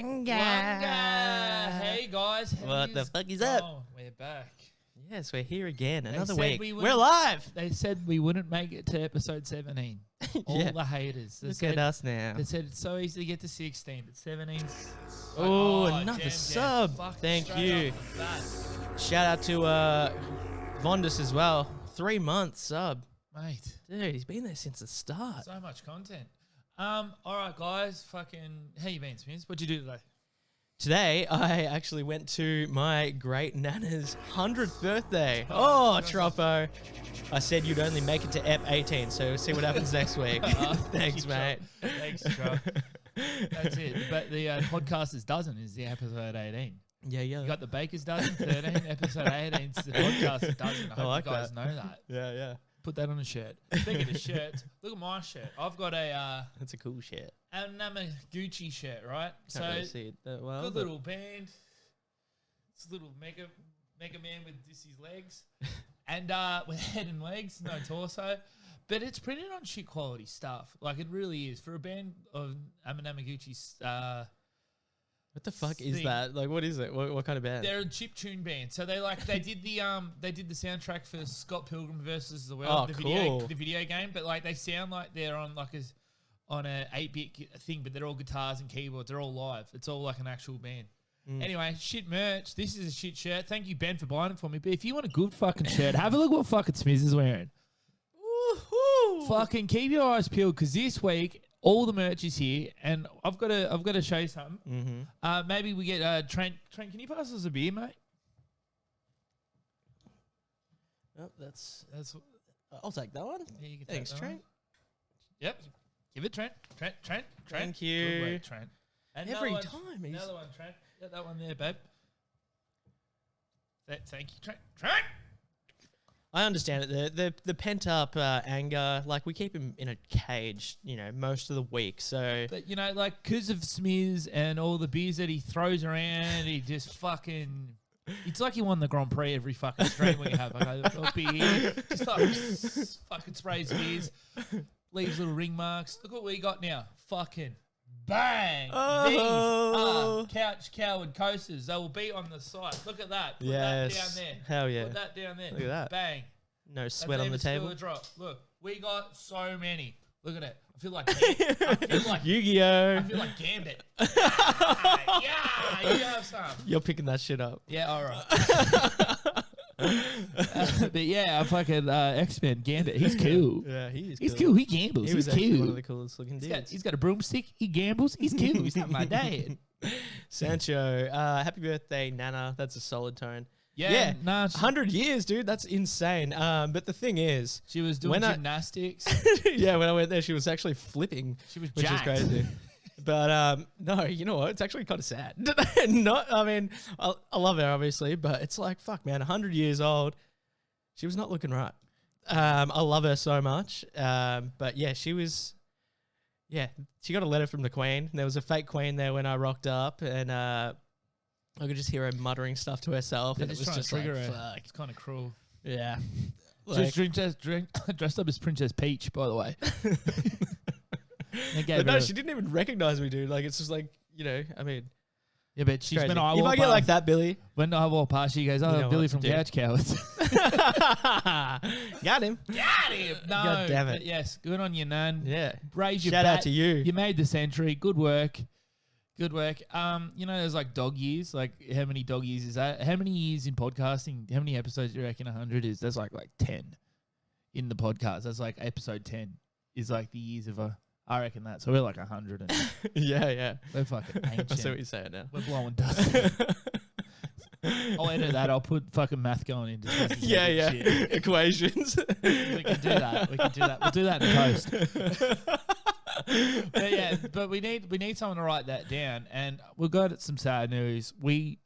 Wanga. Hey guys, What the fuck is up? We're back. Yes, we're here again. Another said week. we We're live. They said we wouldn't make it to episode 17. All Yeah. the haters. They Look said, at us now. They said it's so easy to get to 16, but 17. Oh, another sub. Thank you. Shout out to Vondus as well. 3 months sub. Mate. Dude, he's been there since the start. So much content. All right, guys. How you been, Smith? What'd you do today? Today, I actually went to my great Nana's 100th birthday. Oh, Troppo. I said you'd only make it to Ep 18, so we'll see what happens next week. Thanks, mate. Thanks, Trop. That's it. But the podcaster's dozen is the episode 18. Yeah. You got the baker's dozen, 13. Episode 18 is the podcaster's dozen. I hope like you guys that. know that. Yeah. Put that on a shirt. Speaking of shirts, look at my shirt. I've got a That's a cool shirt. Gucci shirt, right? Can't really see it that well. Good little band. It's a little mega man with just his legs. And with head and legs, no torso. But it's printed on shit quality stuff. Like it really is. For a band of Gucci's What the fuck is that? Like, what is it? What kind of band? They're a chiptune band. So they did the soundtrack for Scott Pilgrim versus the World, cool. the video game. But like they sound like they're on a 8-bit thing, but they're all guitars and keyboards. They're all live. It's all like an actual band. Anyway, shit merch. This is a shit shirt. Thank you, Ben, for buying it for me. But if you want a good fucking shirt, have a look what fucking Smiz is wearing. Woohoo! Fucking keep your eyes peeled because this week all the merch is here, and I've got to show you something. Mm-hmm. Maybe we get Trent. Trent, can you pass us a beer, mate? Oh, that's. I'll take that one. Yeah, you can Thanks, take that Trent. one. Yep. Give it, Trent. Trent. Thank you. Good work, Trent. And Every another time. one, another one, Trent. Get that one there, babe. Thank you, Trent. Trent. I understand it. The pent up anger, like we keep him in a cage, most of the week. So, but like because of Smiz and all the beers that he throws around, he just fucking. It's like he won the Grand Prix every fucking stream we have. I'll be here, just fucking sprays beers, leaves little ring marks. Look what we got now. Fucking bang. These are couch coward coasters. They will be on the site. Look at that. Put that down there. Hell yeah. Put that down there. Look at that. Bang. No sweat on the table. A drop. Look, we got so many. Look at it. I feel like Yu-Gi-Oh. I feel like Gambit. Yeah, you have some. You're picking that shit up. Yeah, all right. But yeah, I fucking X-Men Gambit. He's cool. Yeah, he is. He's cool. He gambles. He was He's actually cool. one of the coolest looking dudes. He's got a broomstick. He gambles. He's cool. He's not my dad. Sancho, happy birthday, Nana. That's a solid tone. Yeah, 100 years, dude. That's insane. But the thing is, she was doing gymnastics. Yeah, when I went there, she was actually flipping. She was which is crazy. But no, you know what? It's actually kind of sad. I love her obviously, but it's like fuck, man. 100 years old, she was not looking right. I love her so much. But yeah, she was. Yeah, she got a letter from the Queen. There was a fake Queen there when I rocked up, and I could just hear her muttering stuff to herself, and it was just like, fuck. It's kind of cruel. Yeah. Just dressed up as Princess Peach, by the way. But no, she didn't even recognize me, dude. Like, it's just like, Yeah, but she's been if I get like that, Billy. When I walk past, she goes, Billy from Couch Cowards. Got him. Got him. No. God damn it. Yes, good on you, Nan. Yeah. Raise your Shout bat. out to you. You made the century. Good work. Good work. There's like dog years. Like, how many dog years is that? How many years in podcasting? How many episodes do you reckon 100 is? There's like 10 in the podcast. That's like episode 10 is like the years of I reckon that. So we're like 100. And yeah. We're fucking ancient. I see what you're saying now. We're blowing dust. I'll edit that. I'll put fucking math going into this. Yeah. Shit. Equations. We can do that. We'll do that in the post. But we need someone to write that down. And we've got some sad news. We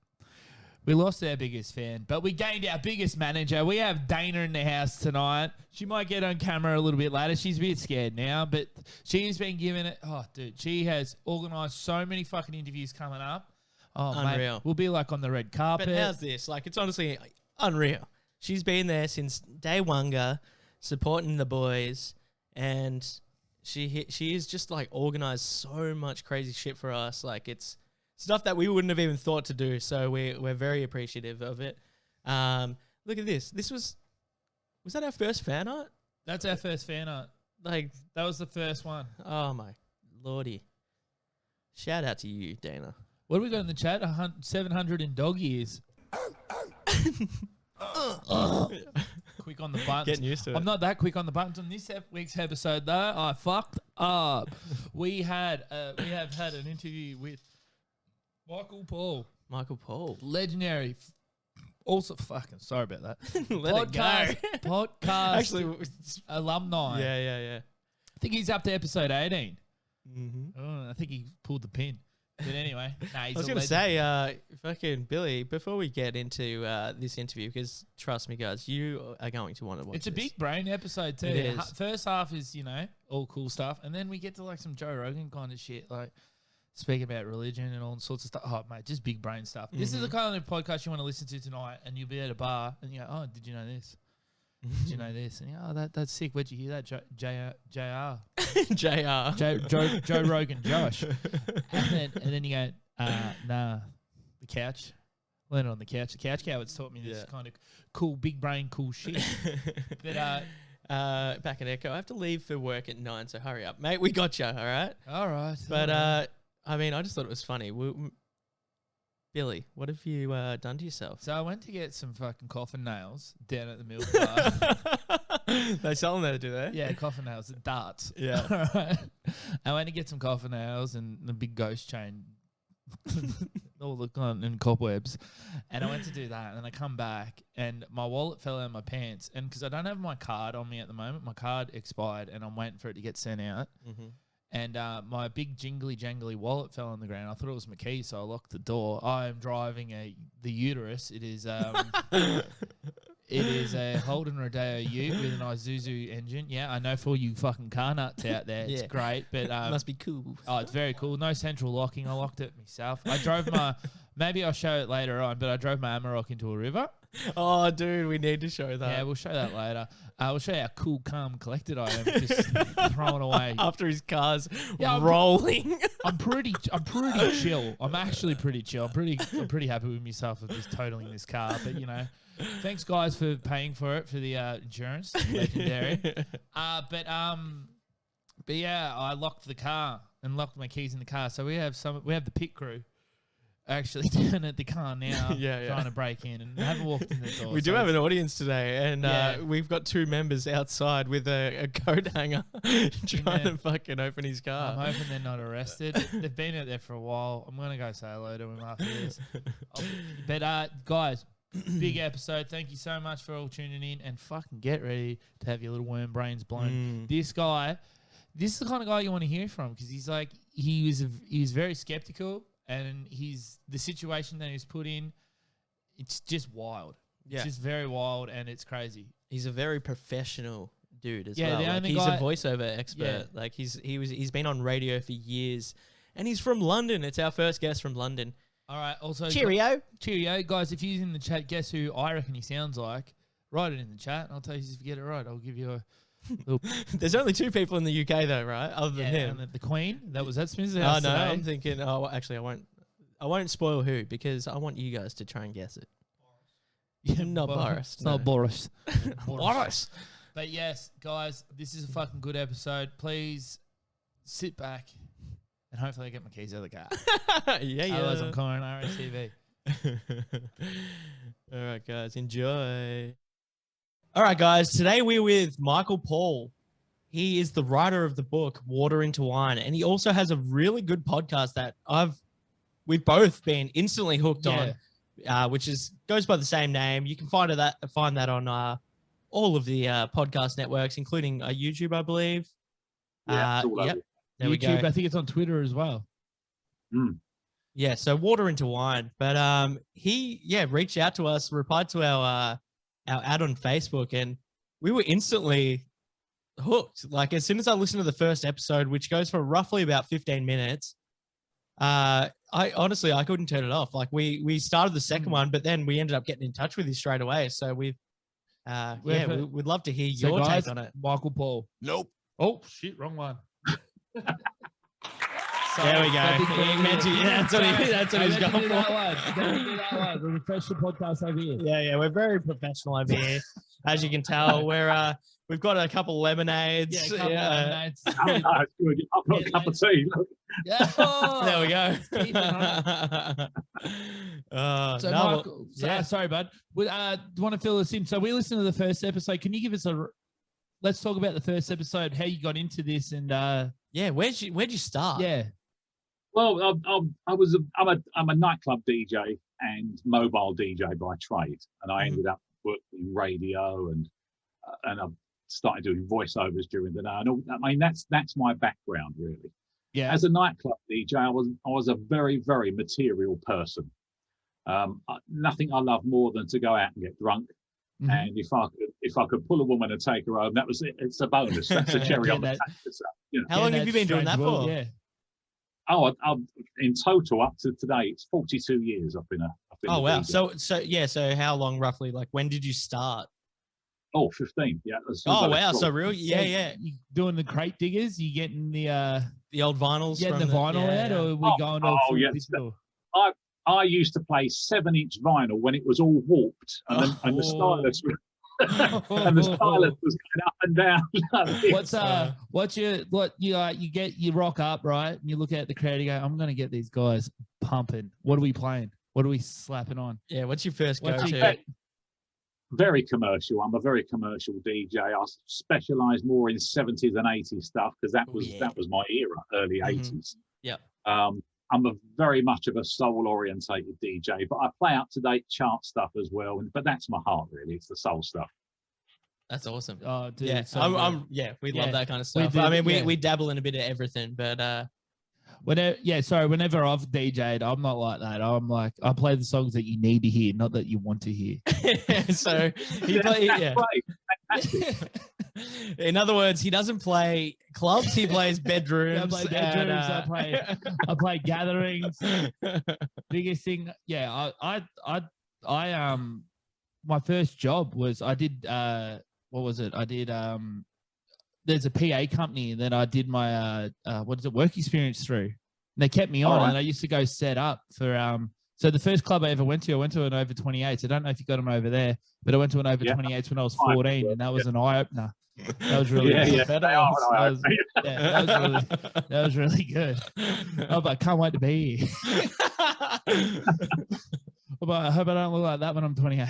lost our biggest fan, but we gained our biggest manager. We have Dana in the house tonight. She might get on camera a little bit later. She's a bit scared now, but she's been given it. Oh, dude, she has organised so many fucking interviews coming up. Oh, unreal. Mate, we'll be like on the red carpet. But how's this? Like, it's honestly unreal. She's been there since day one, supporting the boys, and she is just like organised so much crazy shit for us. Like, it's stuff that we wouldn't have even thought to do. So we're very appreciative of it. Look at this. Was that our first fan art? That's our first fan art. Like, that was the first one. Oh my lordy! Shout out to you, Dana. What have we got in the chat? 700 in dog years. Quick on the buttons. Getting used to it. I'm not that quick on the buttons on this week's episode though. I fucked up. We have had an interview with Michael Paul. Michael Paul, legendary. Also, fucking sorry about that. Let podcast, it go. podcast. Actually, alumni. Yeah. I think he's up to episode 18. Mm-hmm. Oh, I think he pulled the pin. But anyway, he's I was going to say, fucking Billy, before we get into this interview, because trust me, guys, you are going to want to watch It's a this. big brain episode too. It is. First half is, all cool stuff. And then we get to like some Joe Rogan kind of shit, like speak about religion and all sorts of stuff. Oh, mate, just big brain stuff. Mm-hmm. This is the kind of podcast you want to listen to tonight, and you'll be at a bar and you go, oh, did you know this? Did you know this? And you go, oh, that's sick. Where'd you hear that? JR. Joe Rogan Josh. And then you go, nah, the couch. Learn on the couch. The couch coward's taught me this kind of cool, big brain, cool shit. But back in Echo, I have to leave for work at 9, so hurry up, mate. We got you, all right? All right. But I mean, I just thought it was funny. Billy, what have you done to yourself? So I went to get some fucking coffin nails down at the milk bar. They sell them there, do they? Yeah, coffin nails at Darts. Yeah. All right. I went to get some coffin nails and the big ghost chain, all the and cobwebs, and I went to do that, and then I come back, and my wallet fell out of my pants, and because I don't have my card on me at the moment, my card expired, and I'm waiting for it to get sent out. Mm-hmm. And my big jingly jangly wallet fell on the ground. I thought it was my key, so I locked the door. I am driving the Uterus. It is it is a Holden Rodeo Ute with an Isuzu engine. Yeah, I know for all you fucking car nuts out there, it's great, but must be cool. Oh, it's very cool. No central locking. I locked it myself. I drove my. Maybe I'll show it later on, but I drove my Amarok into a river. Oh, dude, we need to show that. Yeah, we'll show that later. We'll show you how cool, calm, collected I am, just throwing away after his car's rolling. I'm pretty chill. I'm actually pretty chill. I'm pretty happy with myself of just totaling this car. But thanks guys for paying for it for the insurance, legendary. But yeah, I locked the car and locked my keys in the car. So we have the pit crew. Actually down at the car now, trying to break in and haven't walked in the door. We do have an audience today, and we've got 2 members outside with a coat hanger trying to fucking open his car. I'm hoping they're not arrested. They've been out there for a while. I'm going to go say hello to them after this. But guys, big episode. Thank you so much for all tuning in, and fucking get ready to have your little worm brains blown. This is the kind of guy you want to hear from, because he's like, he was very skeptical. And the situation that he's put in, it's just wild. Yeah. It's just very wild, and it's crazy. He's a very professional dude as well. He's a voiceover expert. Yeah. Like he's been on radio for years, and he's from London. It's our first guest from London. All right. Also, cheerio, guys. If you're in the chat, guess who I reckon he sounds like? Write it in the chat, and I'll tell you if you get it right. I'll give you a. There's only 2 people in the UK though, right? Other than him, and the Queen. That was Smith's house. Oh no, today. I'm thinking. Oh, actually, I won't spoil who, because I want you guys to try and guess it. Yeah, not Boris. No. Not Boris. Boris. But yes, guys, this is a fucking good episode. Please sit back, and hopefully I get my keys out of the car. yeah. Otherwise, I'm calling RSTV. All right, guys, enjoy. All right, guys. Today we're with Michael Paul. He is the writer of the book Water into Wine, and he also has a really good podcast that we've both been instantly hooked on, which goes by the same name. You can find that on all of the podcast networks, including YouTube, I believe. Yeah, yep. There YouTube, we go. I think it's on Twitter as well. Yeah, so Water into Wine. But he reached out to us, replied to our ad on Facebook, and we were instantly hooked. Like, as soon as I listened to the first episode, which goes for roughly about 15 minutes, I couldn't turn it off. Like, we started the second one, but then we ended up getting in touch with you straight away. So we'd love to hear your take on it. Michael Paul. Nope. Oh shit, wrong one. There we go. That's what he's going for. We're a professional podcast over here. Yeah, we're very professional over here. As you can tell, we've got a couple lemonades. Yeah, a couple lemonades. That's good. I've got a cup of tea. Look. Yeah. There we go. So, Michael, sorry, bud. Do you want to fill us in? So we listened to the first episode. Can you give us let's talk about the first episode, how you got into this, and where'd you start? Yeah. Well, I'm a nightclub DJ and mobile DJ by trade, and I ended up working in radio and I started doing voiceovers during the day. And all, I mean, that's my background really. Yeah. As a nightclub DJ, I was a very, very material person. Nothing I love more than to go out and get drunk. Mm-hmm. And if I could pull a woman and take her home, that was it. It's a bonus. That's a cherry on the cake. You know. How long have you been doing that for? Yeah. Oh, I'm in total up to today. It's 42 years I've been a. Oh wow! DJ. So how long roughly? Like when did you start? Oh, 15. Yeah. Oh wow! So real? Yeah. You doing the crate diggers? You getting the old vinyls? Getting the vinyl out, or are we going to? Oh yes. I used to play 7-inch vinyl when it was all warped, and the stylus. And the stylus was going up and down. You rock up, right? And you look at the crowd, you go, I'm going to get these guys pumping. What are we playing? What are we slapping on? Yeah, what's your first go-to? Very commercial. I'm a very commercial DJ. I specialise more in 70s and 80s stuff because that was my era, early 80s. Yeah. I'm a very much of a soul-orientated DJ, but I play up-to-date chart stuff as well. But that's my heart, really. It's the soul stuff. That's awesome. Oh, dude, yeah, so we love that kind of stuff. We dabble in a bit of everything, but whenever I've DJ'd, I'm not like that. I'm like, I play the songs that you need to hear, not that you want to hear. So he Fantastic. In other words, he doesn't play clubs; he plays bedrooms. I play bedrooms. I play gatherings. Biggest thing, yeah. I my first job was I did what was it? I did there's a PA company, and then I did my work experience through. And they kept me on, and I used to go set up for so the first club I went to an over 28s. I don't know if you got them over there, but I went to an over 28s when I was 14, and that was an eye opener. That was really good. That was really good. I can't wait to be here. I hope I don't look like that when I'm 28.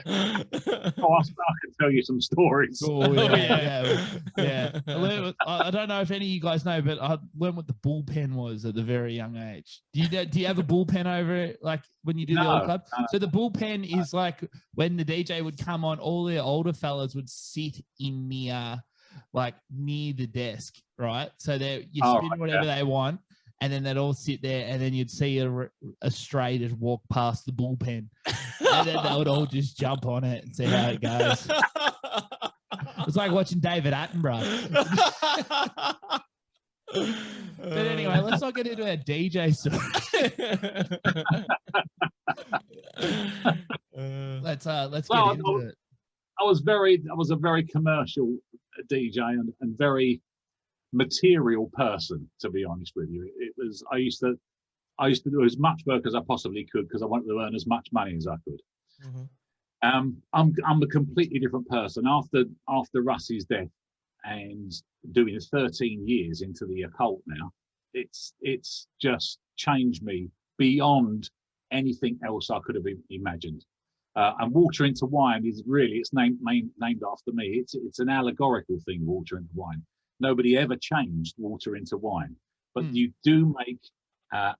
I can tell you some stories. Oh, yeah. I don't know if any of you guys know, but I learned what the bullpen was at a very young age. Do you have a bullpen over it, like when you do the old club? So the bullpen is like when the DJ would come on, all the older fellas would sit in the like near the desk, right? So you spin whatever they want. And then they'd all sit there, and then you'd see a stray just walk past the bullpen, and then they would all just jump on it and see how it goes. It's like watching David Attenborough. But anyway, let's not get into our DJ story. Let's get into it. I was a very commercial DJ and very material person, to be honest with you. I used to do as much work as I possibly could because I wanted to earn as much money as I could. Mm-hmm. I'm a completely different person after Russ's death and doing 13 years into the occult now. It's just changed me beyond anything else I could have imagined. And water into wine is really, it's named after me. It's an allegorical thing, water into wine. Nobody ever changed water into wine, but you do make a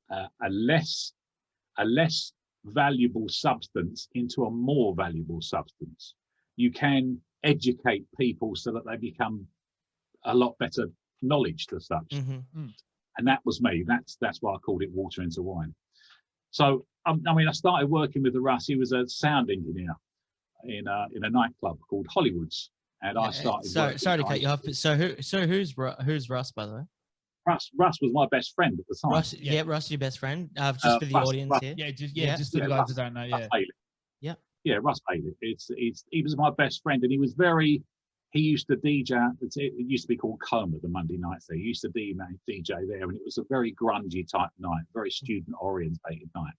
less valuable substance into a more valuable substance. You can educate people so that they become a lot better knowledge to such. Mm-hmm. And that was me. That's why I called it water into wine. So I started working with the Russ. He was a sound engineer in a nightclub called Hollywood's. And I started. Sorry to cut you off. So who's Russ, by the way? Russ was my best friend at the time. Russ is your best friend. Just for the audience here. Just for the guys that don't know. Russ Bailey. Russ Bailey. He was my best friend, and he he used to DJ. It used to be called Coma, the Monday nights there. He used to DJ there, and it was a very grungy type night, very student orientated night.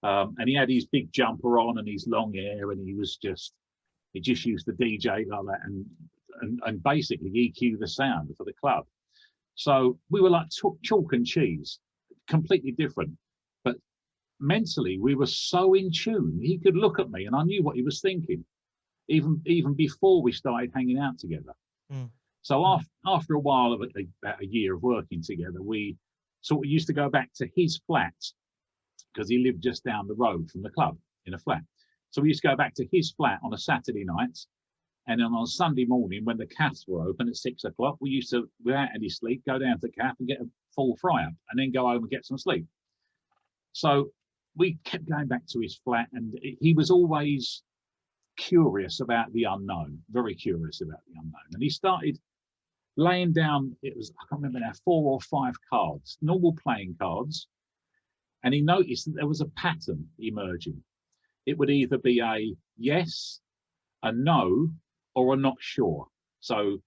And he had his big jumper on and his long hair, and he just used to DJ like that, and basically EQ the sound for the club. So we were like chalk and cheese, completely different. But mentally, we were so in tune. He could look at me, and I knew what he was thinking, even before we started hanging out together. So after a while of about a year of working together, we sort of used to go back to his flat, because he lived just down the road from the club in a flat. So we used to go back to his flat on a Saturday night. And then on Sunday morning, when the cafes were open at 6 o'clock, we used to, without any sleep, go down to the cafe and get a full fry up, and then go home and get some sleep. So we kept going back to his flat, and he was always curious about the unknown, very curious about the unknown. And he started laying down, I can't remember now, 4 or 5 cards, normal playing cards. And he noticed that there was a pattern emerging. It would either be a yes, a no, or a not sure. So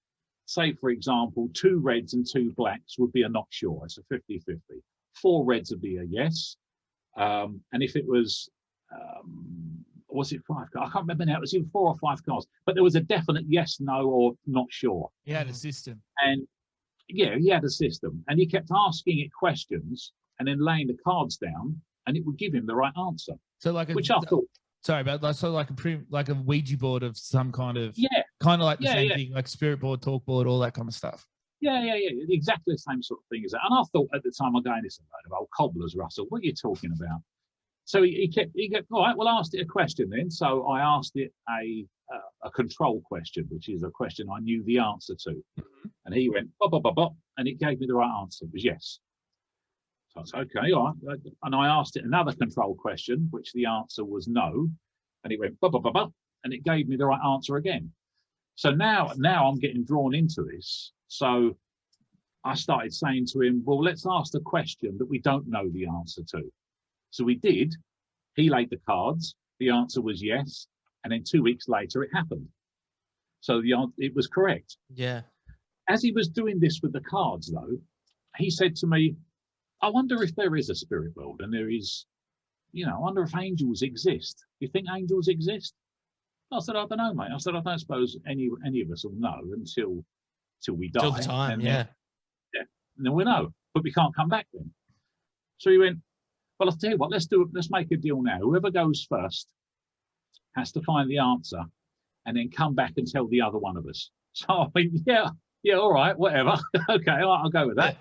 say, for example, 2 reds and 2 blacks would be a not sure. It's a 50-50. 4 reds would be a yes. And if it was, was it 5 cards? I can't remember now. It was either 4 or 5 cards. But there was a definite yes, no, or not sure. He had a system. And yeah, he had a system. And he kept asking it questions and then laying the cards down, and it would give him the right answer. So like which I thought, sorry, but like a Ouija board of some kind of, kind of like the same thing, like spirit board, talk board, all that kind of stuff. Yeah, exactly the same sort of thing as that. And I thought at the time, I'm going, this is a load of old cobblers, Russell. What are you talking about? So he kept, all right, well, I asked it a question then. So I asked it a control question, which is a question I knew the answer to. And he went, bop, bop, bop, bop, and it gave me the right answer. It was yes. So I said, okay, all right. And I asked it another control question, which the answer was no. And it went, bop, bop, bop, bop, and it gave me the right answer again. So now I'm getting drawn into this. So I started saying to him, well, let's ask the question that we don't know the answer to. So we did. He laid the cards. The answer was yes. And then 2 weeks later, it happened. So it was correct. Yeah. As he was doing this with the cards, though, he said to me, I wonder if there is a spirit world, and there is, I wonder if angels exist. You think angels exist? I said, I don't know, mate. I said, I don't suppose any of us will know until we die. Till the time, yeah. Yeah. And then we know, but we can't come back then. So he went, well, I'll tell you what, let's make a deal now. Whoever goes first has to find the answer and then come back and tell the other one of us. So I went, yeah, all right, whatever. Okay, I'll go with that.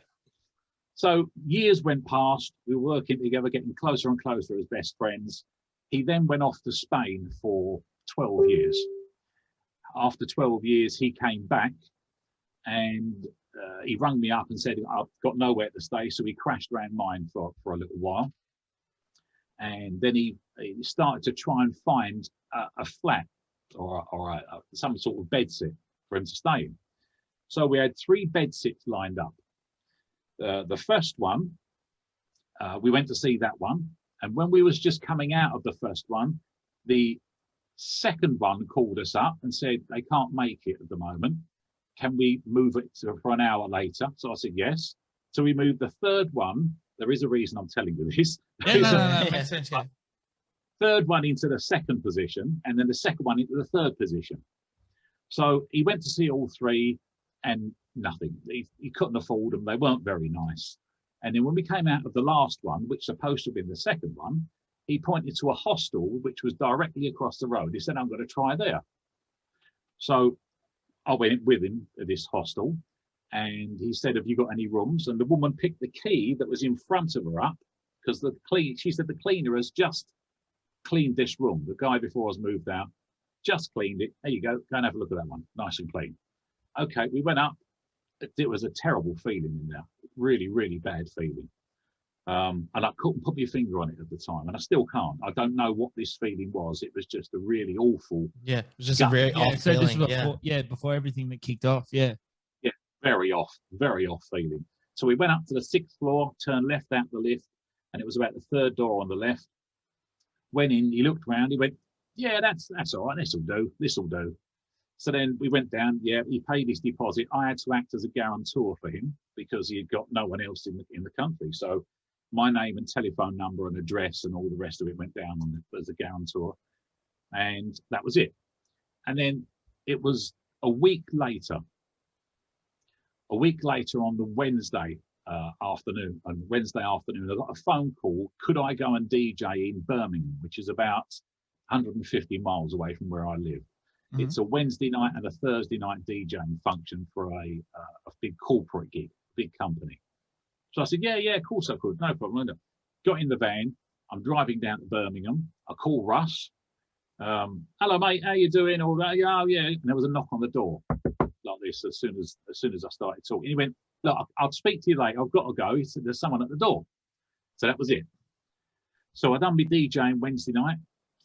So years went past, we were working together, getting closer and closer as best friends. He then went off to Spain for 12 years. After 12 years, he came back, and he rang me up and said, I've got nowhere to stay. So he crashed around mine for a little while. And then he started to try and find a flat or some sort of bed sit for him to stay in. So we had 3 bed sits lined up. The first one, we went to see that one. And when we was just coming out of the first one, the second one called us up and said, they can't make it at the moment. Can we move it for an hour later? So I said, yes. So we moved the third one. There is a reason I'm telling you this. No, makes sense, yeah. Third one into the second position, and then the second one into the third position. So he went to see all 3 and nothing. He couldn't afford them. They weren't very nice. And then when we came out of the last one, which supposed to have been the second one, he pointed to a hostel which was directly across the road. He said, I'm going to try there. So I went with him to this hostel, and he said, have you got any rooms? And the woman picked the key that was in front of her up, because she said the cleaner has just cleaned this room. The guy before us moved out, just cleaned it. There you go. Go and have a look at that one. Nice and clean. Okay, we went up. It was a terrible feeling in there. Really, really bad feeling. And I couldn't put my finger on it at the time, and I still can't. I don't know what this feeling was. It was just a really awful. Yeah, it was just a very off so feeling. Before everything that kicked off. Yeah, very off feeling. So we went up to the 6th floor, turned left out the lift, and it was about the 3rd door on the left. Went in, he looked around, he went, yeah, that's all right. This'll do. So then we went down. Yeah, he paid his deposit. I had to act as a guarantor for him because he had got no one else in the country. So my name and telephone number and address and all the rest of it went down as a guarantor, and that was it. And then it was a week later. A week later on the Wednesday afternoon, I got a phone call. Could I go and DJ in Birmingham, which is about 150 miles away from where I live? Mm-hmm. It's a Wednesday night and a Thursday night DJing function for a big corporate gig, big company. So I said, yeah, of course I could, no problem. Got in the van. I'm driving down to Birmingham. I call Russ. Hello, mate. How you doing? All that? Oh, yeah. And there was a knock on the door like this as soon as I started talking. He went, look, I'll speak to you later. I've got to go. He said, there's someone at the door. So that was it. So I done my DJing Wednesday night,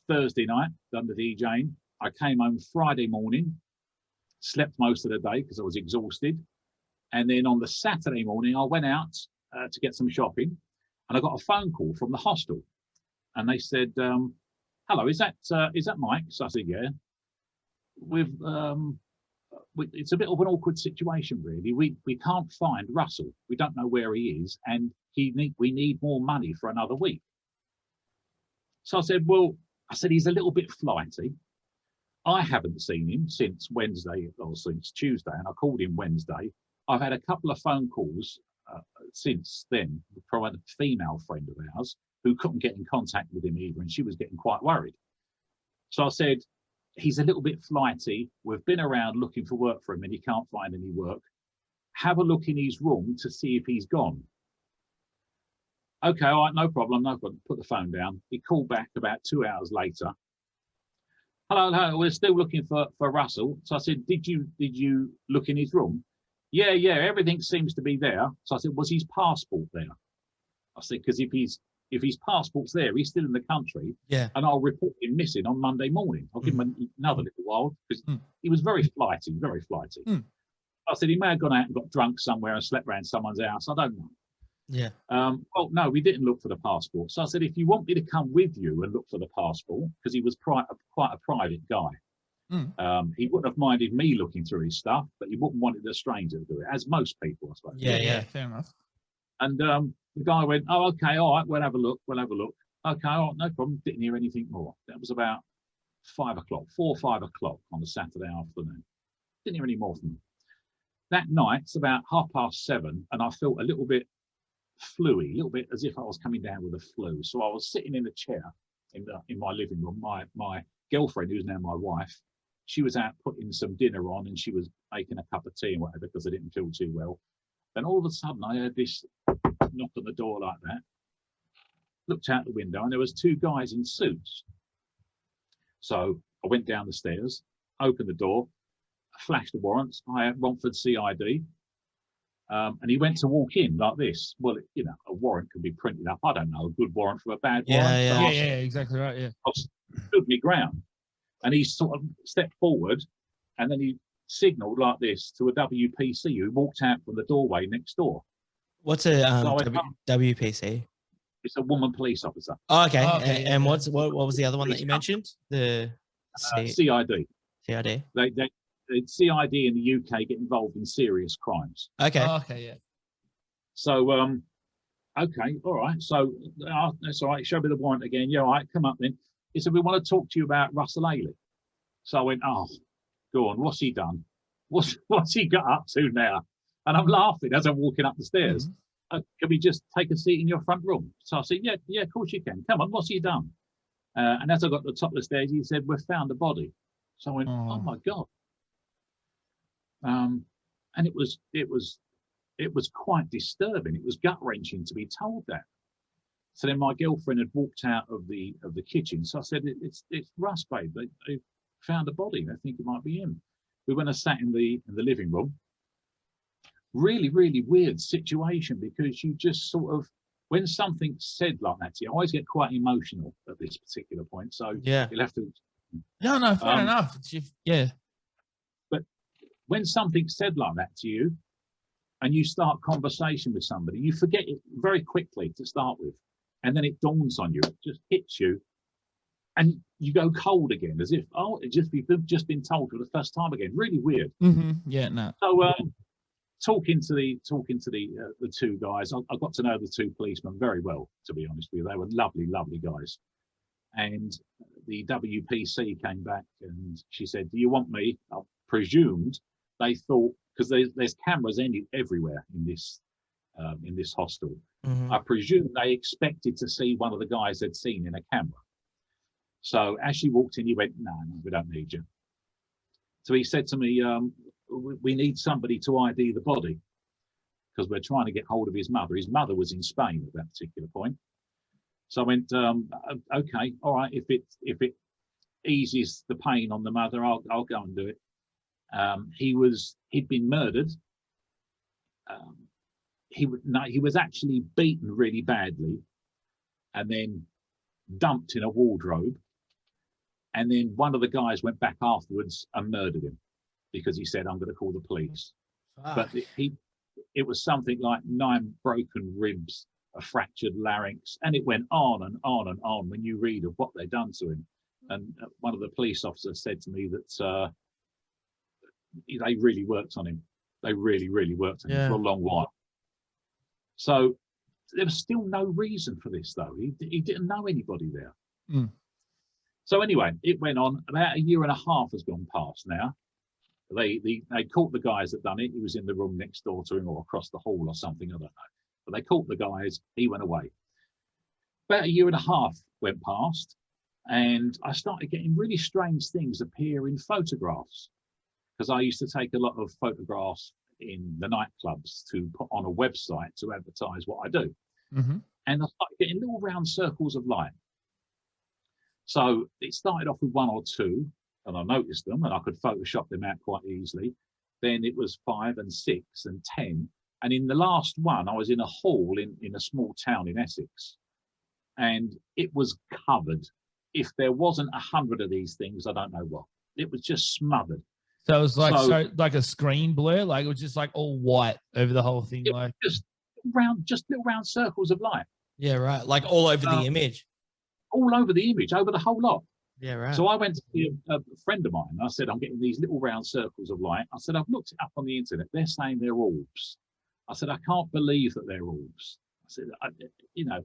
Thursday night, done the DJing. I came home Friday morning, slept most of the day because I was exhausted. And then on the Saturday morning, I went out to get some shopping, and I got a phone call from the hostel. And they said, hello, is that Mike? So I said, yeah. It's a bit of an awkward situation, really. We can't find Russell. We don't know where he is, and we need more money for another week. So I said, he's a little bit flighty. I haven't seen him since Wednesday or since Tuesday, and I called him Wednesday. I've had a couple of phone calls since then from a female friend of ours who couldn't get in contact with him either, and she was getting quite worried. So I said, he's a little bit flighty. We've been around looking for work for him and he can't find any work. Have a look in his room to see if he's gone. Okay, all right, no problem. Put the phone down. He called back about 2 hours later. Hello, we're still looking for Russell. So I said, did you look in his room? Yeah, everything seems to be there. So I said, was his passport there? I said, because if his passport's there, he's still in the country. Yeah. And I'll report him missing on Monday morning. I'll give him another little while because he was very flighty. I said, he may have gone out and got drunk somewhere and slept around someone's house. I don't know. Yeah. No, we didn't look for the passport. So I said, if you want me to come with you and look for the passport, because he was quite a private guy. He wouldn't have minded me looking through his stuff, but he wouldn't wanted a stranger to do it, as most people, I suppose. Yeah, fair enough. And the guy went, oh, okay, all right, we'll have a look. Okay, all right, no problem. Didn't hear anything more. That was about 4 or 5 o'clock on a Saturday afternoon. Didn't hear any more from him. That night, it's about 7:30, and I felt a little bit fluey, a little bit as if I was coming down with a flu. So I was sitting in a chair in my living room. My girlfriend, who's now my wife, she was out putting some dinner on, and she was making a cup of tea and whatever because I didn't feel too well. Then all of a sudden, I heard this knock on the door like that. Looked out the window, and there was 2 guys in suits. So I went down the stairs, opened the door, flashed the warrants. I had Romford CID. And he went to walk in like this. Well, a warrant can be printed up. I don't know, a good warrant from a bad warrant. Yeah, exactly right. Yeah. I stood my ground, and he sort of stepped forward, and then he signalled like this to a WPC who walked out from the doorway next door. What's a WPC? It's a woman police officer. Oh, okay. And what was the other one that you mentioned? The CID. CID. The CID in the UK get involved in serious crimes. Okay. Yeah. So, okay, all right. So that's all right. Show me the warrant again. Yeah, all right. Come up then. He said, we want to talk to you about Russell Ailey. So I went, oh, go on. What's he done? What's he got up to now? And I'm laughing as I'm walking up the stairs. Can we just take a seat in your front room? So I said, yeah, of course you can. Come on. What's he done? And as I got to the top of the stairs, he said, we've found a body. So I went, oh my God. And it was quite disturbing. It was gut wrenching to be told that. So then my girlfriend had walked out of the kitchen. So I said, it's Russ, babe. They found a body. They think it might be him. We went and sat in the living room. Really, really weird situation, because you just sort of, when something's said like that to you, I always get quite emotional at this particular point. So you'll have to. No, fair enough. But when something's said like that to you, and you start conversation with somebody, you forget it very quickly to start with, and then it dawns on you, it just hits you, and you go cold again, as if, oh, you've just been told for the first time again. Really weird. Yeah, no. So talking to the two guys, I got to know the two policemen very well, to be honest with you. They were lovely, lovely guys. And the WPC came back and she said, "Do you want me?" I presumed they thought, because there's cameras everywhere in this hostel. I presume they expected to see one of the guys they'd seen in a camera. So as she walked in, he went, "No, we don't need you." So he said to me, "We need somebody to ID the body because we're trying to get hold of his mother." His mother was in Spain at that particular point. So I went, "Okay, all right. If it eases the pain on the mother, I'll go and do it." He'd been murdered. He was actually beaten really badly, and then dumped in a wardrobe. And then one of the guys went back afterwards and murdered him because he said, "I'm going to call the police." But it was something like 9 broken ribs, a fractured larynx, and it went on and on and on when you read of what they'd done to him. And one of the police officers said to me that they really worked on him. They really, really worked on him for a long while. So there was still no reason for this, though. He didn't know anybody there. So anyway, it went on. About a year and a half has gone past now. They caught the guys that done it. He was in the room next door to him or across the hall or something, I don't know. But they caught the guys. He went away. About a year and a half went past, and I started getting really strange things appear in photographs, because I used to take a lot of photographs in the nightclubs to put on a website to advertise what I do. And I started getting little round circles of light. So it started off with 1 or 2, and I noticed them, and I could Photoshop them out quite easily. Then it was 5 and 6 and 10. And in the last one, I was in a hall in a small town in Essex, and it was covered. If there wasn't 100 of these things, I don't know what. It was just smothered. So it was like like a screen blur, like it was just like all white over the whole thing, like just little round circles of light. Yeah, right. Like all over the image. All over the image, over the whole lot. Yeah, right. So I went to see a friend of mine. I said, "I'm getting these little round circles of light." I said, "I've looked it up on the internet. They're saying they're orbs." I said, "I can't believe that they're orbs." I said,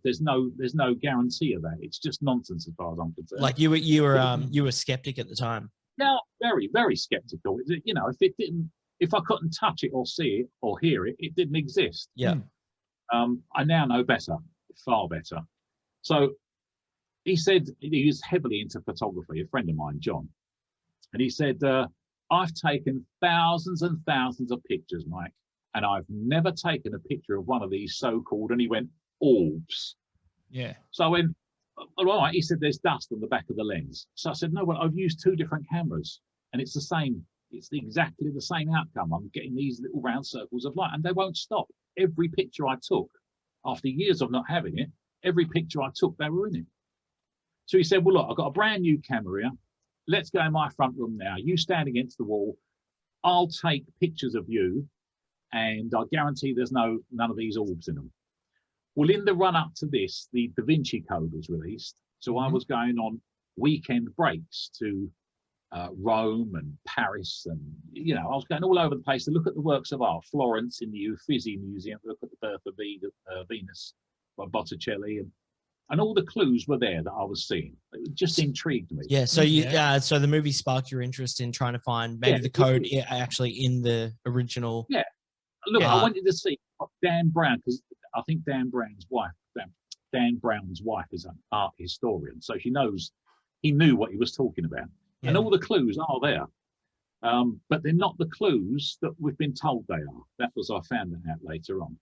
"There's no guarantee of that. It's just nonsense as far as I'm concerned." Like you were skeptic at the time. Yeah, very, very skeptical. If I couldn't touch it or see it or hear it, it didn't exist. Yeah. I now know better, far better. So he said he was heavily into photography, a friend of mine, John. And he said, "I've taken thousands and thousands of pictures, Mike, and I've never taken a picture of one of these so-called," and he went, "orbs." Yeah. So I went, "All right." He said, "There's dust on the back of the lens." So I said, "No, well, I've used 2 different cameras, and it's the same. It's exactly the same outcome. I'm getting these little round circles of light, and they won't stop. Every picture I took, after years of not having it, every picture I took, they were in it." So he said, "Well, look, I've got a brand new camera here. Let's go in my front room now. You stand against the wall. I'll take pictures of you, and I guarantee there's none of these orbs in them." Well, in the run up to this, the Da Vinci Code was released. So I was going on weekend breaks to Rome and Paris, and I was going all over the place to look at the works of art. Florence in the Uffizi Museum, look at the Birth of Venus by Botticelli, and all the clues were there that I was seeing. It just intrigued me. Yeah. So so the movie sparked your interest in trying to find maybe the code actually in the original. Yeah. Look, I wanted to see Dan Brown, because I think Dan Brown's wife is an art historian, so he knew what he was talking about. Yeah. And all the clues are there. But they're not the clues that we've been told they are. I found that out later on.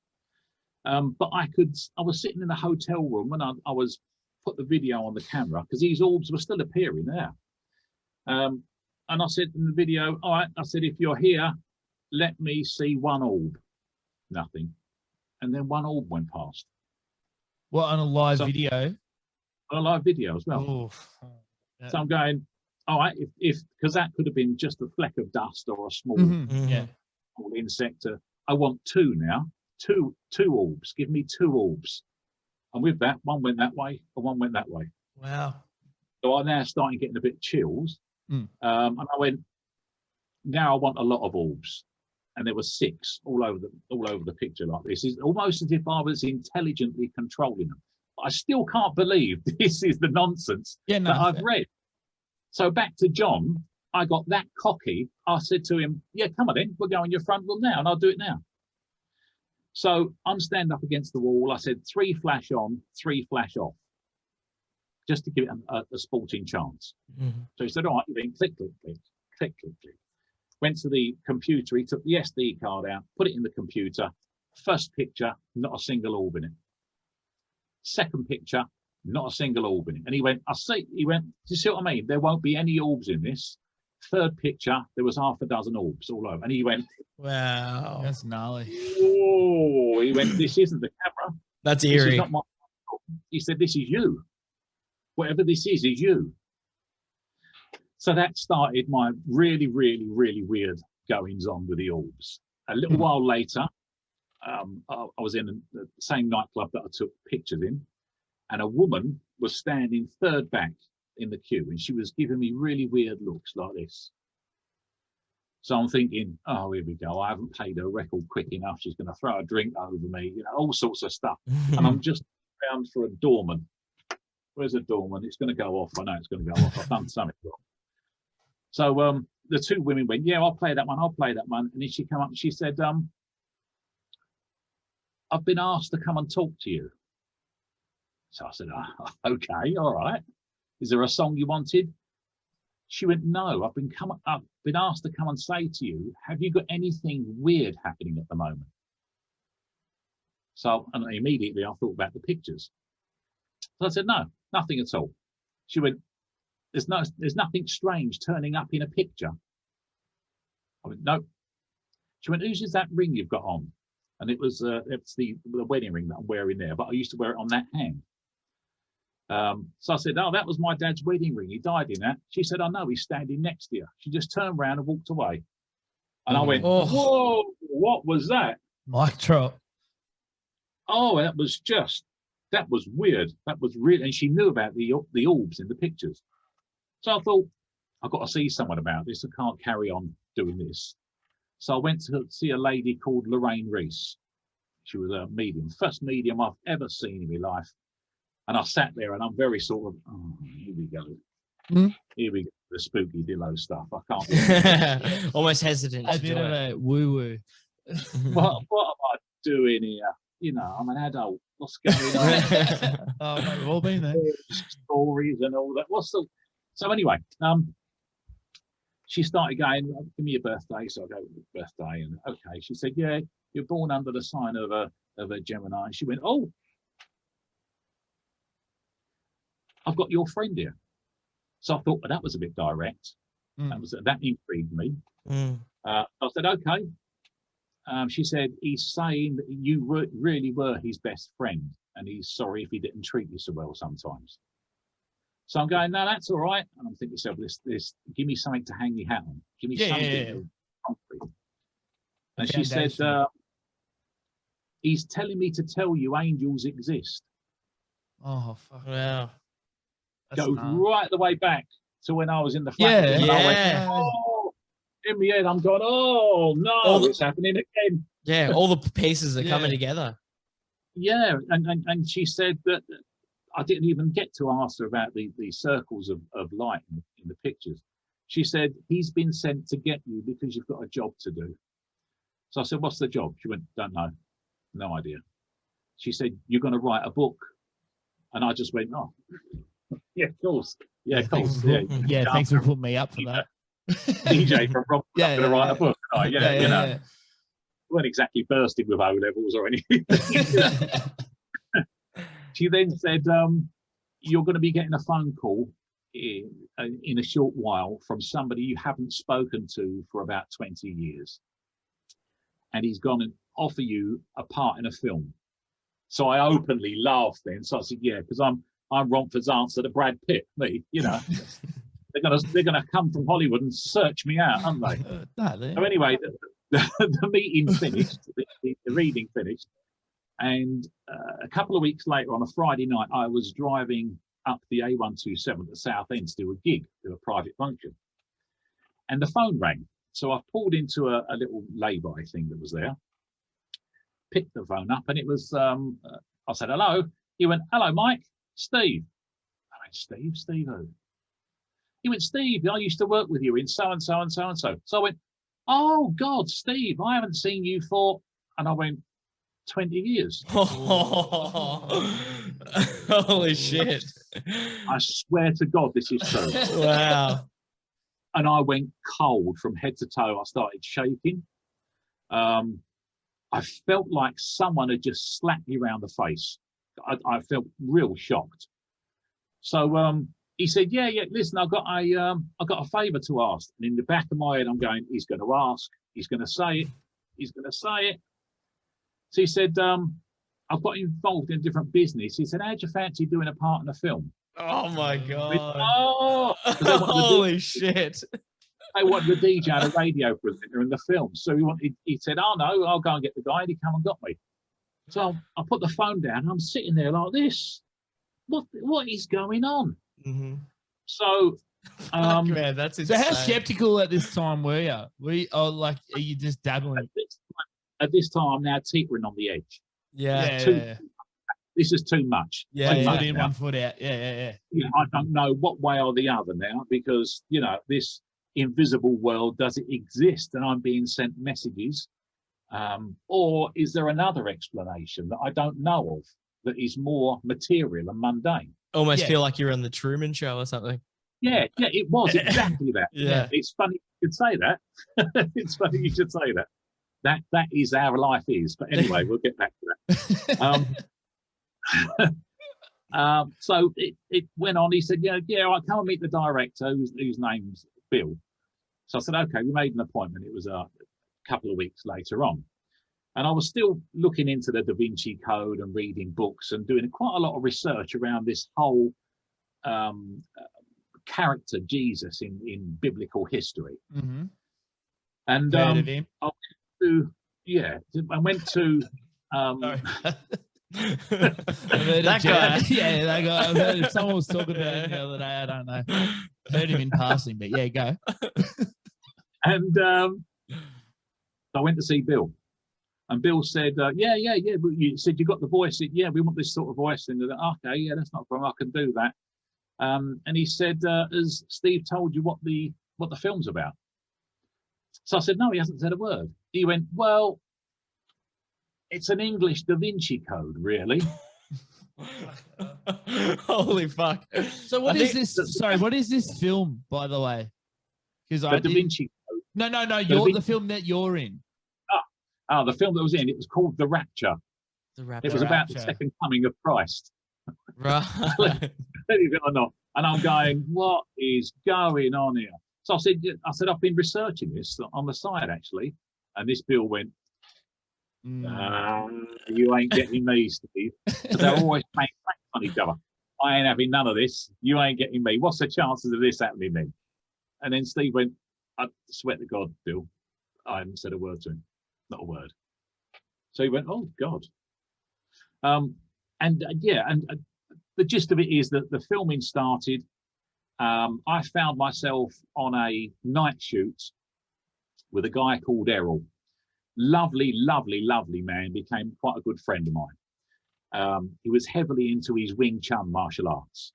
But I was sitting in a hotel room and I was put the video on the camera because these orbs were still appearing there. And I said in the video, "All right," I said, "if you're here, let me see 1 orb." Nothing. And then 1 orb went past. What, on a live video? On a live video as well. Yeah. So I'm going, all right, because that could have been just a fleck of dust or a small insect. I want 2 now. Two orbs. Give me 2 orbs. And with that, 1 went that way and 1 went that way. Wow. So I now started getting a bit of chills. And I went, now I want a lot of orbs. And there were 6 all over the picture like this. It's almost as if I was intelligently controlling them. But I still can't believe this is the nonsense that I've read. So back to John, I got that cocky. I said to him, yeah, come on then, we'll go in your front room now, and I'll do it now. So I'm standing up against the wall. I said 3 flash on, 3 flash off, just to give it a sporting chance. So he said, all right, then click, click, click, click, click, click. Went to the computer, he took the SD card out, put it in the computer. First picture, not a single orb in it. Second picture, not a single orb in it. And he went, do you see what I mean? There won't be any orbs in this. Third picture, there was half a dozen orbs all over. And he went, wow. That's gnarly. Oh, he went, this isn't the camera. That's This eerie. is not my. He said, this is you. Whatever this is you. So that started my really, really, really weird goings on with the orbs. A little while later, I was in the same nightclub that I took pictures in, and a woman was standing third back in the queue, and she was giving me really weird looks like this. So I'm thinking, oh, here we go. I haven't paid her record quick enough. She's going to throw a drink over me, all sorts of stuff. And I'm just around for a doorman. Where's a doorman? It's going to go off. I know it's going to go off. I've done something wrong. So the 2 women went, yeah, I'll play that one. I'll play that one. And then she came up and she said, I've been asked to come and talk to you. So I said, okay, all right. Is there a song you wanted? She went, no, I've been asked to come and say to you, have you got anything weird happening at the moment? So, and immediately I thought about the pictures. So I said, no, nothing at all. She went, there's nothing strange turning up in a picture. I went, no. She went, whose is that ring you've got on? And it's the wedding ring that I'm wearing there, but I used to wear it on that hand. So I said, oh, that was my dad's wedding ring. He died in that. She said, I know, he's standing next to you. She just turned around and walked away. And I went, whoa, what was that? Mic drop. Oh, that was weird. That was really, and she knew about the orbs in the pictures. So I thought, I've got to see someone about this. I can't carry on doing this. So I went to see a lady called Lorraine Reese. She was a medium, first medium I've ever seen in my life. And I sat there and I'm very sort of, oh, here we go. Here we go, the spooky Dillo stuff. I can't. Almost hesitant. A bit of a woo-woo. What am I doing here? I'm an adult. What's going on? Oh, mate, we've all been there. Stories and all that. So anyway, she started going, give me your birthday. So I go, birthday. And okay, she said, yeah, you're born under the sign of a Gemini. And she went, oh, I've got your friend here. So I thought, well, that was a bit direct. That intrigued me. I said, okay. She said, he's saying that you really were his best friend, and he's sorry if he didn't treat you so well sometimes. So I'm going, no, that's all right. And I'm thinking to myself, this, give me something to hang your hat on. Give me something concrete. And she said, he's telling me to tell you angels exist. Oh, fuck. Wow. Goes right the way back to when I was in the flat. Yeah. I went, oh, in my head, I'm going, oh, no, it's happening again. Yeah, all the pieces are coming together. Yeah, and she said that I didn't even get to ask her about the circles of light in the pictures. She said, he's been sent to get you because you've got a job to do. So I said, what's the job? She went, don't know. No idea. She said, you're going to write a book. And I just went, oh, yeah, of course. Yeah, of course. Yeah, thanks for putting me up for that. DJ from Rob going to write a book. Oh, Yeah. We weren't exactly bursting with O-levels or anything. She then said, you're going to be getting a phone call in a short while from somebody you haven't spoken to for about 20 years. And he's going to offer you a part in a film. So I openly laughed then. So I said, yeah, because I'm Romford's answer to Brad Pitt, me, They're gonna come from Hollywood and search me out, aren't they? So anyway, the meeting finished, the reading finished, and a couple of weeks later on a Friday night, I was driving up the A127 to Southend to do a gig, do a private function. And the phone rang. So I pulled into a little lay-by thing that was there, picked the phone up, and it was, I said, hello. He went, hello, Mike, Steve. I went, Steve who? He went, Steve, I used to work with you in so-and-so and so-and-so. So I went, oh, God, Steve, I haven't seen you for, and I went, 20 years. Holy shit. I swear to God, this is true. Wow. And I went cold from head to toe. I started shaking. I felt like someone had just slapped me around the face. I felt real shocked. So he said, yeah, listen, I've got a favour to ask. And in the back of my head, I'm going, he's going to ask, he's going to say it, he's going to say it. So he said, I've got involved in a different business. He said, how'd you fancy doing a part in a film? Oh my God. Holy shit. They wanted the DJ and a radio presenter in the film. So he said, oh no, I'll go and get the guy. And he came and got me. So I put the phone down and I'm sitting there like this. What is going on? Mm-hmm. So man, that's insane. So how skeptical at this time were you? Are you just dabbling? At this time, I'm now teetering on the edge. Yeah. This is too much. Yeah, One foot in, now. 1 foot out. Yeah. I don't know what way or the other now because, this invisible world, does it exist and I'm being sent messages? Or is there another explanation that I don't know of that is more material and mundane? Almost feel like you're on the Truman Show or something. Yeah, it was exactly that. Yeah. It's funny you should say that. It's funny you should say that. That is how life is. But anyway, we'll get back to that. So it went on. He said, yeah, I come and meet the director whose name's Bill. So I said, okay, we made an appointment. It was a couple of weeks later on. And I was still looking into the Da Vinci Code and reading books and doing quite a lot of research around this whole character Jesus in biblical history. Mm-hmm. And I went to that guy. Yeah, that guy. I heard someone was talking about him the other day. I don't know. Heard him in passing, but yeah, go. And I went to see Bill. And Bill said, yeah. You said you got the voice. Yeah, we want this sort of voice. And okay, yeah, that's not a problem. I can do that. And he said, has Steve told you what the film's about? So I said, no, he hasn't said a word. He went, well, it's an English Da Vinci Code, really. Holy fuck. So what is this? Sorry, what is this film, by the way? Because Da Vinci Code. No. The film that you're in. The film that was in, it was called The Rapture. It was about the second coming of Christ. Right. Believe it or not. And I'm going, what is going on here? So I said, I've been researching this on the side, actually. And this Bill went, you ain't getting me, Steve. So they're always playing tricks on each other. I ain't having none of this. You ain't getting me. What's the chances of this happening then? And then Steve went, I swear to God, Bill, I haven't said a word to him. Not a word. So he went, oh, God. And the gist of it is that the filming started. I found myself on a night shoot with a guy called Errol. Lovely, lovely, lovely man. Became quite a good friend of mine. He was heavily into his Wing Chun martial arts.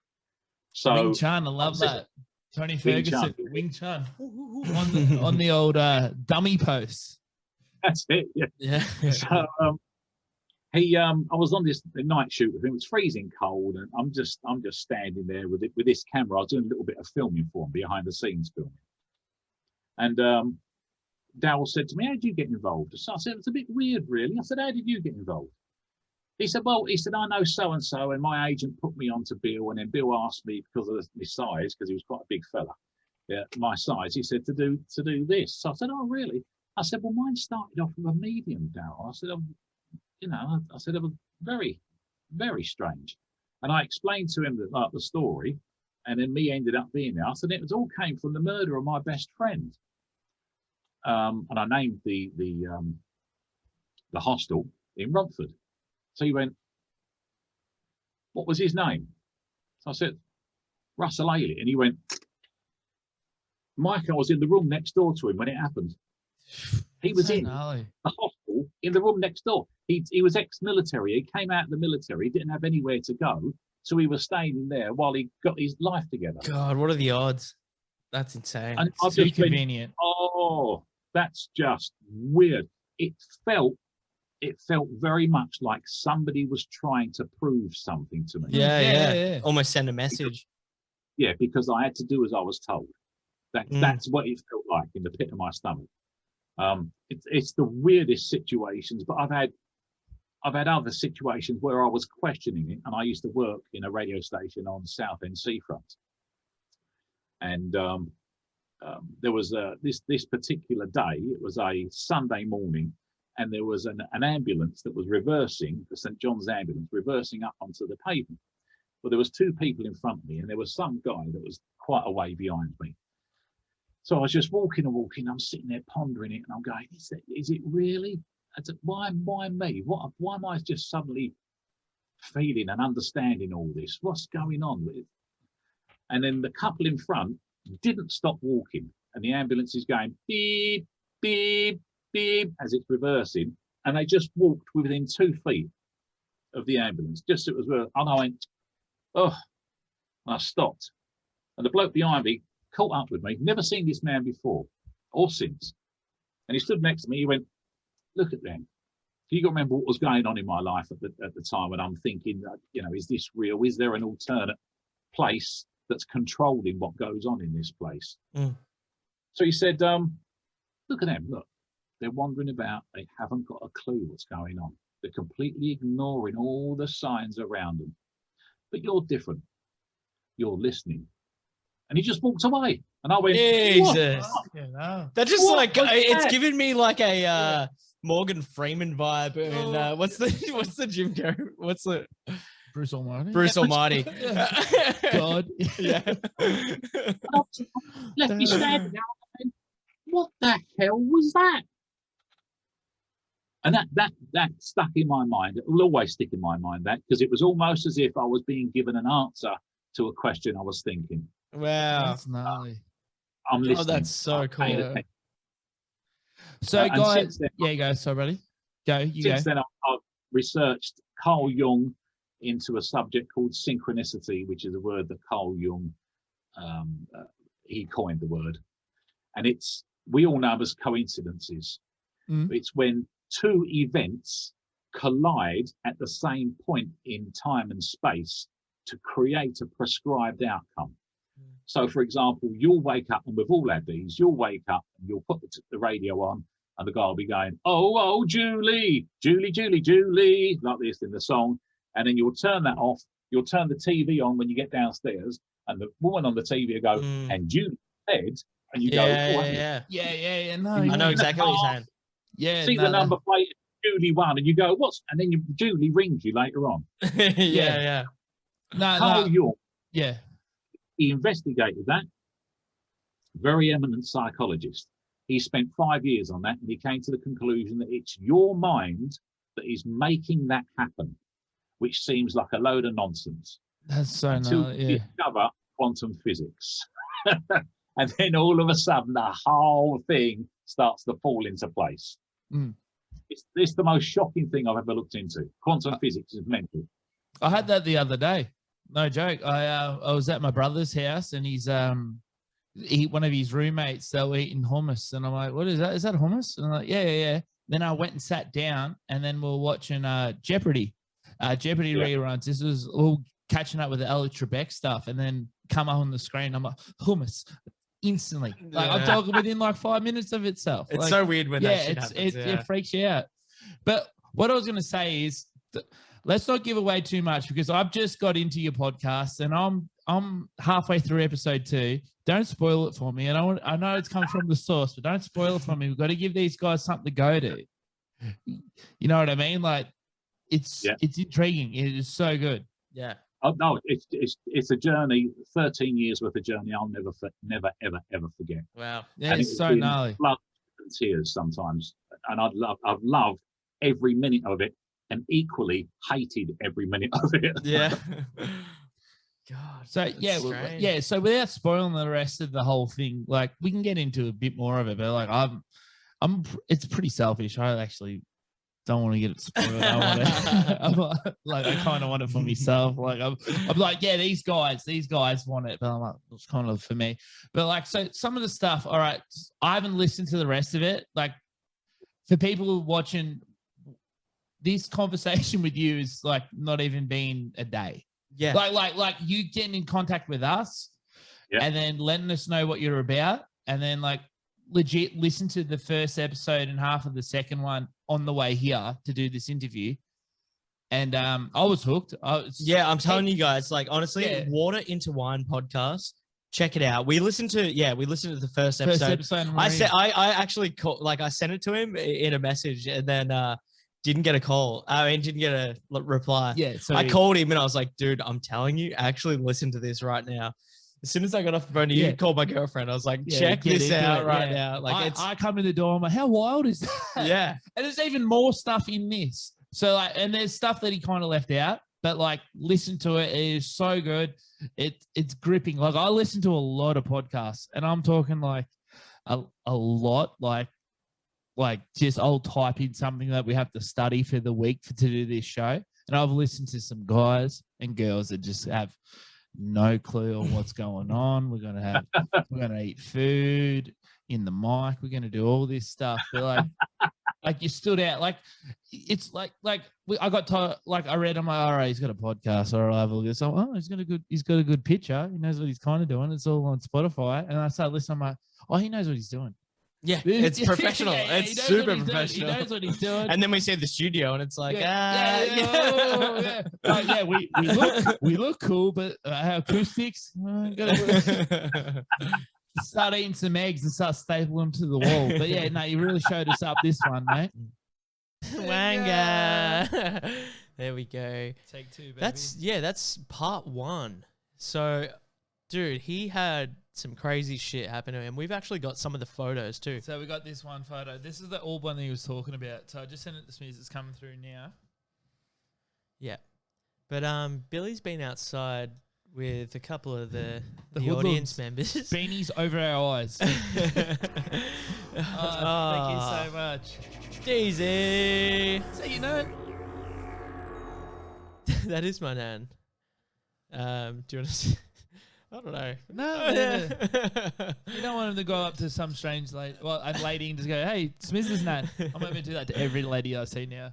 So Wing Chun, I love that. Tony Ferguson, Wing Chun. on the old dummy posts. That's it. Yeah. So I was on this night shoot with him. It was freezing cold, and I'm just standing there with this camera. I was doing a little bit of filming for him, behind the scenes filming. And Darryl said to me, "How did you get involved?" So I said, "It's a bit weird, really." I said, "How did you get involved?" He said, "I know so and so, and my agent put me on to Bill, and then Bill asked me because of my size, because he was quite a big fella, my size. He said to do this." So I said, "Oh, really?" I said, "Well, mine started off with a medium, Darryl." I said, it was very, very strange. And I explained to him the story, and then me ended up being there. I said, it all came from the murder of my best friend. And I named the hostel in Romford. So he went, "What was his name?" So I said, Russell Ailey. And he went, Mike, I was in the room next door to him when it happened. He was in the hospital in the room next door. He was ex-military. He came out of the military. He didn't have anywhere to go. So he was staying in there while he got his life together. God, what are the odds? That's insane. And I've just convenient. Oh, that's just weird. It felt very much like somebody was trying to prove something to me. Yeah. Almost send a message. Because I had to do as I was told. That's what it felt like in the pit of my stomach. It's the weirdest situations, but I've had other situations where I was questioning it, and I used to work in a radio station on Southend Seafront, and there was this particular day. It was a Sunday morning, and there was an ambulance that was reversing, the St John's ambulance, reversing up onto the pavement. Well, there was two people in front of me, and there was some guy that was quite a way behind me. So I was just walking. I'm sitting there pondering it, and I'm going, is it really? Why me? Why am I just suddenly feeling and understanding all this? What's going on with it? And then the couple in front didn't stop walking, and the ambulance is going beep, beep, beep as it's reversing, and they just walked within 2 feet of the ambulance. Just it was, and I went, oh, and I stopped, and the bloke behind me caught up with me. Never seen this man before or since, and he stood next to me. He went, look at them. You got to remember what was going on in my life at the time when I'm thinking, is this real? Is there an alternate place that's controlling what goes on in this place? So he said, look at them. Look, they're wandering about. They haven't got a clue what's going on. They're completely ignoring all the signs around them. But you're different. You're listening. And he just walked away. And I went, Jesus. That's just it's that? giving me like a Morgan Freeman vibe. And what's the Jim Carrey? What's the Bruce Almighty? Bruce Almighty. God. Yeah. Left me standing there. What the hell was that? And that stuck in my mind. It will always stick in my mind, that, because it was almost as if I was being given an answer to a question I was thinking. Wow. That's gnarly. I'm listening. Oh, that's so cool. Yeah. So, guys, go. So, buddy, go. Since then, I've researched Carl Jung into a subject called synchronicity, which is a word that Carl Jung he coined the word, and we all know them as coincidences. It's when two events collide at the same point in time and space to create a prescribed outcome. So, for example, you'll wake up, and we've all had these, you'll wake up and you'll put the radio on, and the guy will be going, oh, Julie, Julie, Julie, Julie, like this in the song. And then you'll turn that off. You'll turn the TV on when you get downstairs, and the woman on the TV will go, and Julie said, and you go, No, I know exactly what you're saying. Yeah. See the number plate, Julie won, and you go, what's? And then Julie rings you later on. Yeah. Carl Jung, yeah. He investigated that. Very eminent psychologist. He spent 5 years on that, and he came to the conclusion that it's your mind that is making that happen, which seems like a load of nonsense. That's so until you discover quantum physics. And then all of a sudden, the whole thing starts to fall into place. It's the most shocking thing I've ever looked into. Quantum physics is mental. I had that the other day. No joke. I was at my brother's house, and he's one of his roommates, they were eating hummus, and I'm like, what is that? Is that hummus? And I'm like, yeah. Then I went and sat down, and then we're watching Jeopardy reruns. This was all catching up with the Alex Trebek stuff, and then come up on the screen. I'm like, hummus. Instantly. Like, I'm talking within like 5 minutes of itself. It's like, so weird when that shit happens. It freaks you out. But what I was going to say is, let's not give away too much, because I've just got into your podcast and I'm halfway through episode 2. Don't spoil it for me. And I know it's come from the source, but don't spoil it for me. We've got to give these guys something to go to. You know what I mean? Like, it's intriguing. It is so good. Yeah. Oh, no, it's a journey, 13 years worth of journey I'll never, ever forget. Wow. Yeah, and it's so gnarly. Blood and tears sometimes. And I've loved every minute of it, and equally hated every minute of it. Yeah. God. So that's yeah, strange. So without spoiling the rest of the whole thing, like we can get into a bit more of it, but like it's pretty selfish. I actually don't want to get it spoiled. I want it. I kind of want it for myself. Like I'm like, yeah, these guys want it, but I'm like, it's kind of for me. But like, so some of the stuff, all right, I haven't listened to the rest of it. Like for people watching, this conversation with you is like not even been a day. Yeah. Like you getting in contact with us and then letting us know what you're about, and then like legit listen to the first episode and half of the second one on the way here to do this interview. And I was hooked. I'm telling you guys, like honestly, Water into Wine podcast. Check it out. We listened to the first episode. I actually I sent it to him in a message and then didn't get a call. I mean, didn't get a reply. Yeah. So I called him and I was like, dude, I'm telling you, actually listen to this right now. As soon as I got off the phone, he called my girlfriend. I was like, check this out right now. Like I come to the door. I'm like, how wild is that? Yeah. And there's even more stuff in this. So like, and there's stuff that he kind of left out, but like, listen to it. It is so good. It's gripping. Like I listen to a lot of podcasts, and I'm talking like a lot, like just I'll type in something that we have to study for the week to do this show. And I've listened to some guys and girls that just have no clue on what's going on. We're gonna eat food in the mic. We're gonna do all this stuff. But like you stood out. Like it's like I got told, like I read, I'm like, all right, he's got a podcast. All right, I'll have a look at this. So, he's got a good picture. He knows what he's kind of doing. It's all on Spotify. And I started listening. I'm like, oh, he knows what he's doing. Yeah, it's professional. It's super professional. He knows what he's doing. And then we see the studio, and it's like, we look cool, but our acoustics. Gotta start eating some eggs and start stapling them to the wall. But yeah, no, you really showed us up this one, mate. Wanga. There we go. Take 2, baby. That's part 1. So, dude, he had some crazy shit happen to him. We've actually got some of the photos too. So we got this one photo. This is the old one that he was talking about. So I just sent it to Smeeze. It's coming through now. Yeah. But Billy's been outside with a couple of the hoodlums. audience members. Beanies over our eyes. Thank you so much. Daisy. So you know. That is my nan. Do you want to I don't know. No, you don't want him to go up to some strange lady, lady and just go, "Hey, Smith's nan." I'm going to do that to every lady I see now.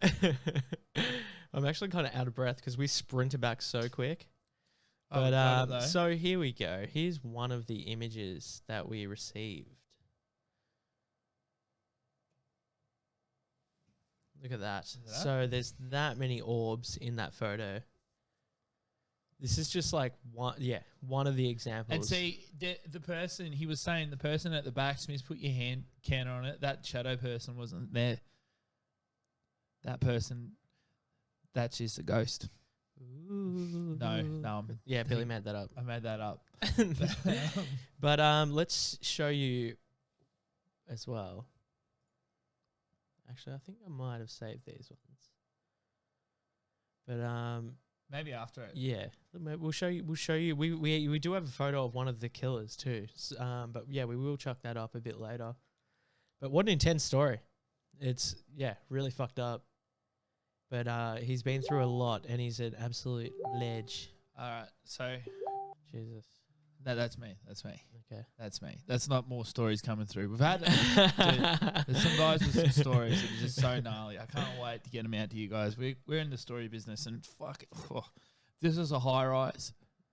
I'm actually kind of out of breath because we sprinted back so quick. But so here we go. Here's one of the images that we received. Look at that. So there's that many orbs in that photo. This is just like one of the examples. And see, the person, he was saying the person at the back, Smith, put your hand counter on it. That shadow person wasn't there. That person, that's just a ghost. Ooh. No. Billy made that up. I made that up. But let's show you as well. Actually, I think I might have saved these ones. But maybe after it. Yeah, we'll show you. We do have a photo of one of the killers too. But yeah, we will chuck that up a bit later. But what an intense story! It's really fucked up. But he's been through a lot, and he's an absolute ledge. All right, so Jesus. That's me. Okay. That's me. That's not more stories coming through. We've had dude, there's some guys with some stories that are just so gnarly. I can't wait to get them out to you guys. We're in the story business, and fuck, this is a high rise.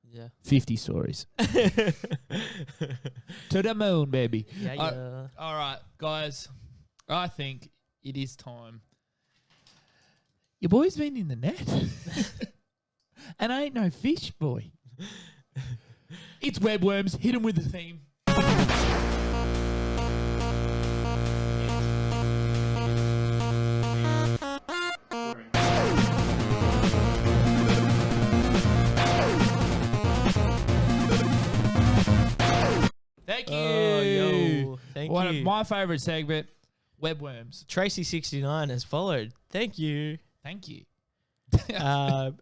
Yeah. 50 stories. To the moon, baby. Yeah. All right, guys. I think it is time. Your boy's been in the net. And I ain't no fish, boy. It's webworms. Hit him with the theme. Thank you. Thank One you. of my favourite segment, webworms. Tracy69 has followed. Thank you. Thank you. Um,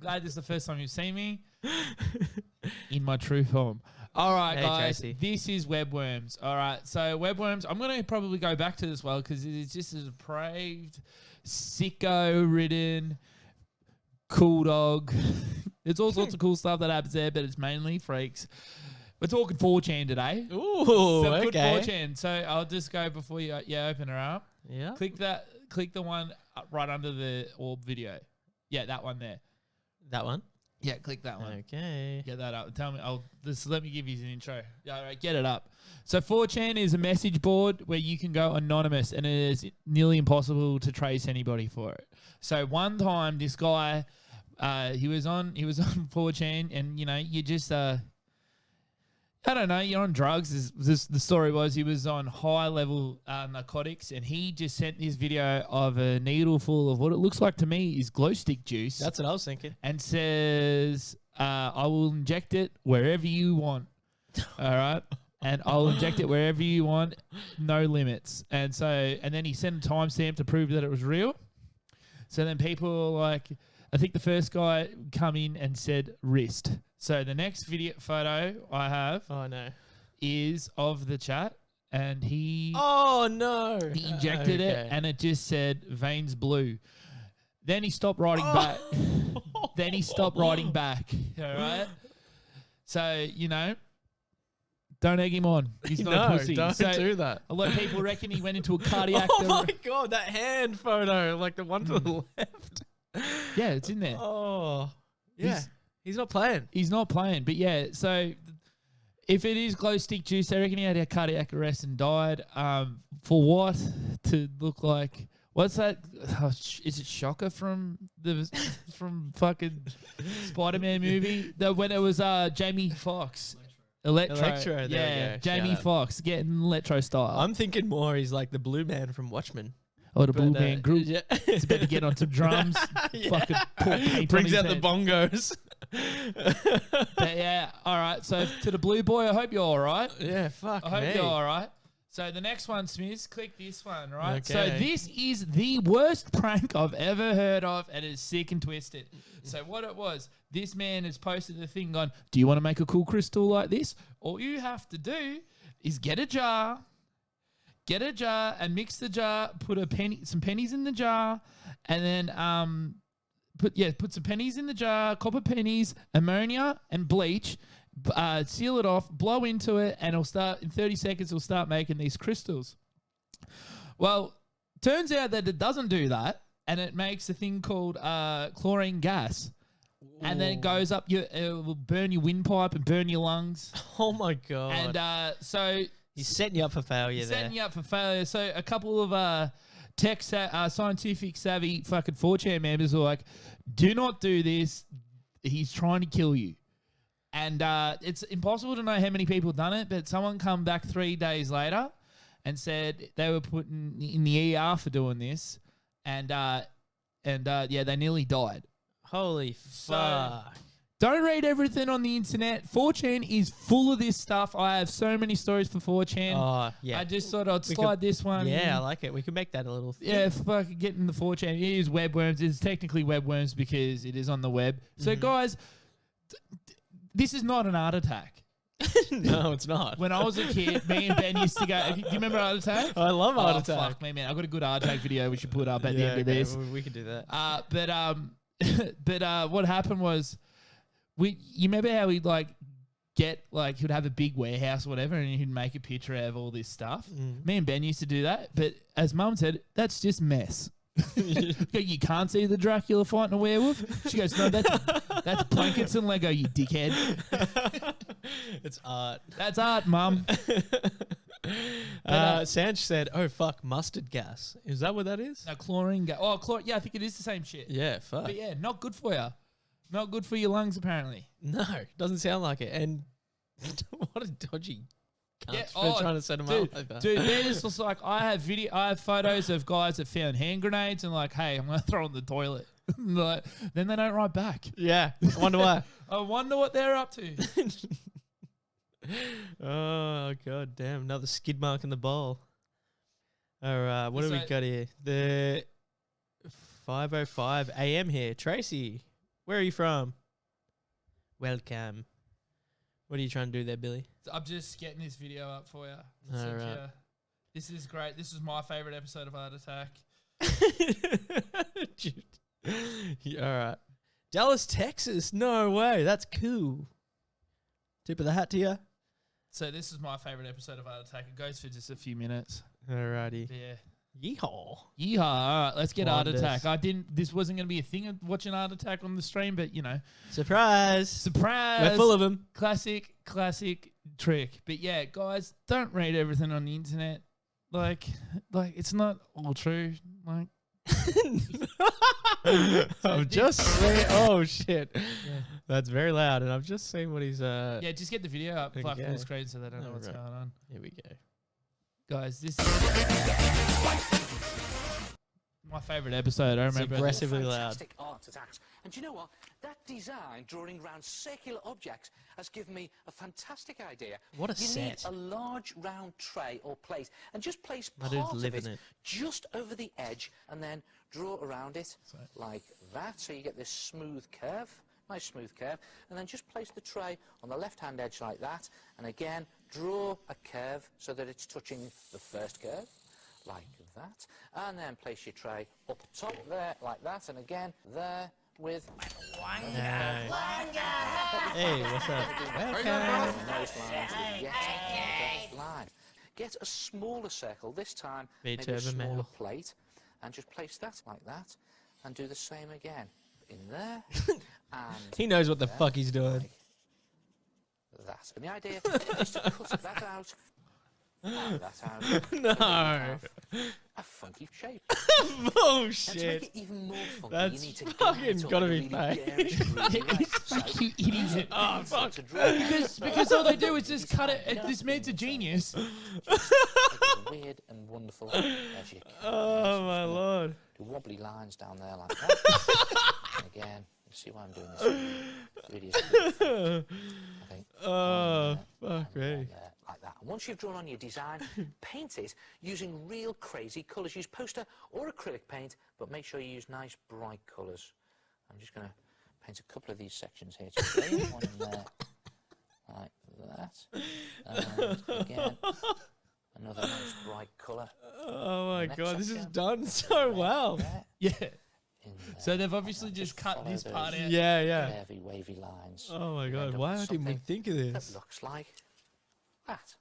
Glad this is the first time you've seen me in my true form. All right, Hey, guys. Tracy. This is webworms. All right. So webworms, I'm going to probably go back to this well because it is just a depraved, sicko-ridden, cool dog. There's all sorts of cool stuff that happens there, but it's mainly freaks. We're talking 4chan today. Ooh, Some good okay. 4chan. So I'll just go before you open her up. Yeah. Click the one right under the orb video. Yeah, that one there. That one. Yeah, click that one. Okay. Get that up. Tell me. Let me give you an intro. Yeah, all right, get it up. So 4chan is a message board where you can go anonymous, and it is nearly impossible to trace anybody for it. So one time, this guy, he was on 4chan, and you just I don't know, you're on drugs. The story was he was on high level narcotics, and he just sent this video of a needle full of what it looks like to me is glow stick juice. That's what I was thinking. And says, I will inject it wherever you want. All right. And I'll inject it wherever you want. No limits. And then he sent a timestamp to prove that it was real. So then people were like, I think the first guy come in and said wrist. So the next video photo I have is of the chat, and he injected it, and it just said veins blue. Then he stopped writing back. Then he stopped writing back. All right. So don't egg him on. He's not a pussy. Don't do that. A lot of people reckon he went into a cardiac. Oh my god, that hand photo, like the one to the left. Yeah, it's in there. Oh, yeah. He's not playing. He's not playing. But yeah, so if it is glow stick juice, I reckon he had a cardiac arrest and died. For what? To look like, what's that? Is it Shocker from fucking Spider-Man movie? When it was Jamie Foxx. Electro. Yeah, Jamie Foxx getting Electro style. I'm thinking more he's like the blue man from Watchmen. Or the Blue Man Group. Yeah. It's about to get on some drums. Fucking put paint brings on out his the bongos. But yeah, all right. So to the blue boy, I hope you're all right. Yeah, fuck I hope me. you're all right. So the next one, Smiths, click this one, right? Okay. So this is the worst prank I've ever heard of, and it's sick and twisted. So what it was, this man has posted a thing on, do you want to make a cool crystal like this? All you have to do is get a jar and mix the jar, put some pennies in the jar, and then put some pennies in the jar, copper pennies, ammonia, and bleach. Seal it off, blow into it, and it'll start in 30 seconds. It'll start making these crystals. Well, turns out that it doesn't do that, and it makes a thing called chlorine gas, and then it goes up. It will burn your windpipe and burn your lungs. Oh my god! And so he's setting you up for failure. Setting you up for failure. So a couple of scientific savvy fucking 4chan members were like, "Do not do this. He's trying to kill you." And it's impossible to know how many people done it, but someone come back 3 days later and said they were put in the ER for doing this, and they nearly died. Holy fuck. Don't read everything on the internet. 4chan is full of this stuff. I have so many stories for 4chan. Oh, yeah. I just thought I'd slide this one. Yeah, I like it. We could make that a little thing. Yeah, fucking getting the 4chan. It is webworms. It's technically webworms because it is on the web. So, guys, this is not an art attack. No, it's not. When I was a kid, me and Ben used to go. Do you remember Art Attack? I love Art Attack. Fuck me, man. I got a good Art Attack video we should put up at the end of this. We could do that. But what happened was, you remember how he'd he'd have a big warehouse or whatever, and he'd make a picture of all this stuff. Me and Ben used to do that, but as Mum said, that's just mess. You can't see the Dracula fighting a werewolf. She goes, no, that's blankets and Lego, you dickhead. It's art. That's art, Mum. Sanch said, "Oh fuck, mustard gas. Is that what that is?" No, chlorine gas. Oh, yeah, I think it is the same shit. Yeah, fuck. But yeah, not good for you. Not good for your lungs, apparently. No, doesn't sound like it. And what a dodgy cunt for oh, trying to set them dude, up like that. Dude, there's just like I have photos of guys that found hand grenades and like, hey, I'm gonna throw in the toilet. Like, then they don't write back. Yeah, I wonder why. I wonder what they're up to. Oh god damn! Another skid mark in the bowl. All right, what do we got here? The 5:05 a.m. here. Tracy, where are you from? Welcome. What are you trying to do there, Billy? I'm just getting this video up for you. All right. This is great. This is my favourite episode of Art Attack. All right. Dallas, Texas. No way. That's cool. Tip of the hat to you. So this is my favourite episode of Art Attack. It goes for just a few minutes. Alrighty. Yeah. Yeehaw. Yeehaw. All right, let's get Art Wonders. Attack. This wasn't going to be a thing of watching Art Attack on the stream, but, you know. Surprise. Surprise. We're full of them. Classic trick. But, yeah, guys, don't read everything on the internet. Like it's not all true. Like, I'm just saying. Oh, shit. yeah. That's very loud, and I've just seen what he's... Yeah, just get the video up, Okay. full screen, so they don't know what's Alright. going on. Here we go. Guys, this is my favourite episode. I remember. aggressively loud. Fantastic art attacks. And do you know what? That design, drawing around circular objects, has given me a fantastic idea. What a you set. need a large round tray or plate, and just place My part dudes of live in it it. just over the edge, and then draw around it like that, so you get this smooth curve. Nice smooth curve, and then just place the tray on the left-hand edge like that, and again draw a curve so that it's touching the first curve, like that, and then place your tray up top there like that, and again there with Hey, what's up? Welcome. those lines with yet another line. Get a smaller circle, this time maybe a turbo smaller male. plate, and just place that like that, and do the same again in there, and He knows what the fuck he's doing. like that. And the idea is to cut that out, and that out, No. have a funky shape. Oh, And to make shit. it even more funky, That's you need to fucking line it up gotta in a be really fake. garish groovy way. So, You idiot. Oh, fuck. to draw Because all they do is just cut it. This man's a genius. Just make it weird and wonderful as you can. Oh, my lord. Do wobbly lines down there like that. And again, you see why I'm doing this. Video's good. I think. Oh, One fuck there, me. there, like that. And once you've drawn on your design, paint it using real crazy colours. Use poster or acrylic paint, but make sure you use nice bright colours. I'm just going to paint a couple of these sections here today. One in there, like that. And again, another nice bright colour. Oh, my Next God. This is section. done so well. There, Yeah. in there. So they've obviously And just cut follow this part those out. Yeah, yeah. Curvy, wavy lines. Oh, my You God. end up Why with didn't we something think of that this? looks like that.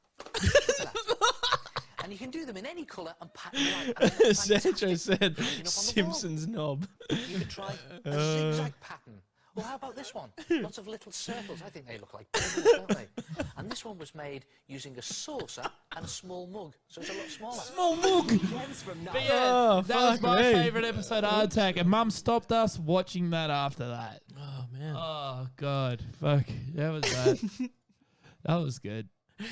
And you can do them in any colour and pattern like Sancho said Painting up on the wall. Simpsons knob. You could try a zigzag pattern. Well, how about this one? Lots of little circles. I think they look like bubbles, don't they? And this one was made using a saucer and a small mug, so it's a lot smaller. Small mug. But yeah, Oh, that was fuck my me. favourite episode of Art Attack, and Mum stopped us watching that after that. Oh, man. Oh God, fuck, that was that. That was good. That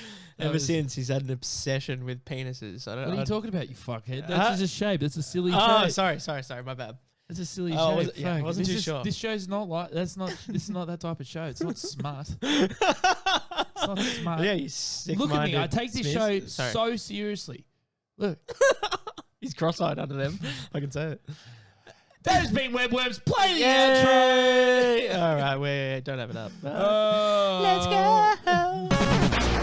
Ever was- since, he's had an obsession with penises. I don't What are you I- talking about, you fuckhead? That's just a shape. That's a silly Oh, shape. sorry, my bad. That's a silly Oh, shape. was it? Yeah, I Fuck. wasn't This too is- sure. This show's not like this is not that type of show. It's not smart. It's not smart. Yeah, you sick Look at me. I take this show so seriously. Look, He's cross-eyed under them. I can say it. that has been Webworms. Play the Yay! All right, we don't have it up. outro. Let's go.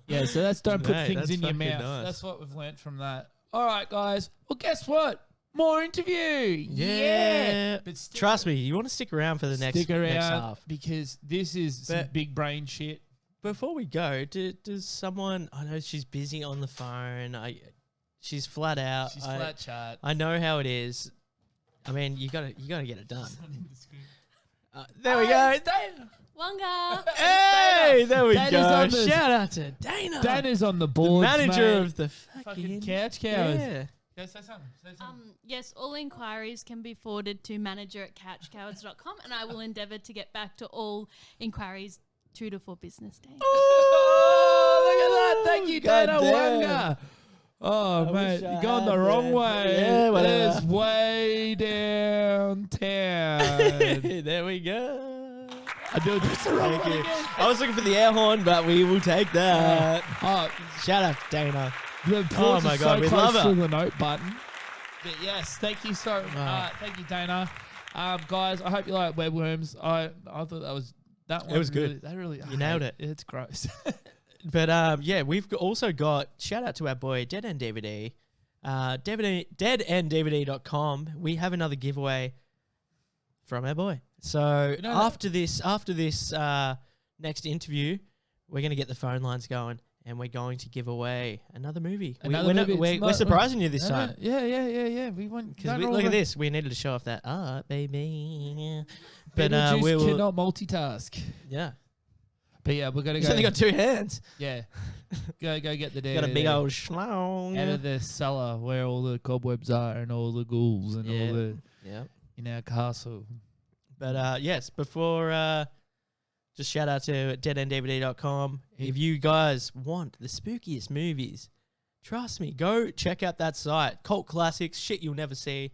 Yeah, so that's don't put Mate, things that's in your fucking mouth. nice. That's what we've learnt from that. All right, guys. Well, guess what? More interview. Yeah. But stick Trust me, you want to stick around for the next stick around half. because this is some But- big brain shit. Before we go, does someone? I know she's busy on the phone. She's flat out. She's flat chart. I know how it is. I mean, you gotta get it done. There we go. Wonga. Hey, there we Dana's go. on the- Shout out to Dana, Dana's on the the board. manager of the fucking fucking couch cows. Yeah. Yeah, say something. Say something. Yes, all inquiries can be forwarded to manager@couchcowards.com, and I will endeavour to get back to all inquiries 2 to 4 business days. Oh, look at that. Thank you, God Dana damn. Wanga. Oh, I mate, wish I you're going had the wrong it. way. Yeah, whatever. It's way downtown. There we go. I do it just the wrong Thank way you. again. I was looking for the air horn, but we will take that. Oh, Shout out to Dana. the applause my is God, so we close love to her. the note button. But yes, thank you so much. Thank you, Dana. Guys, I hope you like webworms. I thought that one was really, good. That really, You nailed it. It's gross. But yeah, also got shout out to our boy Dead End DVD, deadenddvd.com. We have another giveaway from our boy. So You know after this next interview, we're gonna get the phone lines going, and we're going to give away another movie. Another movie. We're surprising you this time. Yeah. We want Because look at this, we needed to show off that art, baby. But Beetlejuice we will, cannot multitask. yeah. But yeah, we're gonna He's go. only got two hands. Yeah, go get the Got a big DVD old schlong. out of the cellar where all the cobwebs are and all the ghouls and all the Yeah. in our castle. But yes, before just shout out to deadenddvd.com. If you guys want the spookiest movies, trust me, go check out that site. Cult classics, shit you'll never see.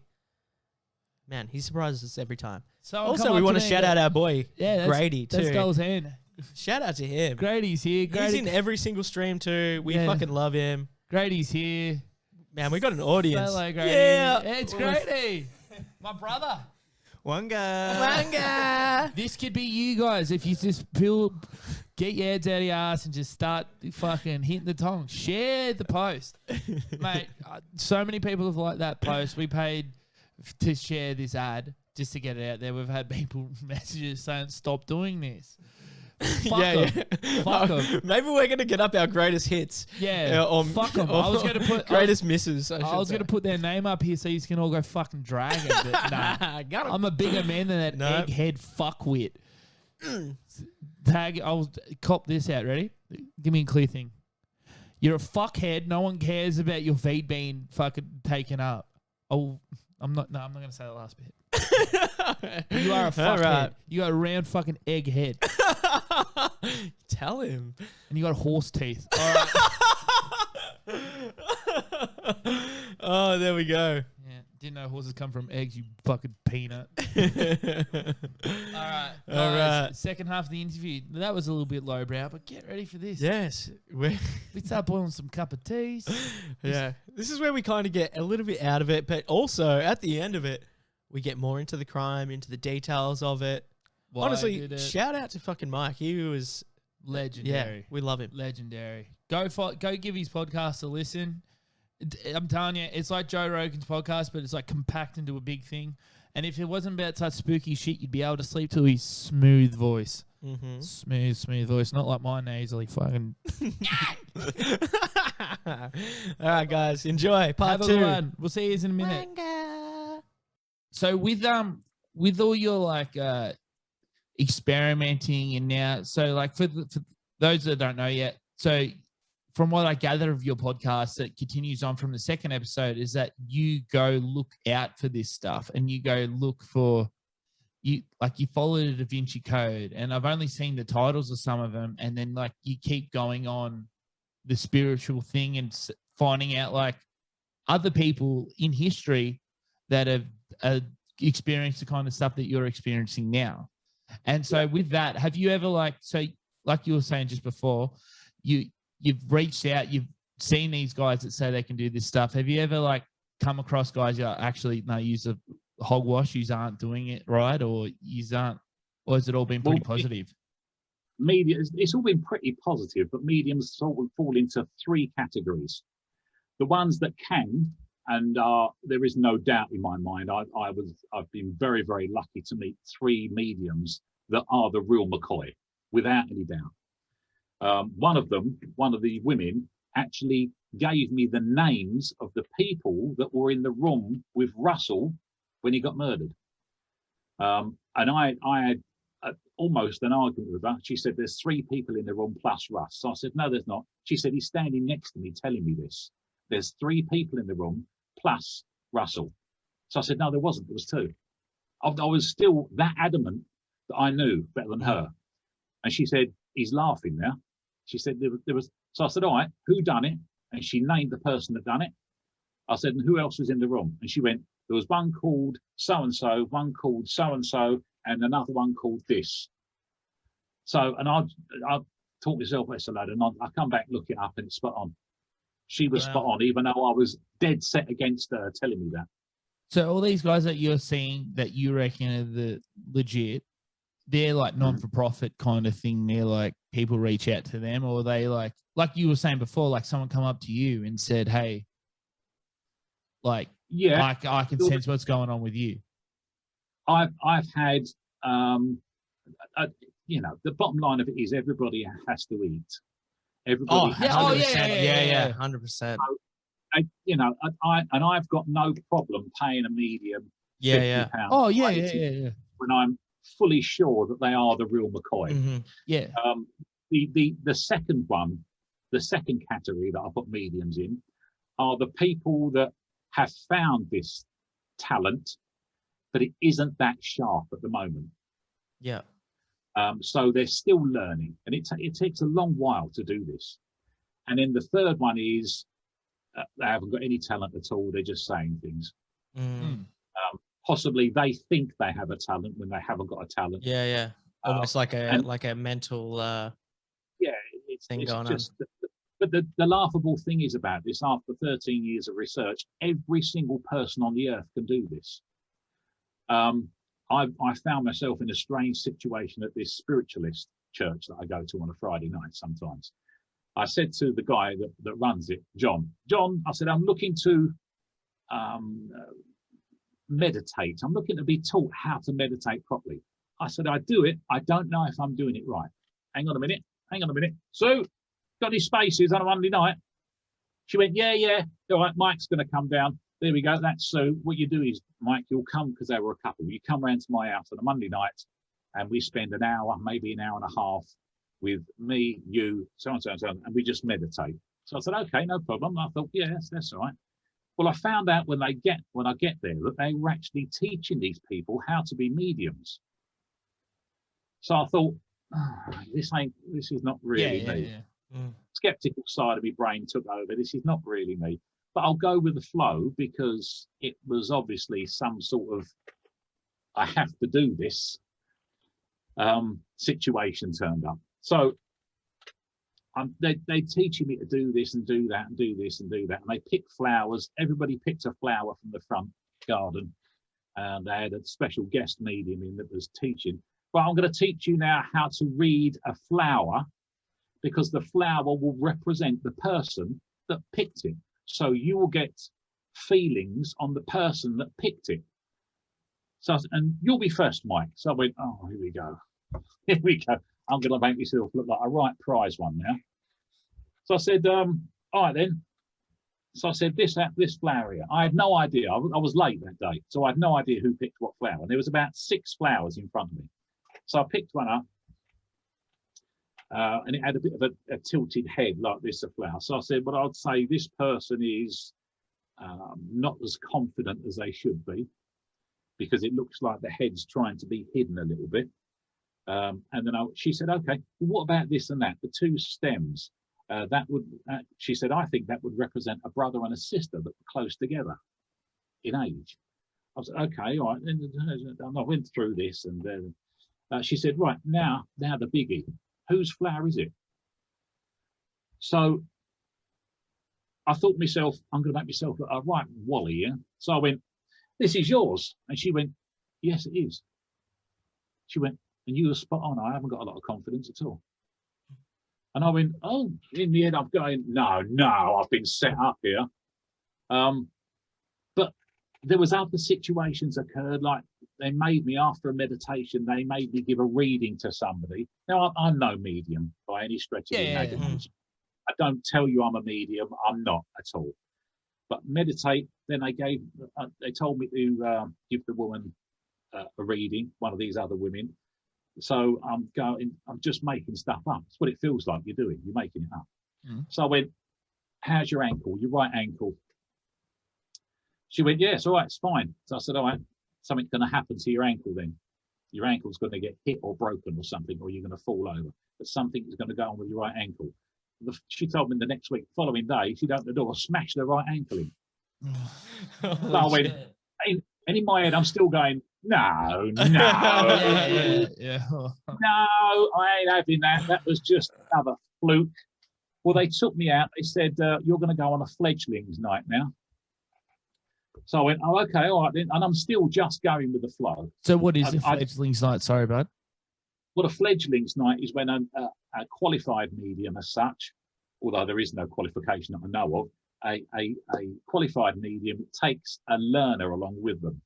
Man, he surprises us every time. So Also, we want to shout out our boy Grady too. That's Goal's hand. Shout out to him. Grady's here. He's in every single stream too. We fucking love him. Grady's here. Man, we got an audience. Hello, Grady. Yeah. It's Grady. My brother. One guy. This could be you guys if you just get your heads out of your ass and just start fucking hitting the tongue. Share the post. Mate, so many people have liked that post. We paid to share this ad just to get it out there. We've had people messages saying, stop doing this. Fuck 'em. Fuck 'em. Maybe we're gonna get up our greatest hits. Yeah. Fuck 'em. I was going to put... greatest misses. I was going to put their name up here so you can all go fucking drag it. But nah, Got 'em. I'm a bigger man than that Nope. egghead fuckwit. Tag. I'll cop this out. Ready? Give me a clear thing. You're a fuckhead. No one cares about your feet being fucking taken up. Oh, I'm not going to say the last bit. You are a fuckhead. Right. You got a round fucking egghead. Tell him. And you got horse teeth. All right. Oh, there we go. Yeah. Didn't know horses come from eggs, you fucking peanut. All right. All right. Second half of the interview. That was a little bit lowbrow, but get ready for this. Yes. We start boiling some cup of teas. Yeah. This is where we kind of get a little bit out of it, but also at the end of it, we get more into the crime, into the details of it. Why Honestly, did it? shout out to fucking Mike. He was Legendary. Yeah, we love him. Legendary. Go give his podcast a listen. I'm telling you, it's like Joe Rogan's podcast, but it's like compact into a big thing. And if it wasn't about such spooky shit, you'd be able to sleep to his smooth voice. Mm-hmm. Smooth voice. Not like my nasally fucking... All right, guys. Enjoy. Part Have a 2. good one. We'll see you in a minute. So with all your like experimenting and now, so like for those that don't know yet, so from what I gather of your podcast that continues on from the second episode is that you go look out for this stuff and you go look for you follow the Da Vinci Code, and I've only seen the titles of some of them, and then like you keep going on the spiritual thing and finding out like other people in history that have experienced the kind of stuff that you're experiencing now. And so with that, have you ever like you were saying just before, you've reached out, you've seen these guys that say they can do this stuff. Have you ever like come across guys that actually use a hogwash, you aren't doing it right, or you aren't, or has it all been pretty positive? Media, it's all been pretty positive, but mediums sort of fall into 3 categories. The ones that can, and there is no doubt in my mind, I've been very, very lucky to meet 3 mediums that are the real McCoy, without any doubt. One of the women, actually gave me the names of the people that were in the room with Russell when he got murdered. And I had almost an argument with her. She said, there's 3 people in the room plus Russ. So I said, no, there's not. She said, he's standing next to me telling me this. There's 3 people in the room plus Russell. So I said, no, there wasn't. There was 2. I was still that adamant that I knew better than her. And she said, he's laughing now. She said, there was. So I said, all right, who done it? And she named the person that done it. I said, and who else was in the room? And she went, there was one called so-and-so, one called so-and-so, and another one called this. So, and I taught myself that's a load, and I come back, look it up, and it's spot on. She was spot on, even though I was dead set against her telling me that. So all these guys that you're seeing that you reckon are the legit, they're like non-for-profit kind of thing. They're like people reach out to them, or they like you were saying before, like someone come up to you and said, "Hey, like, yeah, I can sense what's going on with you." I've had, you know, the bottom line of it is everybody has to eat. Everybody. Oh, 100%. Yeah, 100%. You know, I've got no problem paying a medium. Yeah. £50 Oh, yeah. When I'm fully sure that they are the real McCoy. Mm-hmm. Yeah. The second one, the second category that I put mediums in, are the people that have found this talent, but it isn't that sharp at the moment. Yeah. So they're still learning, and it takes a long while to do this. And then the third one is they haven't got any talent at all. They're just saying things. Possibly they think they have a talent when they haven't got a talent. Yeah. Almost like a mental thing going just, on. But the laughable thing is about this, after 13 years of research, every single person on the earth can do this. I found myself in a strange situation at this spiritualist church that I go to on a Friday night sometimes. I said to the guy that runs it, John, I said, I'm looking to meditate. I'm looking to be taught how to meditate properly. I said, I do it. I don't know if I'm doing it right. Hang on a minute. So, got any spaces on a Monday night? She went, yeah. All right, Mike's going to come down. There we go. That's so. What you do is, Mike, you'll come, because they were a couple. You come round to my house on a Monday night, and we spend an hour, maybe an hour and a half, with me, you, so and so, and we just meditate. So I said, okay, no problem. I thought, yeah, that's all right. Well, I found out when I get there that they were actually teaching these people how to be mediums. So I thought, this is not really me. Yeah. Skeptical side of my brain took over. This is not really me. But I'll go with the flow, because it was obviously some sort of I have to do this situation turned up. So they're teaching me to do this and do that and do this and do that. And they picked flowers. Everybody picked a flower from the front garden. And they had a special guest medium in that was teaching. But I'm going to teach you now how to read a flower, because the flower will represent the person that picked it. So you will get feelings on the person that picked it. So, and you'll be first, Mike. So I went, oh, here we go. I'm going to make myself look like a right prize one now. So I said, all right then. So I said, this flower here. I had no idea. I was late that day, so I had no idea who picked what flower. And there was about 6 flowers in front of me. So I picked one up, and it had a bit of a tilted head like this, a flower. So I said, well, I'd say this person is not as confident as they should be, because it looks like the head's trying to be hidden a little bit. And then she said, okay, well, what about this and that? The 2 stems, she said, I think that would represent a brother and a sister that were close together in age. I said, okay, all right. And I went through this, and she said, right, now the biggie. Whose flower is it? So I thought to myself, I'm going to make myself look a right wally, yeah? So I went, this is yours. And she went, yes, it is. She went, and you were spot on. I haven't got a lot of confidence at all. And I went, oh, in the end, I'm going, no, I've been set up here. But there was other situations occurred, like they made me, after a meditation, they made me give a reading to somebody. Now, I'm no medium by any stretch of the imagination. I don't tell you I'm a medium. I'm not at all. But meditate. Then they told me to give the woman a reading, one of these other women. So I'm just making stuff up. It's what it feels like you're doing. You're making it up. So I went, how's your ankle? Your right ankle? She went, yeah, it's all right, it's fine. So I said, all right, something's going to happen to your ankle then. Your ankle's going to get hit or broken or something, or you're going to fall over. But something is going to go on with your right ankle. she told me the next week, following day, she'd opened the door, smashed her right ankle in. Holy I went, shit. in my head, I'm still going, no, Yeah. no, I ain't having that. That was just another fluke. Well, they took me out. They said, you're going to go on a fledglings night now. So I went, oh, okay, all right then. And I'm still just going with the flow. So what is a fledglings night? Sorry, bud. Well, a fledglings night is when a qualified medium as such, although there is no qualification that I know of, a qualified medium takes a learner along with them.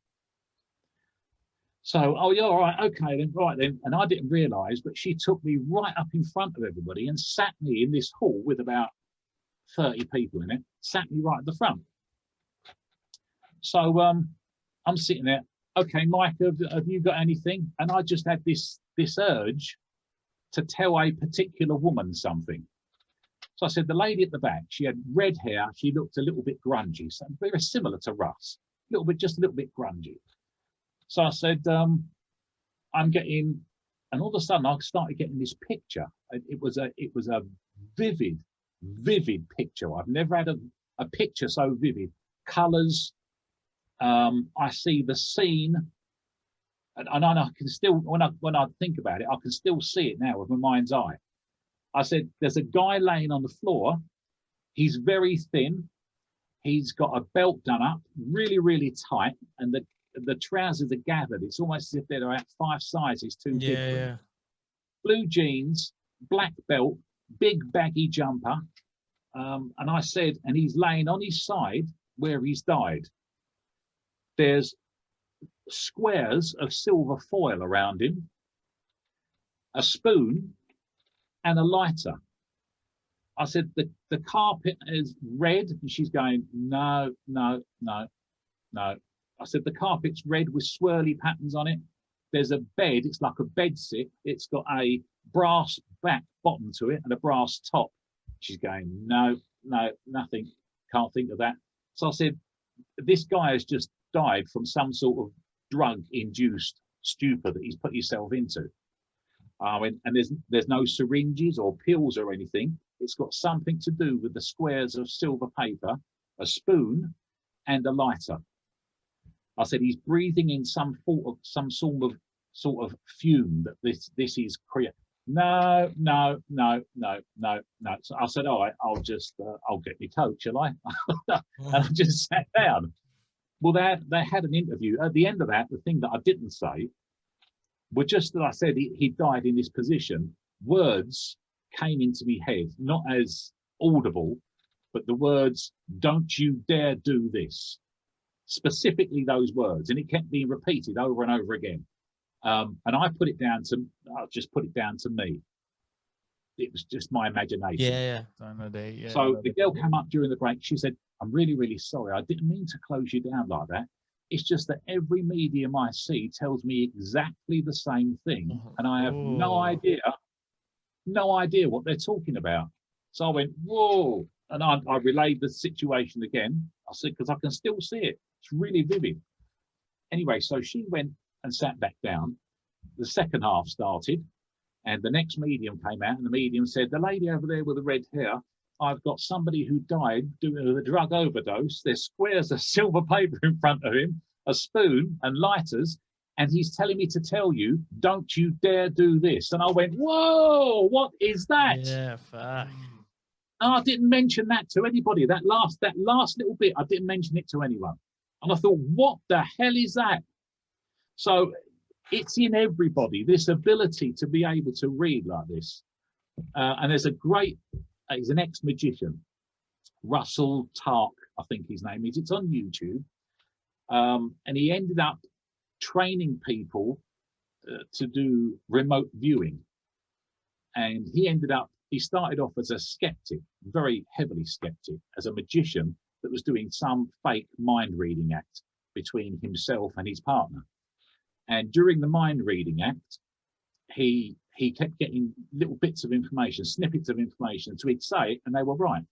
So, oh, yeah, all right, okay, then, right then. And I didn't realise, but she took me right up in front of everybody and sat me in this hall with about 30 people in it, sat me right at the front. So I'm sitting there, okay, Mike, have you got anything? And I just had this urge to tell a particular woman something. So I said, the lady at the back, she had red hair, she looked a little bit grungy, so very similar to Russ, just a little bit grungy. So I said, I'm getting, and all of a sudden I started getting this picture. It was a vivid picture. I've never had a picture so vivid. Colours. I see the scene, and I can still, when I think about it, I can still see it now with my mind's eye. I said, there's a guy laying on the floor. He's very thin. He's got a belt done up, really, really tight, and the trousers are gathered. It's almost as if they're about 5 sizes too big. Yeah. Blue jeans, black belt, big baggy jumper. And I said, and he's laying on his side where he's died. There's squares of silver foil around him, a spoon, and a lighter. I said, the carpet is red. And she's going, no. I said, the carpet's red with swirly patterns on it. There's a bed. It's like a bed sit. It's got a brass back bottom to it and a brass top. She's going, no, nothing. Can't think of that. So I said, this guy has just died from some sort of drug-induced stupor that he's put himself into. And there's no syringes or pills or anything. It's got something to do with the squares of silver paper, a spoon, and a lighter. I said he's breathing in some sort of fume that this is creating. No. So I said, all right, I'll get my coat, shall I? And I just sat down. Well, they had an interview. At the end of that, the thing that I didn't say were just that I said he died in this position. Words came into my head, not as audible, but the words, don't you dare do this. Specifically those words. And it kept being repeated over and over again. And I just put it down to me. It was just my imagination. Yeah. So the girl came up during the break. She said, I'm really, really sorry. I didn't mean to close you down like that. It's just that every medium I see tells me exactly the same thing. And I have no idea what they're talking about. So I went, whoa. And I relayed the situation again. I said, because I can still see it. It's really vivid. Anyway, so she went and sat back down. The second half started. And the next medium came out, and the medium said, the lady over there with the red hair, I've got somebody who died doing a drug overdose. There's squares of silver paper in front of him, a spoon and lighters, and he's telling me to tell you, don't you dare do this. And I went, whoa, what is that? Yeah, fuck. No, I didn't mention that to anybody. That last little bit, I didn't mention it to anyone. And I thought, what the hell is that? So it's in everybody, this ability to be able to read like this. And there's he's an ex-magician, Russell Tark, I think his name is. It's on YouTube. And he ended up training people to do remote viewing. And he started off as a skeptic, very heavily skeptic, as a magician that was doing some fake mind reading act between himself and his partner. And during the mind reading act, he kept getting little bits of information, snippets of information. So he'd say it and they were right.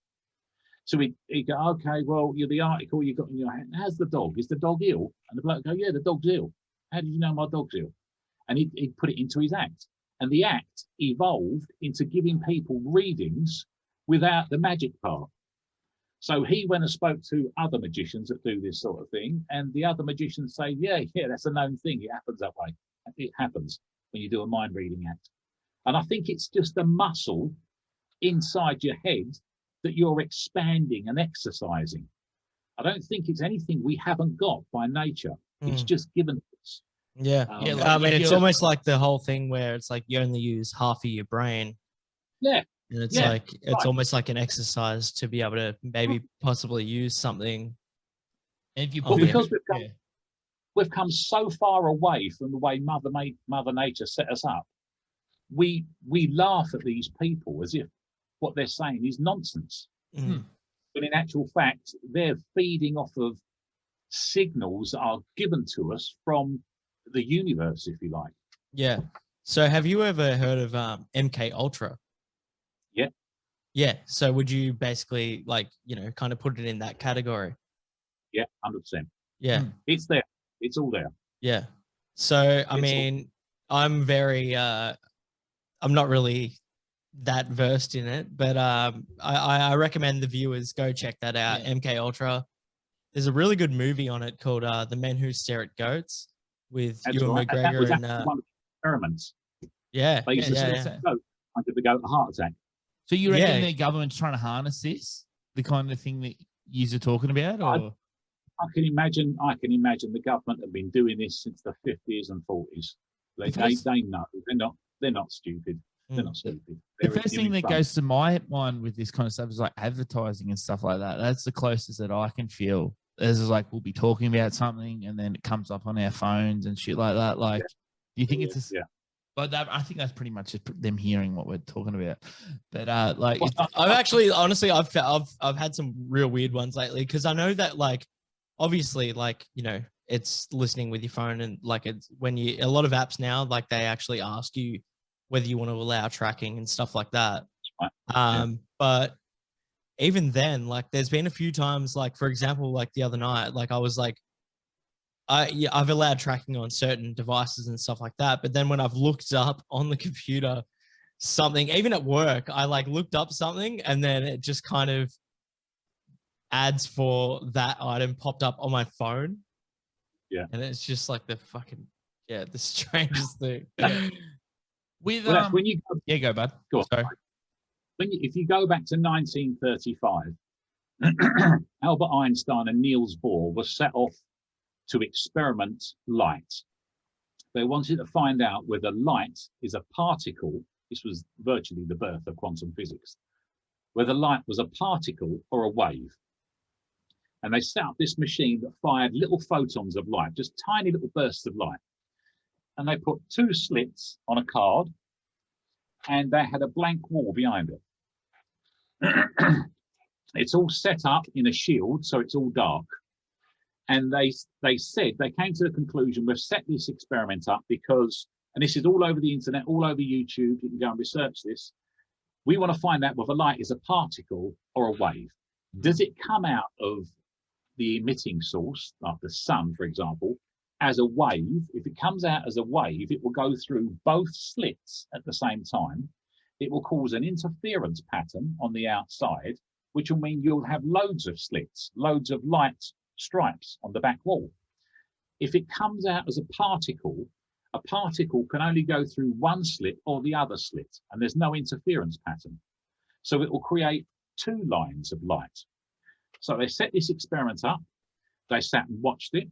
So he'd go, okay, well, you're the article you got in your hand. How's the dog? Is the dog ill? And the bloke would go, yeah, the dog's ill. How did you know my dog's ill? And he'd put it into his act. And the act evolved into giving people readings without the magic part. So he went and spoke to other magicians that do this sort of thing, and the other magicians say, yeah, that's a known thing. It happens that way. It happens when you do a mind reading act. And I think it's just a muscle inside your head that you're expanding and exercising. I don't think it's anything we haven't got by nature. It's just given to us. Yeah. I mean, it's almost like the whole thing where it's like you only use half of your brain. Yeah. And it's like, it's almost like an exercise to be able to maybe possibly use something. And if you because we've come so far away from the way Mother Nature set us up, we laugh at these people as if what they're saying is nonsense. But in actual fact, they're feeding off of signals that are given to us from the universe, if you like. Yeah. So have you ever heard of MK Ultra? Yeah. Yeah. So would you basically kind of put it in that category? Yeah, 100%. Yeah. It's there. It's all there. Yeah. So, I mean, I'm very, I'm not really that versed in it, but I recommend the viewers go check that out. MK Ultra. There's a really good movie on it called The Men Who Stare at Goats with Ewan McGregor and one of the experiments. Yeah. They used to say, I could go a heart attack. So you reckon the government's trying to harness this, the kind of thing that you're talking about, or? I can imagine the government have been doing this since the 50s and 40s. They know. They're not stupid. They're not stupid. The first thing that goes to my mind with this kind of stuff is like advertising and stuff like that. That's the closest that I can feel. There's like we'll be talking about something and then it comes up on our phones and shit like that. Like, do you think it's But I think that's pretty much just them hearing what we're talking about. But I've actually, honestly, I've had some real weird ones lately because I know that obviously, it's listening with your phone and it's when a lot of apps now, they actually ask you whether you want to allow tracking and stuff like that. But even then, there's been a few times, for example, the other night, I was I've allowed tracking on certain devices and stuff like that. But then when I've looked up on the computer something, even at work, I looked up something and then it just kind of ads for that item popped up on my phone. Yeah. And it's just the fucking, the strangest thing. With, when you go, go, bud. Go on. Sorry. If you go back to 1935, Albert Einstein and Niels Bohr were set off to experiment light. They wanted to find out whether light is a particle. This was virtually the birth of quantum physics. Whether light was a particle or a wave. And they set up this machine that fired little photons of light, just tiny little bursts of light. And they put 2 slits on a card and they had a blank wall behind it. It's all set up in a shield, so it's all dark. And they came to the conclusion, we've set this experiment up because, and this is all over the internet, all over YouTube, you can go and research this. We want to find out whether light is a particle or a wave. Does it come out of the emitting source, like the sun, for example, as a wave? If it comes out as a wave, it will go through both slits at the same time. It will cause an interference pattern on the outside, which will mean you'll have loads of slits, loads of light stripes on the back wall. If it comes out as a particle can only go through one slit or the other slit, and there's no interference pattern. So it will create 2 lines of light. So they set this experiment up, they sat and watched it,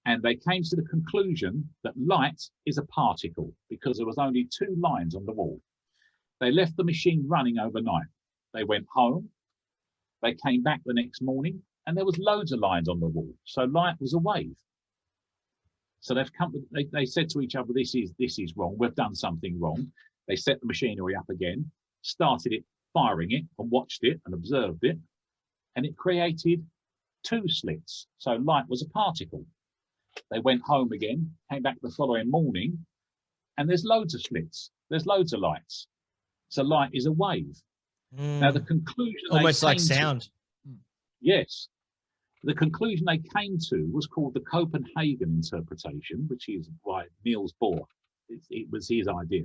and they came to the conclusion that light is a particle because there was only 2 lines on the wall. They left the machine running overnight. They went home, they came back the next morning, and there was loads of lines on the wall. So light was a wave. So they said to each other, this is wrong. We've done something wrong. They set the machinery up again, started it, firing it, and watched it and observed it. And it created 2 slits. So light was a particle. They went home again, came back the following morning, and there's loads of slits. There's loads of lights. So light is a wave. Now the conclusion almost like sound. Yes. The conclusion they came to was called the Copenhagen Interpretation, which is by Niels Bohr. It was his idea.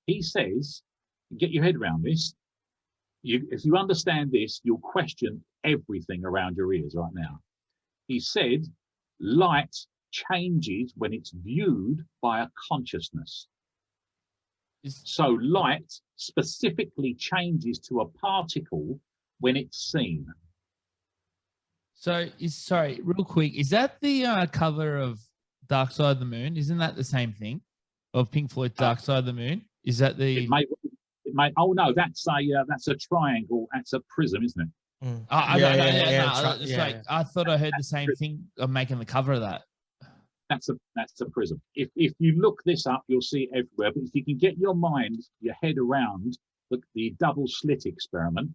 He says, get your head around this, if you understand this, you'll question everything around your ears right now. He said, light changes when it's viewed by a consciousness. So light specifically changes to a particle when it's seen. So, sorry, real quick, is that the cover of Dark Side of the Moon? Isn't that the same thing? Of Pink Floyd's Dark Side of the Moon? Is that the? It may. Oh no, that's a triangle. That's a prism, isn't it? Mm. I thought I heard the same thing of making the cover of that. That's a prism. If you look this up, you'll see it everywhere. But if you can get your head around the double slit experiment,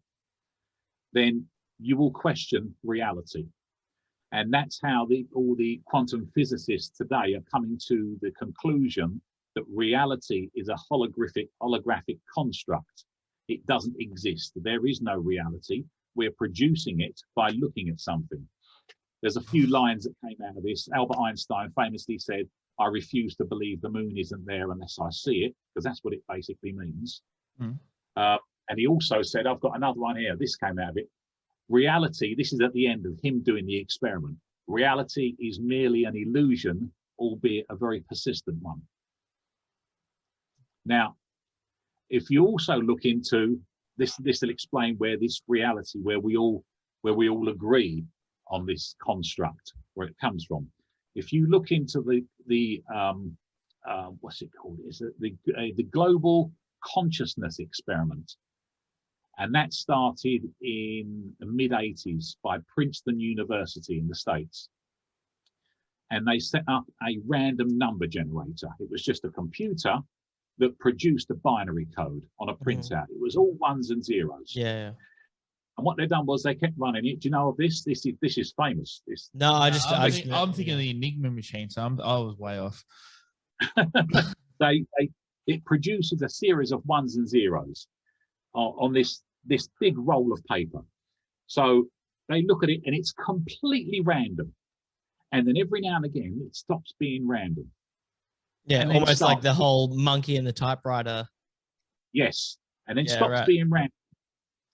then you will question reality. And that's how all the quantum physicists today are coming to the conclusion that reality is a holographic construct. It doesn't exist. There is no reality. We're producing it by looking at something. There's a few lines that came out of this. Albert Einstein famously said, "I refuse to believe the moon isn't there unless I see it," because that's what it basically means. Mm. And he also said, I've got another one here. This came out of it. Reality, this is at the end of him doing the experiment. Reality is merely an illusion, albeit a very persistent one. Now, if you also look into this will explain where this reality, where we all agree on this construct, where it comes from. If you look into the what's it called? Is it the global consciousness experiment? And that started in the mid-80s by Princeton University in the States. And they set up a random number generator. It was just a computer that produced a binary code on a printout. It was all ones and zeros. Yeah. And what they've done was they kept running it. Do you know of this? This is famous. I'm thinking of the Enigma machine, so I was way off. It produces a series of ones and zeros on this big roll of paper. So they look at it and it's completely random. And then every now and again, it stops being random. Yeah, almost like the whole monkey in the typewriter. Yes. And then stops being random.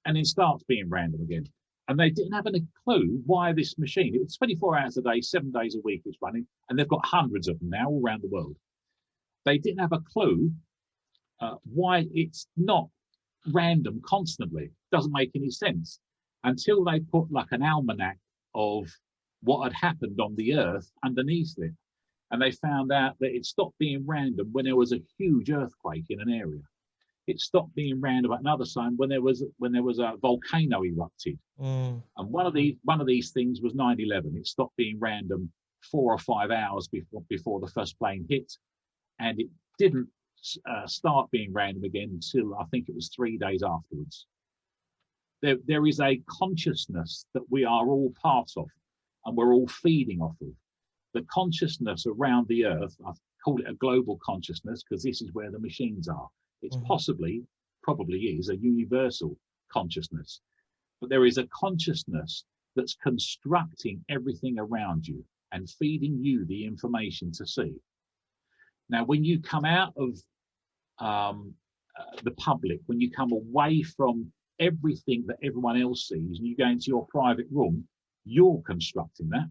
And then starts being random again. And they didn't have any clue why this machine, it was 24 hours a day, 7 days a week it's running, and they've got hundreds of them now all around the world. They didn't have a clue why it's not random constantly. Doesn't make any sense until they put like an almanac of what had happened on the Earth underneath it. And they found out that it stopped being random when there was a huge earthquake in an area. It stopped being random at another time when there was a volcano erupted. And one of these things was 9/11. It stopped being random 4 or 5 hours before the first plane hit, and it didn't start being random again until I think it was 3 days afterwards. There is a consciousness that we are all part of, and we're all feeding off of. The consciousness around the Earth, I call it a global consciousness because this is where the machines are. It's probably is a universal consciousness, but there is a consciousness that's constructing everything around you and feeding you the information to see. Now, when you come out of the public, when you come away from everything that everyone else sees and you go into your private room, you're constructing that.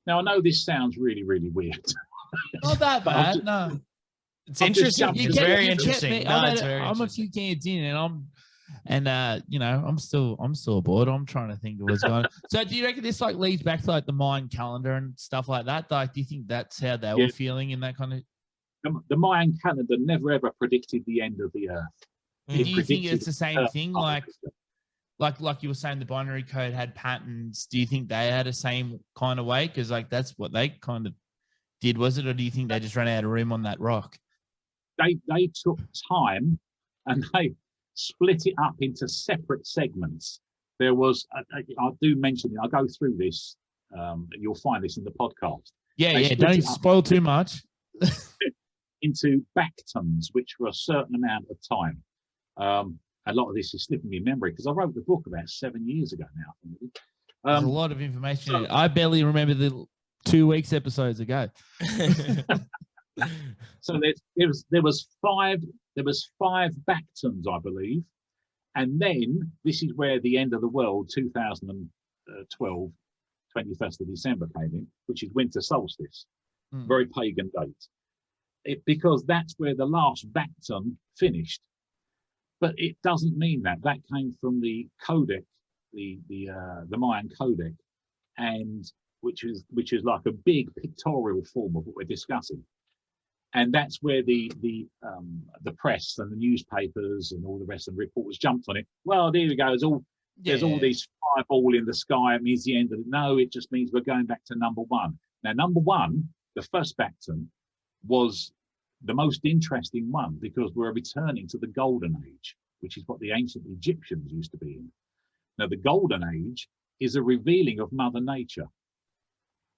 Now, I know this sounds really, really weird. Not that bad, no. It's interesting. It's very interesting. I'm a few cans in, and I'm still bored. I'm trying to think of what's going on. So, do you reckon this like leads back to like the Mayan calendar and stuff like that? Like, do you think that's how they were feeling in that kind of? The Mayan calendar never ever predicted the end of the Earth. Do you think it's the same thing? Like you were saying, the binary code had patterns. Do you think they had the same kind of way? Because like that's what they kind of did, was it? Or do you think they just ran out of room on that rock? They took time and they split it up into separate segments. There was, I do mention it, I'll go through this, you'll find this in the podcast. Yeah, don't spoil too much. Into backtons, which were a certain amount of time. A lot of this is slipping me in memory because I wrote the book about 7 years ago now. There's a lot of information. I barely remember the 2 weeks episodes ago. So there was five backtons, I believe, And then this is where the end of the world, 2012, 21st of December came in, which is winter solstice, very pagan date. Because that's where the last Bacton finished. But it doesn't mean that. That came from the Codex, the Mayan Codex, and which is like a big pictorial form of what we're discussing. And that's where the press and the newspapers and all the rest of the reporters jumped on it. Well, there we go. There's all these fireball in the sky. It means the end of it. No, it just means we're going back to number one. Now, number one, the first Bacton, was the most interesting one because we're returning to the Golden Age, which is what the ancient Egyptians used to be in. Now, the Golden Age is a revealing of Mother Nature,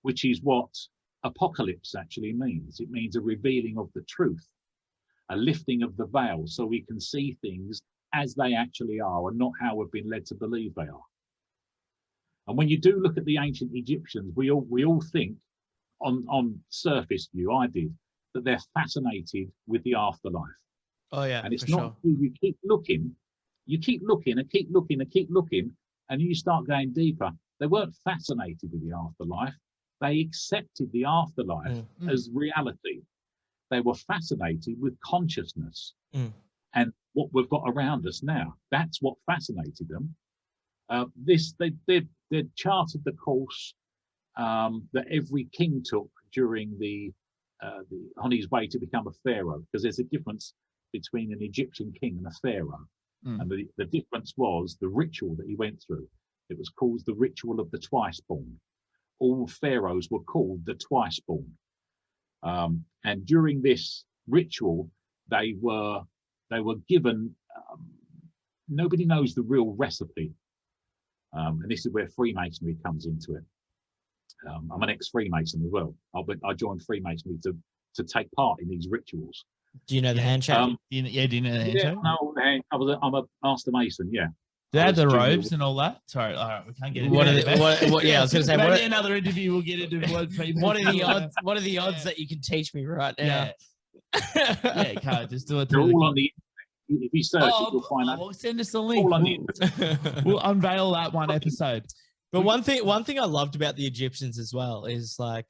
which is what apocalypse actually means. It means a revealing of the truth, a lifting of the veil so we can see things as they actually are and not how we've been led to believe they are. And when you do look at the ancient Egyptians, we all think on surface view, I did, that they're fascinated with the afterlife. Oh yeah, and it's not. Sure. You keep looking and keep looking, and you start going deeper. They weren't fascinated with the afterlife. They accepted the afterlife as reality. They were fascinated with consciousness and what we've got around us now. That's what fascinated them. They charted the course that every king took during on his way to become a pharaoh, because there's a difference between an Egyptian king and a pharaoh. And the difference was the ritual that he went through. It was called the ritual of the twice born. All pharaohs were called the twice born. And during this ritual, they were given, nobody knows the real recipe. And this is where Freemasonry comes into it. I'm an ex-Freemason as well. I joined Freemasonry to take part in these rituals. Do you know the handshake? Do you know the handshake? No, I'm a master mason. Yeah. They had the robes and all that. Sorry, all right, we can't get into what, yeah, I was going to say. Maybe another interview we'll get into what are the odds? What are the odds that you can teach me right now? Yeah, you can't just do it. They're all on the. If you search, you'll find out. Well, send us the link. We'll unveil that one episode. But one thing I loved about the Egyptians as well is like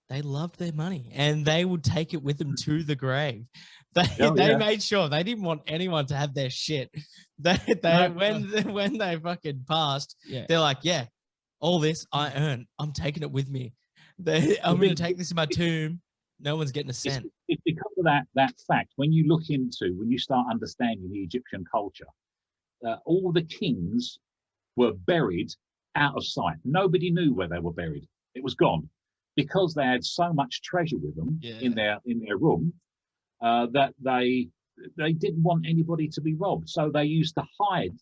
they loved their money and they would take it with them to the grave. They made sure they didn't want anyone to have their shit. When they fucking passed, they're like, yeah, all this I earned. I'm taking it with me. I'm going to take this in my tomb. No one's getting a cent. It's because of that fact. When you start understanding the Egyptian culture, all the kings were buried out of sight. Nobody knew where they were buried. It was gone because they had so much treasure with them in their room that they didn't want anybody to be robbed. So they used to hide,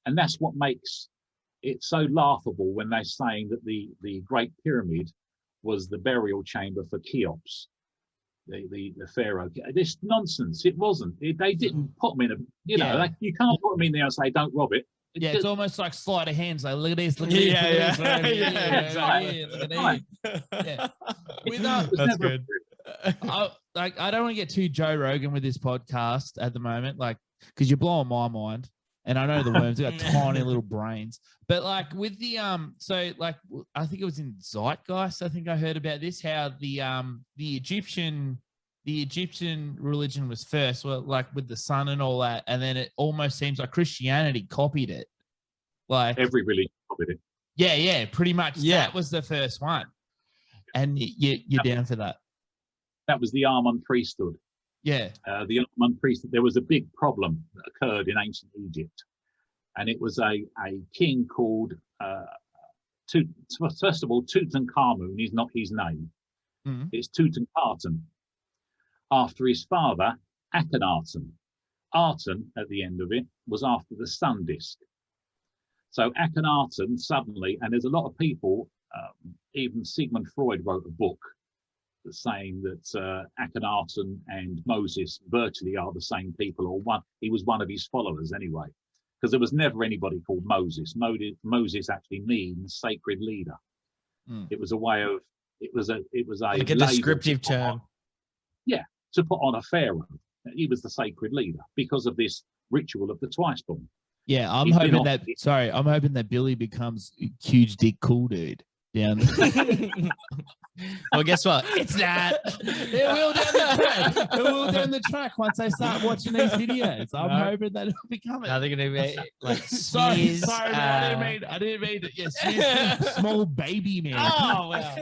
and that's what makes it so laughable when they're saying that the Great Pyramid was the burial chamber for Cheops, the pharaoh. This nonsense. It wasn't. They didn't put them in a. You can't put them in there and say don't rob it. It's almost like sleight of hands. Like, look at this, look at this. That's good. I don't want to get too Joe Rogan with this podcast at the moment, like, because you're blowing my mind. And I know the worms have got tiny little brains. But like with the so like I think it was in Zeitgeist, I think I heard about this, how the Egyptian religion was first, well, like with the sun and all that, and then it almost seems like Christianity copied it. Like every religion copied it. Yeah, pretty much. Yeah. That was the first one. And you're down for that. That was the Amun priesthood. Yeah. The Amun priesthood. There was a big problem that occurred in ancient Egypt. And it was a king called, first of all, Tutankhamun is not his name. Mm-hmm. It's Tutankhaten, after his father, Akhenaten. Aten, at the end of it, was after the sun disk. So Akhenaten suddenly, and there's a lot of people, even Sigmund Freud wrote a book that's saying that Akhenaten and Moses virtually are the same people, or one. He was one of his followers anyway, because there was never anybody called Moses. Moses actually means sacred leader. Mm. It was a way of. It was a like a descriptive term. To put on a pharaoh. He was the sacred leader because of this ritual of the twice born. Yeah, I'm He's been hoping on- that. Sorry, I'm hoping that Billy becomes huge dick cool dude down. Well, guess what? It's not. It will down the track. It will down the track once they start watching these videos. I'm No. hoping that it'll become it. Now they're gonna be like Sorry, Smears, man, I didn't mean it. Yes, Smears, small baby man. Oh wow.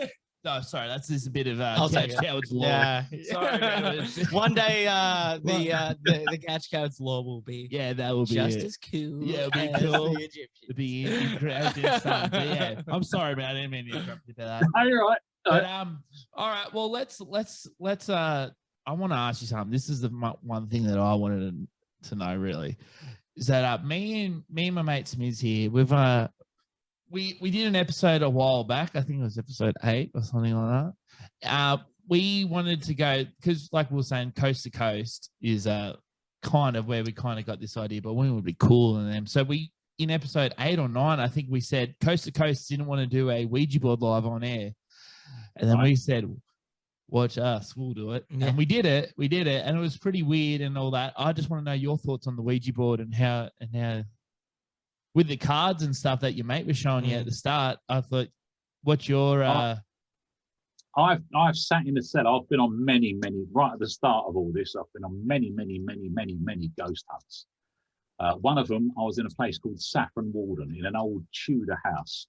No, sorry, that's just a bit of I'll take Catch it. Coward's law. Yeah. Sorry, man. It's- One day, the Catch Coward's law will be Yeah, that will be just it. as cool. Yeah, it'll be as cool. the Egyptians. To be incredible. Yeah, I'm sorry, man. I didn't mean to interrupt you for that. Oh, you're right. But all right. Well, let's. I want to ask you something. This is the one thing that I wanted to know. Really, is that me and my mate Smiz here. We did an episode a while back. I think it was episode 8 or something like that. We wanted to go because, like we were saying, coast to coast is kind of where we kind of got this idea. But we would be cooler than them. So we, in episode 8 or 9, I think we said coast to coast didn't want to do a Ouija board live on air. And then we said, watch us, we'll do it. Yeah. And we did it. And it was pretty weird and all that. I just want to know your thoughts on the Ouija board and how with the cards and stuff that your mate was showing you at the start. I thought, what's your... I've sat in the cellar. I've been on many, right at the start of all this, I've been on many ghost hunts. One of them, I was in a place called Saffron Walden in an old Tudor house.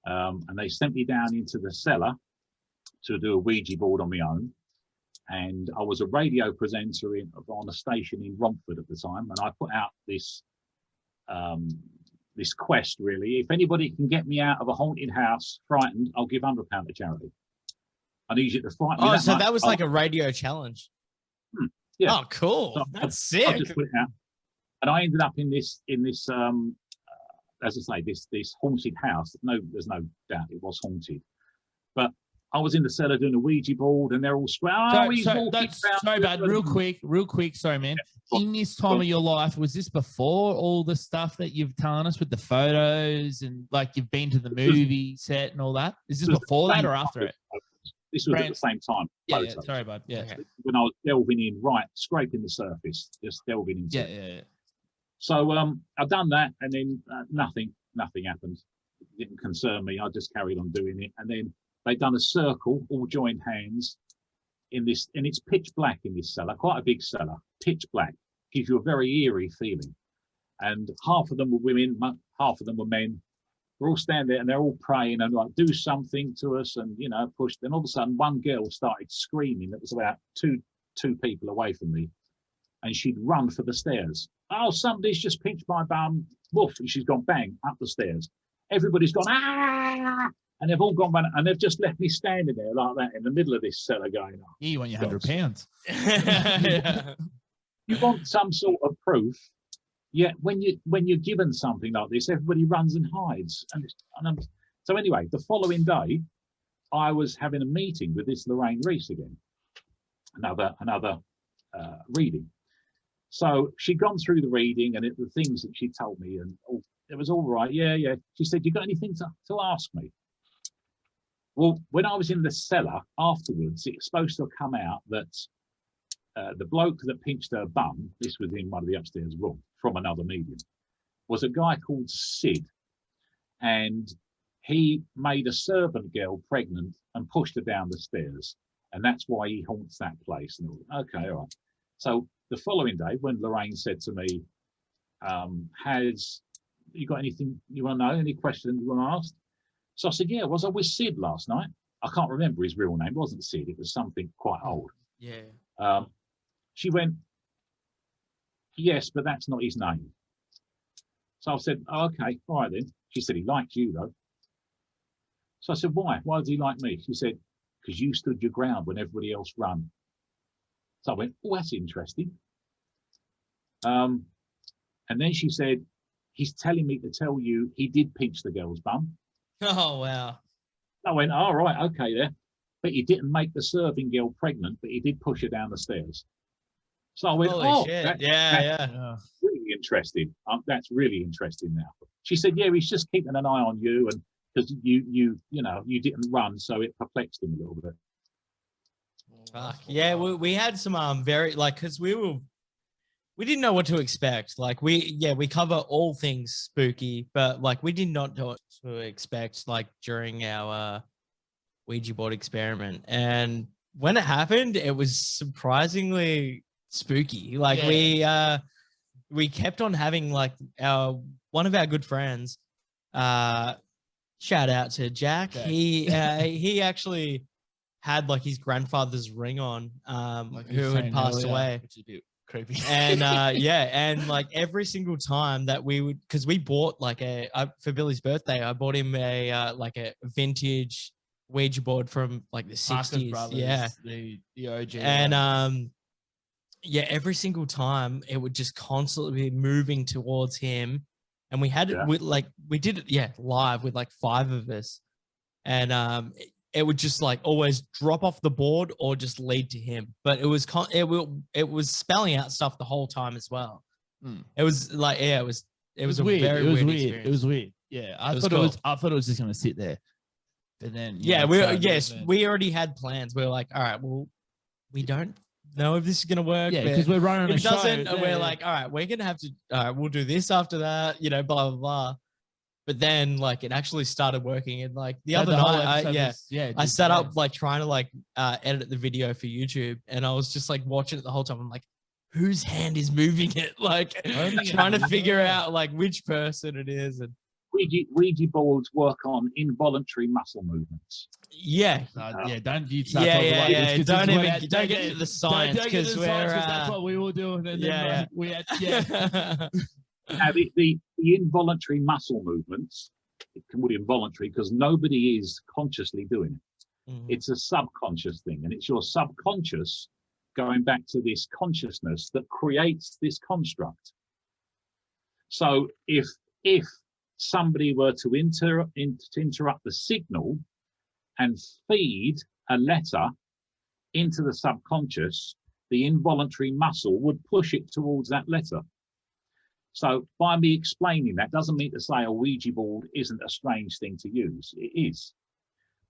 And they sent me down into the cellar to do a Ouija board on my own. And I was a radio presenter on a station in Romford at the time. And I put out this quest, really. If anybody can get me out of a haunted house frightened, I'll give £100 to charity. I need you to frighten me. Oh, so that was like a radio challenge. Yeah. Oh, cool. So That's I sick. just put it out. And I ended up in this as I say, this haunted house. No, there's no doubt it was haunted. But I was in the cellar doing a Ouija board, and they're all sorry, bud. Real quick. Sorry, man. In this time of your life, was this before all the stuff that you've telling us with the photos and like you've been to the movie set and all that? Is this before that or after it? This was at the same time. Yeah, sorry, bud. Yeah. When I was delving in, scraping the surface, just delving into it. Yeah. So I've done that, and then nothing happened. It didn't concern me. I just carried on doing it, and then they'd done a circle, all joined hands in this, and it's pitch black in this cellar, quite a big cellar, pitch black, gives you a very eerie feeling. And half of them were women, half of them were men. We're all standing there and they're all praying and like, do something to us, and push. Then all of a sudden, one girl started screaming that was about two people away from me, and she'd run for the stairs. Oh, somebody's just pinched my bum. Woof, and she's gone bang up the stairs. Everybody's gone, ah! And they've all gone, and they've just left me standing there like that in the middle of this cellar going on. Yeah, you want your £100. Yeah. You want some sort of proof, yet when you're given something like this, everybody runs and hides. So anyway, the following day, I was having a meeting with this Lorraine Reese again, another reading. So she'd gone through the reading and the things that she told me, and it was all right. Yeah. She said, "You got anything to ask me?" Well, when I was in the cellar afterwards, it's supposed to have come out that the bloke that pinched her bum, this was in one of the upstairs rooms from another medium, was a guy called Sid. And he made a servant girl pregnant and pushed her down the stairs. And that's why he haunts that place. And okay, all right. So the following day, when Lorraine said to me, has you got anything you want to know? Any questions you want to ask? So I said, yeah, was I with Sid last night? I can't remember his real name. It wasn't Sid. It was something quite old. Yeah. She went, yes, but that's not his name. So I said, oh, okay, all right then. She said, he liked you though. So I said, why? Why does he like me? She said, because you stood your ground when everybody else ran. So I went, oh, that's interesting. And then she said, he's telling me to tell you he did pinch the girl's bum. Oh, wow. I went, all right, okay there. But he didn't make the serving girl pregnant, but he did push her down the stairs. So I went, Holy shit. That's Yeah. really interesting. That's really interesting now. She said, yeah, he's just keeping an eye on you, and because you didn't run, so it perplexed him a little bit. Fuck. Yeah, we had some very, like, because we we didn't know what to expect. Like we cover all things spooky, but like we did not know what to expect like during our Ouija board experiment. And when it happened, it was surprisingly spooky. Like we kept on having like one of our good friends, shout out to Jack. He actually had like his grandfather's ring on, who had passed away, which is a bit creepy. And and like every single time that we would, because we bought like for Billy's birthday, I bought him a like a vintage Ouija board from like the 60s. Brothers, the OG. And every single time it would just constantly be moving towards him. And we had it with like, we did it live with like 5 of us. And it would just like always drop off the board or just lead to him. But it was it was spelling out stuff the whole time as well. It was like, it was weird. Very weird experience. It was weird. Yeah. I thought it was just gonna sit there. But then we already had plans. We were like, all right, well, we don't know if this is gonna work. Yeah, because we're running a show. It doesn't, we're like, all right, we're gonna have to we'll do this after that, blah blah blah. But then like it actually started working, and like the other night I set up like trying to like edit the video for YouTube, and I was just like watching it the whole time. I'm like, whose hand is moving it? Like trying to figure out like which person it is. And Ouija boards work on involuntary muscle movements. Don't you start don't get into the science, because that's what we will do. And then we had Now, the involuntary muscle movements, it can be involuntary because nobody is consciously doing it. It's a subconscious thing, and it's your subconscious going back to this consciousness that creates this construct. So if somebody were to interrupt the signal and feed a letter into the subconscious, the involuntary muscle would push it towards that letter. So by me explaining that doesn't mean to say a Ouija board isn't a strange thing to use. It is.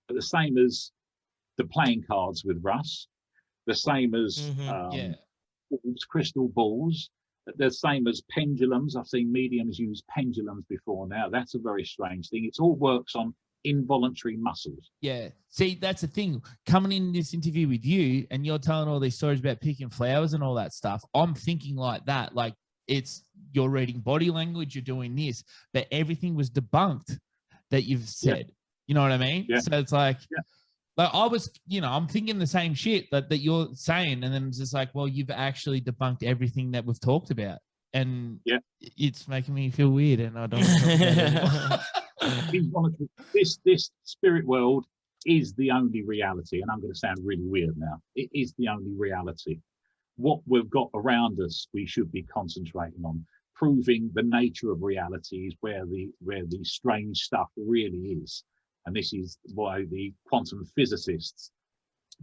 But the same as the playing cards with Russ, the same as crystal balls, the same as pendulums. I've seen mediums use pendulums before now. That's a very strange thing. It all works on involuntary muscles. Yeah. See, that's the thing. Coming in this interview with you and you're telling all these stories about picking flowers and all that stuff, I'm thinking like that. Like, you're reading body language, you're doing this, but everything was debunked that you've said. Yeah. You know what I mean? Yeah. So it's like, like I was, I'm thinking the same shit that you're saying, and then it's just like, well, you've actually debunked everything that we've talked about, and it's making me feel weird, and I don't want to talk about it. This spirit world is the only reality, and I'm going to sound really weird now. It is the only reality. What we've got around us, we should be concentrating on. Proving the nature of reality is where the strange stuff really is. And this is why the quantum physicists,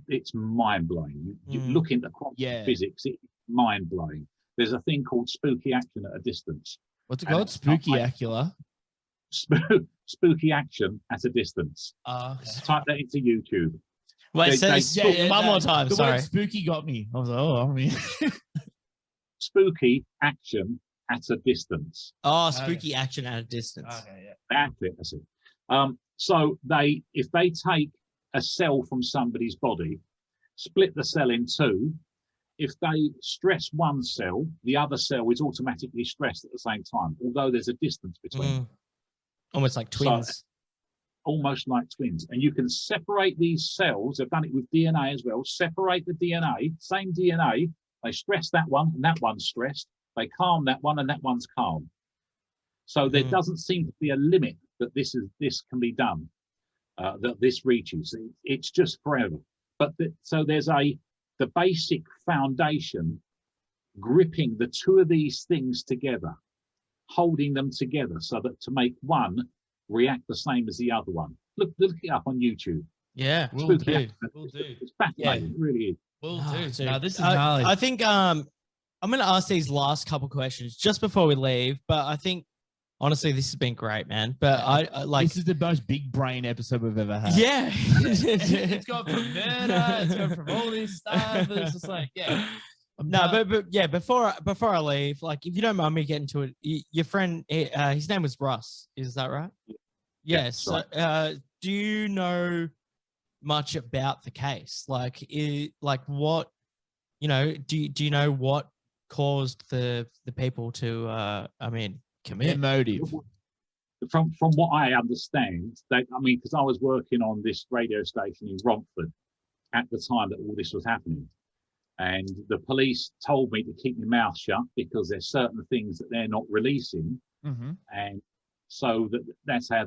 it's mind-blowing. You look into quantum physics, it's mind-blowing. There's a thing called spooky action at a distance. What's it called? Spooky acula? Spooky action at a distance. Okay. Type that into YouTube. Wait, one more time, sorry. Word spooky got me. I was like, I mean. Spooky action at a distance. Oh, spooky action at a distance. Okay, yeah. That's it. So if they take a cell from somebody's body, split the cell in 2, if they stress one cell, the other cell is automatically stressed at the same time, although there's a distance between them. Almost like twins. So, almost like twins. And you can separate these cells. They've done it with DNA as well. Separate the DNA, same DNA. They stress that one and that one's stressed. They calm that one and that one's calm. So there doesn't seem to be a limit that this can be done, that this reaches. It's just forever. But so there's the basic foundation gripping the 2 of these things together, holding them together so that to make one react the same as the other one. Look it up on YouTube. Yeah, we'll do. It's fascinating. It really is. We'll do. Now, this is knowledge. I think I'm going to ask these last couple questions just before we leave, but I think honestly this has been great, man. But I like, this is the most big brain episode we've ever had. Yeah. It's gone from murder, it's gone from all this stuff. It's just like, No, but yeah, before I leave, like, if you don't mind me getting to it, your friend, his name was Russ, is that right? Yes. Yeah, So, do you know much about the case? Like, what, do you know what caused the people to, their commit? motive. from what I understand, because I was working on this radio station in Romford at the time that all this was happening, and the police told me to keep my mouth shut because there's certain things that they're not releasing, Mm-hmm. and so that's how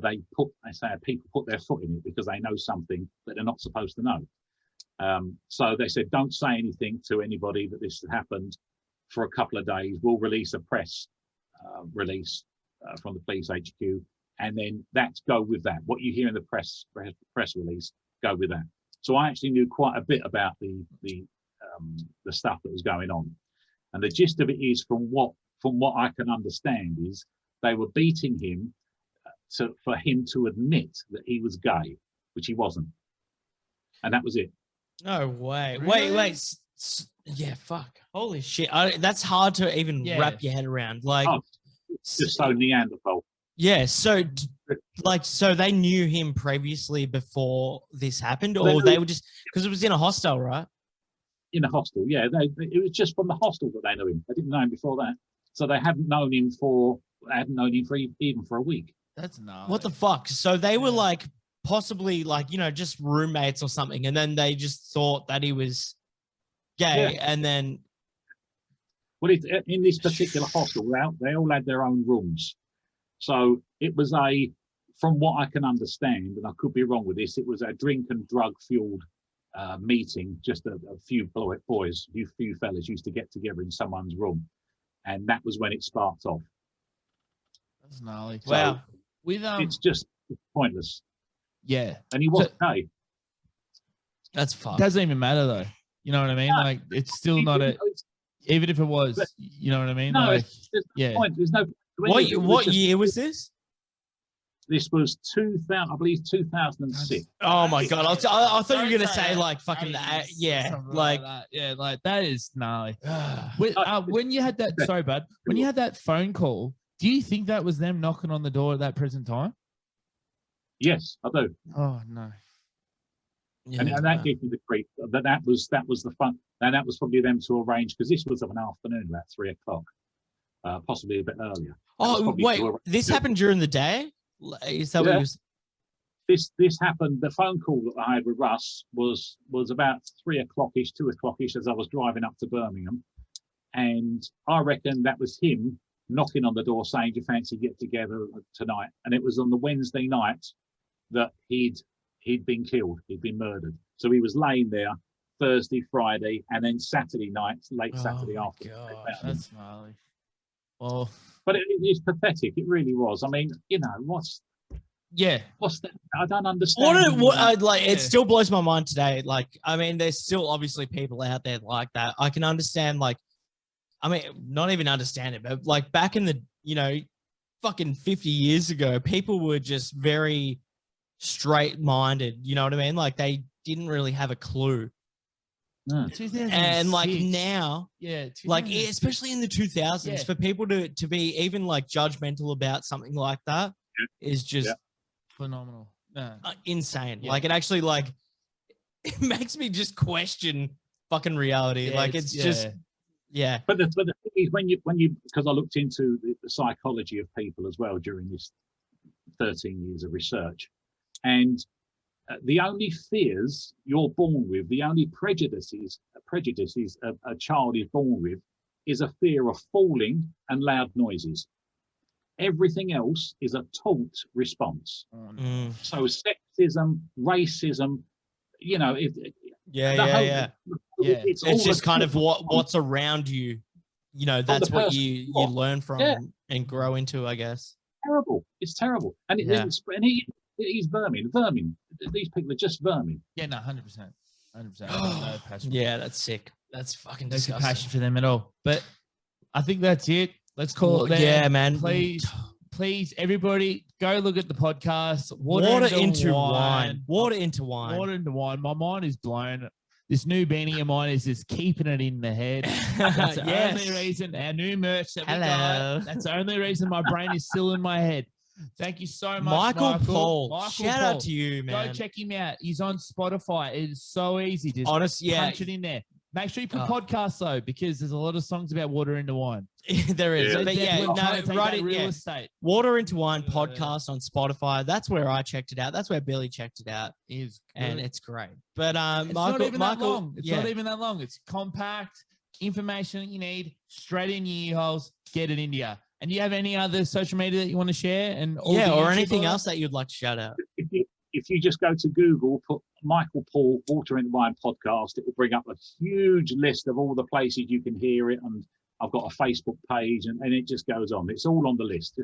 people put their foot in it, because they know something that they're not supposed to know. So they said, don't say anything to anybody that this happened for a couple of days. We'll release a press release from the police HQ, and then go with that. What you hear in the press release, go with that. So I actually knew quite a bit about the stuff that was going on, and the gist of it is, from what I can understand, is they were beating him for him to admit that he was gay, which he wasn't, and that was it. No way. Really? Wait. Yeah, fuck. Holy shit. That's hard to even wrap your head around. Like, Just so Neanderthal. yeah. So, so they knew him previously before this happened, or they were just, because it was in a hostel, right? In a hostel, yeah. It was just from the hostel that they knew him. They didn't know him before that, so they hadn't known him for even for a week. That's not. What the fuck? So they were like possibly like, just roommates or something, and then they just thought that he was gay, and then. Well, in this particular hostel, they all had their own rooms, so it was from what I can understand, and I could be wrong with this, it was a drink and drug fueled meeting. Just a few boys, a few fellas used to get together in someone's room, and that was when it sparked off. That's gnarly. So Wow. With it's just pointless. yeah, And he wasn't gay. That's fucked. doesn't even matter though. You know what I mean? Like, it's still not a. Even if it was, you know what I mean? No, like, there's no yeah. point. There's no. What year was this? This was 2000, I believe, 2006. Oh my god! I thought you were gonna Don't say like fucking like that. Yeah, like that is gnarly. When you had that, sorry, bud. When you had that phone call, do you think that was them knocking on the door at that present time? Yes, I do. Oh no. Yeah, And that gave me the creep. That was the fun. And that was probably them to arrange, because this was of an afternoon, about 3:00, possibly a bit earlier. Oh wait, this happened during the day? Is that what you was? This happened. The phone call that I had with Russ was about 3:00-ish, 2:00-ish, as I was driving up to Birmingham, and I reckon that was him knocking on the door saying, "Do you fancy get together tonight?" And it was on the Wednesday night that he'd been killed. He'd been murdered. So he was laying there Thursday, Friday, and then Saturday night, late Saturday afternoon. That's gnarly. Well, but it's pathetic. It really was. I mean, what's that? I don't understand. It still blows my mind today. Like, I mean, there's still obviously people out there like that. I can understand, like, I mean, not even understand it, but like back in the, fucking 50 years ago, people were just very straight-minded. You know what I mean? Like, they didn't really have a clue. And like now, like especially in the 2000s, for people to be even like judgmental about something like that is just phenomenal, insane. Like, it actually, like, it makes me just question fucking reality. Like, it's just But the thing is, when you because I looked into the psychology of people as well during this 13 years of research, and the only fears you're born with, the only prejudices a child is born with, is a fear of falling and loud noises. Everything else is a taught response. So sexism, racism, it's just kind of what's around you. That's what you learn from and grow into, I guess. Terrible. It's terrible, and he's vermin. These people are just vermin. Yeah, no, 100%. 100%. Yeah, that's sick. That's fucking no disgusting. compassion for them at all. But I think that's it. Let's call it there. Yeah, man. Please, everybody, go look at the podcast. Water into wine. Water into wine. Water into wine. My mind is blown. This new beanie of mine is just keeping it in the head. That's the Yes. only reason. Our new merch that we Hello. got. That's the only reason my brain is still in my head. Thank you so much, Michael Paul. Michael Shout Paul. out to you, man. Go check him out. He's on Spotify. It is so easy. Just Honest, yeah. punch it in there. Make sure you put Oh. podcasts though, because there's a lot of songs about water into wine. There is. Yeah. But They're yeah, definitely trying to no, take right. that real Yeah. estate. Water into Wine Yeah. podcast on Spotify. That's where I checked it out. That's where Billy checked it out. Is And good. it's great. But It's Michael, not even Michael, that long. It's yeah. not even that long. It's compact information that you need straight in your ear holes. Get it in you. And do you have any other social media that you want to share? And all Yeah, the or YouTube anything all else that you'd like to shout out. If you just go to Google, put Michael Paul Water in Wine podcast, it will bring up a huge list of all the places you can hear it. And I've got a Facebook page, and it just goes on. It's all on the list.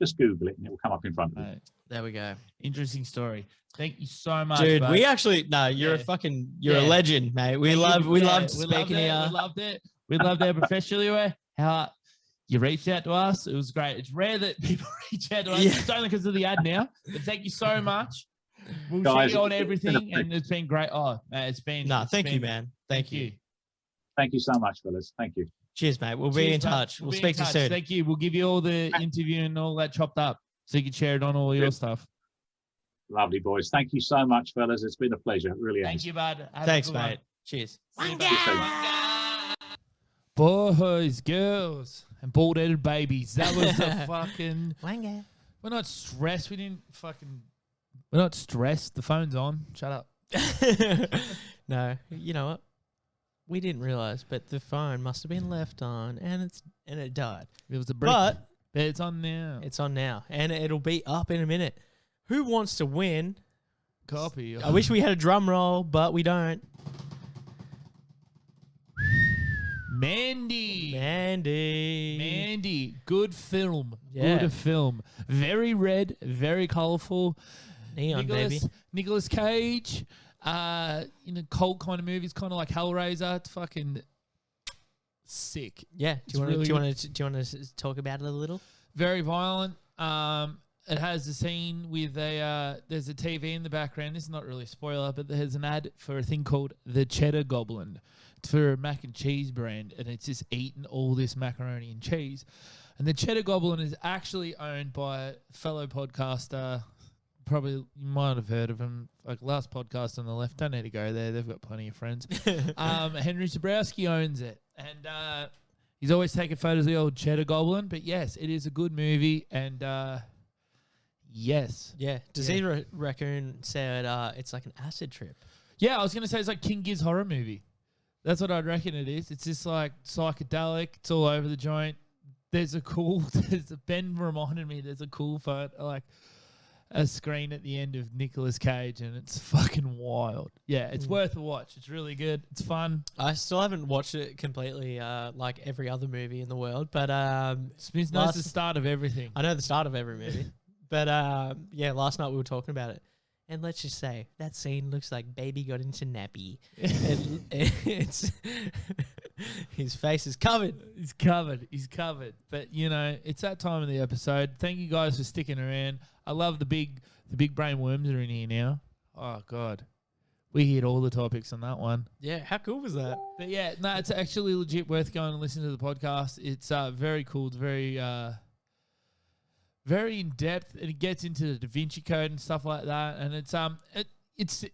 Just Google it, and it will come up in front of you. Right. There we go. Interesting story. Thank you so much, Dude, bud. we actually you're a Yeah. fucking you're a Yeah. legend, mate. We Thank you. loved Yeah, speaking it. here. We loved it. We loved how professional you were. How you reached out to us. It was great. It's rare that people reach out to us. Yeah. It's only because of the ad now. But thank you so much. We'll Guys, share you on it's been a everything, pleasure. and it's been great. Oh, it's been. No, it's thank you, been- man. Thank you. Thank you so much, fellas. Thank you. Cheers, mate. We'll be Cheers, in mate. touch. We'll be in speak to you touch. soon. Thank you. We'll give you all the interview and all that chopped up, so you can share it on all your Good. stuff. Lovely, boys. Thank you so much, fellas. It's been a pleasure. It really Thank is. you, bud. Have a Thanks, good one. mate. Cheers. See you, Wanga! bud. Boys, girls, and bald-headed babies. That was a fucking. Wanga. We're not stressed. We didn't fucking. We're not stressed. The phone's on. Shut up. No, you know what? We didn't realize, but the phone must have been left on, and it died. It was a brick. But It's on now. it's on now, and it'll be up in a minute. Who wants to win? Copy. I wish we had a drum roll, but we don't. Mandy. Mandy. Mandy. Good film. Yeah. Good film. Very red. Very colourful. Neon, baby. Nicolas Cage. In a cult kind of movies, kind of like Hellraiser. It's fucking sick. Yeah. It's Do you want really to talk about it a little? Very violent. It has a scene with there's a TV in the background. This is not really a spoiler, but there's an ad for a thing called the Cheddar Goblin. It's for a mac and cheese brand, and it's just eating all this macaroni and cheese. And the Cheddar Goblin is actually owned by a fellow podcaster. Probably you might have heard of him. Like last podcast on the left. Don't need to go there. They've got plenty of friends. Henry Zabrowski owns it, and he's always taking photos of the old Cheddar Goblin. But yes, it is a good movie, and yes, Yeah. Does Yeah. he reckon said it's like an acid trip? yeah. I was gonna say it's like King Giz horror movie. That's what I'd reckon it is. It's just like psychedelic. It's all over the joint. There's a cool. Ben reminded me. There's a cool photo, like a screen at the end of Nicolas Cage, and it's fucking wild. Yeah, it's worth a watch. It's really good. It's fun. I still haven't watched it completely, like every other movie in the world, but Spins knows the start of everything. I know the start of every movie. But yeah, last night we were talking about it, and let's just say that scene looks like baby got into nappy. It's his face is covered. He's covered. He's covered. But you know, it's that time of the episode. Thank you guys for sticking around. I love the big brain worms are in here now. Oh God, we hit all the topics on that one. Yeah, how cool was that? But yeah, no, it's actually legit worth going and listening to the podcast. It's very cool. It's very very in depth, and it gets into the Da Vinci Code and stuff like that. And it's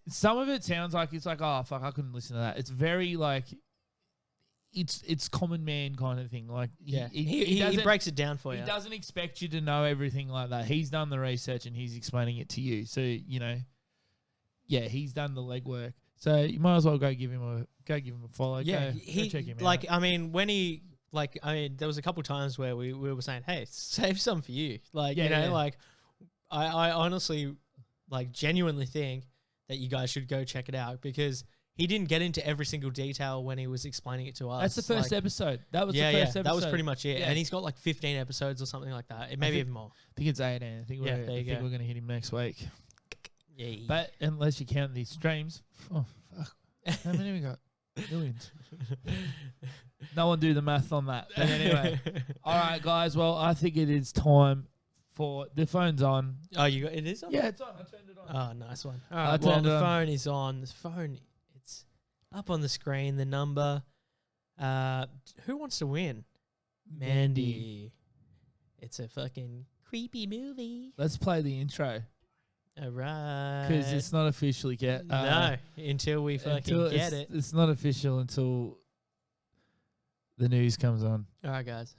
some of it sounds like it's like, oh fuck, I couldn't listen to that. It's very like it's common man kind of thing. Like Yeah, he he doesn't- breaks it down for He you. doesn't expect you to know everything like that. He's done the research and he's explaining it to you. So, you know, yeah, he's done the legwork. So you might as well go give him a follow. Yeah, go check him like out. I mean, when he like I mean, there was a couple times where we were saying, "Hey, save some for you." Like Yeah, you know, yeah. like I honestly, like genuinely think that you guys should go check it out because he didn't get into every single detail when he was explaining it to us. That's the first like, episode. That was yeah, the first yeah, episode. that was pretty much it. Yeah. And he's got like 15 episodes or something like that. It may be think- even more. I think it's 18. I think Yeah, we're, there you I think go. we're going to hit him next week. Yeah, But unless you count these streams, oh, fuck. How many we got? Millions. No one do the math on that. But anyway. All right, guys. Well, I think it is time for the phone's on. Oh, you got it is on. Yeah, it's on. I turned it on. Oh, nice one. All I right. Well, turned it the on. phone is on. The phone. It's up on the screen, the number. Who wants to win? Mandy. It's a fucking creepy movie. Let's play the intro All right. because it's not officially yet. no, until we fucking get it. It's not official until the news comes on. All right, guys.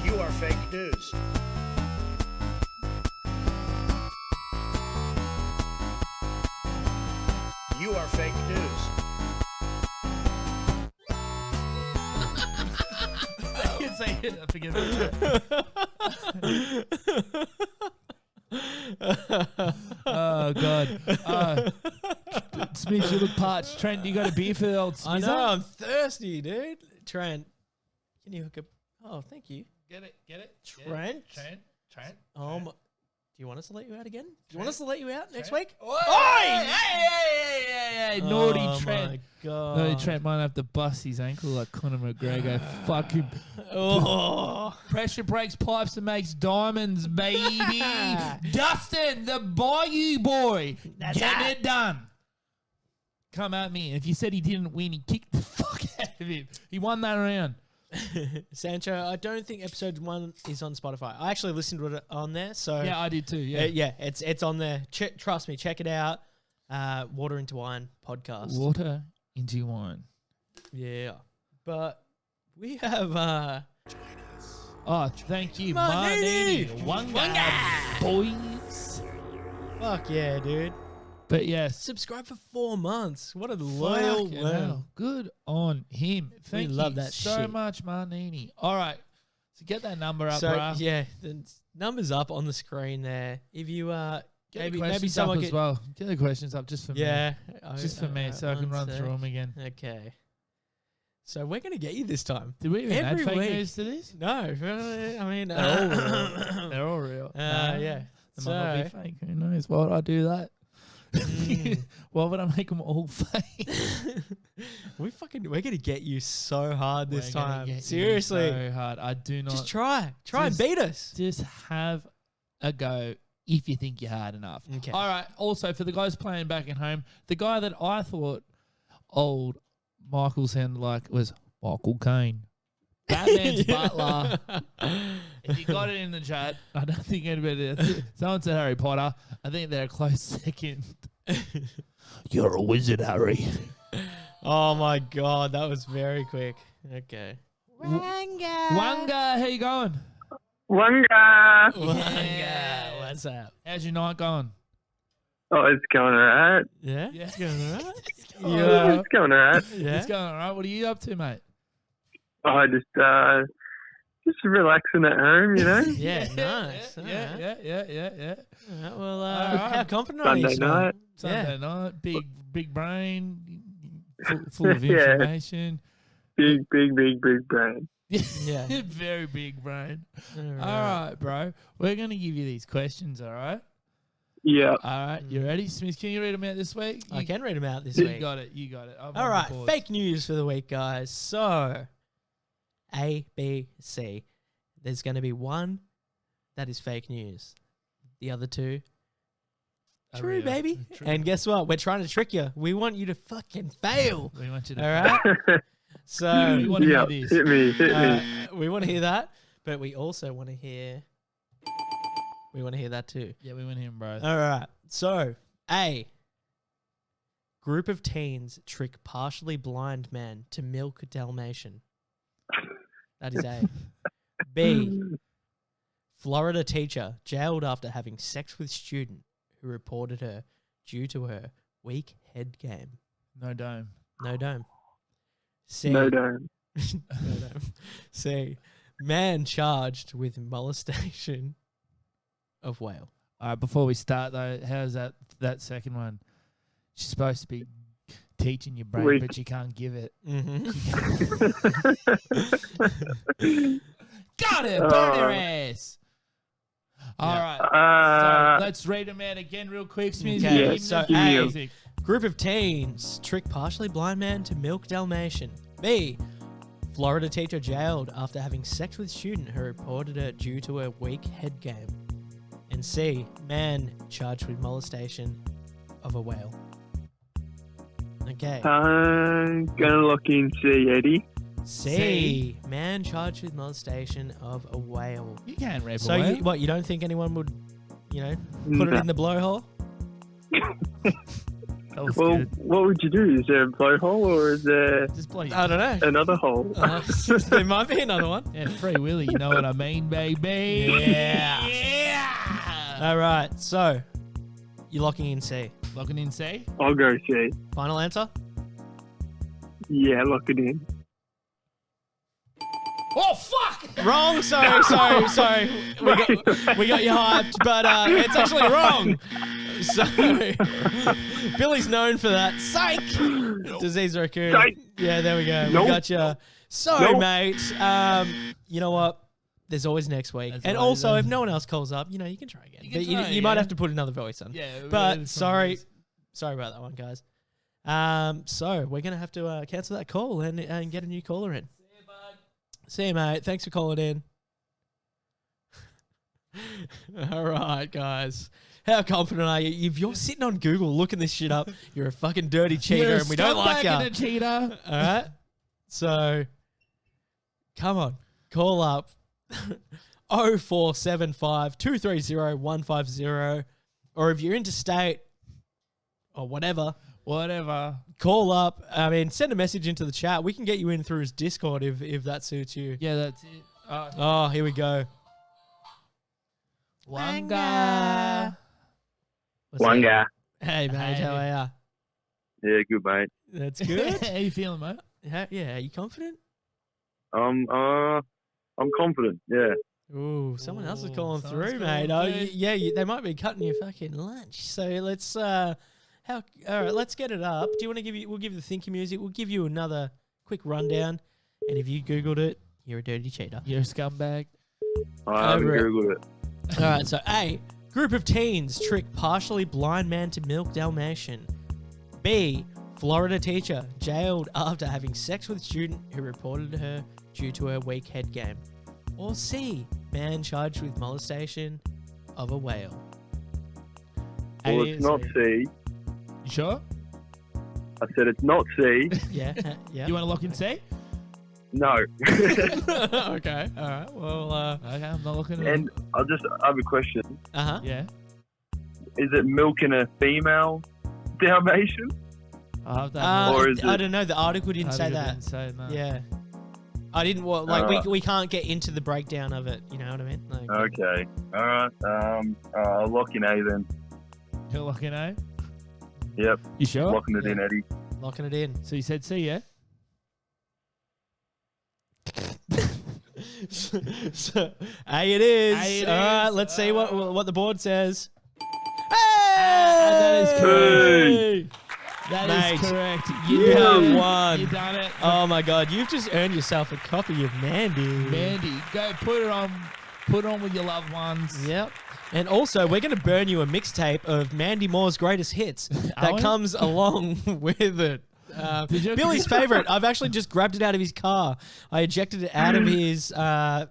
You are fake news. You are fake news. Say it. I forget about that. Oh God. Smith, you look parched. Trent, you got a beer for the old I Smizzer? know, I'm thirsty, dude. Trent, can you hook up? Oh, thank you. Get it. Trent? Trent. Do you want us to let you out again? Do you want us to let you out next week? Hey, naughty Trent. Oh, my God. Naughty Trent might have to bust his ankle like Conor McGregor. Fuck him. Oh. Pressure breaks pipes and makes diamonds, baby. Dustin, the Bayou boy. Getting it done. Come at me. If you said he didn't win, he kicked the fuck out of him. He won that round. Sancho, I don't think episode 1 is on Spotify. I actually listened to it on there, so Yeah, I did too. Yeah. it's on there. Trust me, check it out. Water into Wine podcast. Water into wine. Yeah, but we have Oh, thank you, Marnini. Wanga boys. fuck yeah, dude. But yes, Subscribe for 4 months. What a loyal fucking worm. hell. Good on him. Thank love you that so shit. much, Marnini. All right, so get that number up, So bruh. yeah, the number's up on the screen there. If you Get maybe the questions someone up as well. Get the questions up just for me. yeah, Just for me, so I can run through them again. Okay. So we're gonna get you this time. Did we even add Every fake week. news to this? No, I mean They're all real. They're all real. yeah. They might not be So fake. Who knows? Why would I do that? mm, Why would I make them all fake? we're gonna get you so hard this We're gonna time. get you Seriously, so hard. I do not. just try and Just- beat us. Just have a go if you think you're hard enough. Okay. All right. Also, for the guys playing back at home, the guy that I thought old Michael sounded like was Michael Caine. Batman's butler. If you got it in the chat, I don't think anybody. Someone said Harry Potter. I think they're a close second. You're a wizard, Harry. Oh my god, that was very quick. Okay. Wanga, how you going? Wanga. Yeah. What's up? How's your night going? Oh, it's going alright. Yeah. Yeah. It's going alright. Yeah. It's going alright. Yeah. It's going all right. What are you up to, mate? Oh, just relaxing at home, you know. Yeah. Nice. Yeah. Alright. Alright, well, Alright. how confident are you? Sunday Simon? night. Sunday Yeah. night, big brain, full of Yeah. information. Big brain. Yeah. Very big brain. All All right, bro. We're going to give you these questions, all right? Yeah. All right, you ready? Smith, can you read them out this week? I can read them out this You week. got it. You got it. I'm on All the right, board. fake news for the week, guys. So, A, B, C. There's going to be one that is fake news. The other two, Oh, true, yeah. baby. True. And guess what? We're trying to trick you. We want you to fucking fail. We want you to. All right? So, We want to Yeah. hear this. Hit me. we want to hear that, but we also want to hear... We want to hear that too. Yeah, we want him, bro. All right. So, A. Group of teens trick partially blind man to milk Dalmatian. That is A. B. Florida teacher jailed after having sex with student who reported her due to her weak head game. No dome. No dome. C. No dome. No dome. C. Man charged with molestation of whale. All right, before we start, though, how's that second one? She's supposed to be teaching your brain, Weak. but you can't give it. Got it! Burn her ass! All right. So let's read them out again real quick. Smith. Okay, Give me so the A. music. Group of teens trick partially blind man to milk Dalmatian. B. Florida teacher jailed after having sex with student who reported her due to her weak head game. And C. Man charged with molestation of a whale? Okay. Gonna lock in C, Eddie. C. Man charged with molestation of a whale. You can't rape So, a whale. what, you don't think anyone would, put it in the blowhole? That was Well, good. what would you do? Is there a blowhole or is there Just blow your I don't know. another hole? There might be another one. Yeah, Free Willy, you know what I mean, baby. Yeah. Yeah. All right. So, you're locking in C. Locking in C. I'll go C. Final answer? Yeah, lock it in. Oh, fuck! Wrong. Sorry. We got you hyped, but it's actually wrong. So, Billy's known for that. Psych! Disease raccoon. Psych. Yeah, there we go. Nope. We got you. So, Nope. mate, you know what? There's always next week. That's And always also, there. if no one else calls up, you can try again. You can But try, you might yeah. have to put another voice on. Yeah. But sorry about that one, guys. So we're gonna have to cancel that call and get a new caller in. See you, bud. See you, mate. Thanks for calling in. All right, guys. How confident are you? If you're sitting on Google looking this shit up, you're a fucking dirty cheater, You're a and we don't like scumbag you. and a cheater. All right. So, come on, call up 0475 230 150, or if you're interstate or whatever, call up. I mean, send a message into the chat. We can get you in through his Discord if that suits you. Yeah, that's it. Oh, here we go. Wanga. What's One up? guy. Hey, mate. Hey. How are ya? Yeah, good mate. That's good. How you feeling, mate? Yeah, are you confident? I'm confident. Yeah. Ooh, someone else is Ooh, calling someone's through, calling mate. Oh, through. yeah, they might be cutting your fucking lunch. So let's all right, let's get it up. Do you want to we'll give you the thinky music. We'll give you another quick rundown. And if you Googled it, you're a dirty cheater. You're a scumbag. I haven't Over it. Googled it. All right, so A, group of teens trick partially blind man to milk Dalmatian. B, Florida teacher jailed after having sex with student who reported her due to her weak head game. Or C, man charged with molestation of a whale. Well, it's not C. You sure? I said it's not C. Yeah, yeah. You want to lock in C? No. Okay, all right. Well, Okay, I'm not looking at And I have a question. uh-huh. Yeah. Is it milking a female Dalmatian? I'll have that. Or is I it- don't know. The article didn't say that. Didn't say no. Yeah. I didn't we can't get into the breakdown of it, you know what I mean? Like, Okay. All right. I'll lock in A then. You're locking A? Yep. You sure? Locking it in, Eddie. locking it in. So you said C, yeah? So, A it is. A it All right, is. let's see what the board says. that is Hey! That Mate, is correct. you have won. You done it. Oh my God, you've just earned yourself a copy of Mandy. Mandy, go put it on. Put it on with your loved ones. Yep. And also, we're going to burn you a mixtape of Mandy Moore's greatest hits that we? comes along with it. Did you- Billy's favorite. I've actually just grabbed it out of his car. I ejected it out of his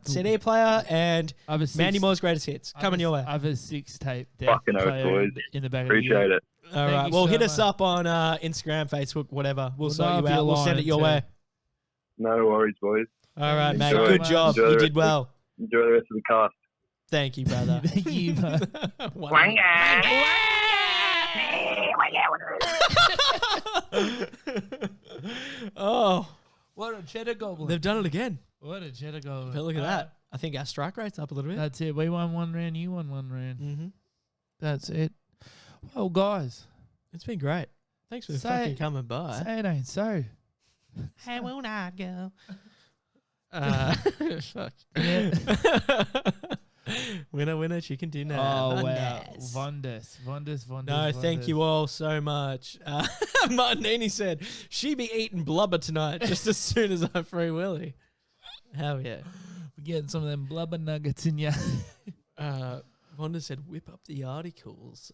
CD player and I have a Mandy Moore's greatest hits coming your way. I have a 6-tape deck Fucking oath, player boys. in the back Appreciate of the it. All Thank right. you Well, so hit us much. up on Instagram, Facebook, whatever. We'll We'll sort know you if out. you're We'll send it lying your too. way. No worries, boys. All right, mate. Enjoy. Good job. Enjoy You the did well. Enjoy the rest of the cast. Thank you, brother. Thank you. bro. Oh, What a cheddar goblin. they've done it again. What a cheddar goblin. But look at All that. I think our strike rate's up a little right. bit. That's it. We won one round. You won one round. Mm-hmm. That's it. Well, guys, It's been great. Thanks for Say- fucking coming by. say it ain't so. How will I go? Fuck. Yeah. Winner, chicken dinner. Oh, wow. Mondays. Wonders. No, thank you all so much. Martinini said, she be eating blubber tonight just as soon as I free Willy. Hell yeah. We're getting some of them blubber nuggets in ya. Wanda said, whip up the articles.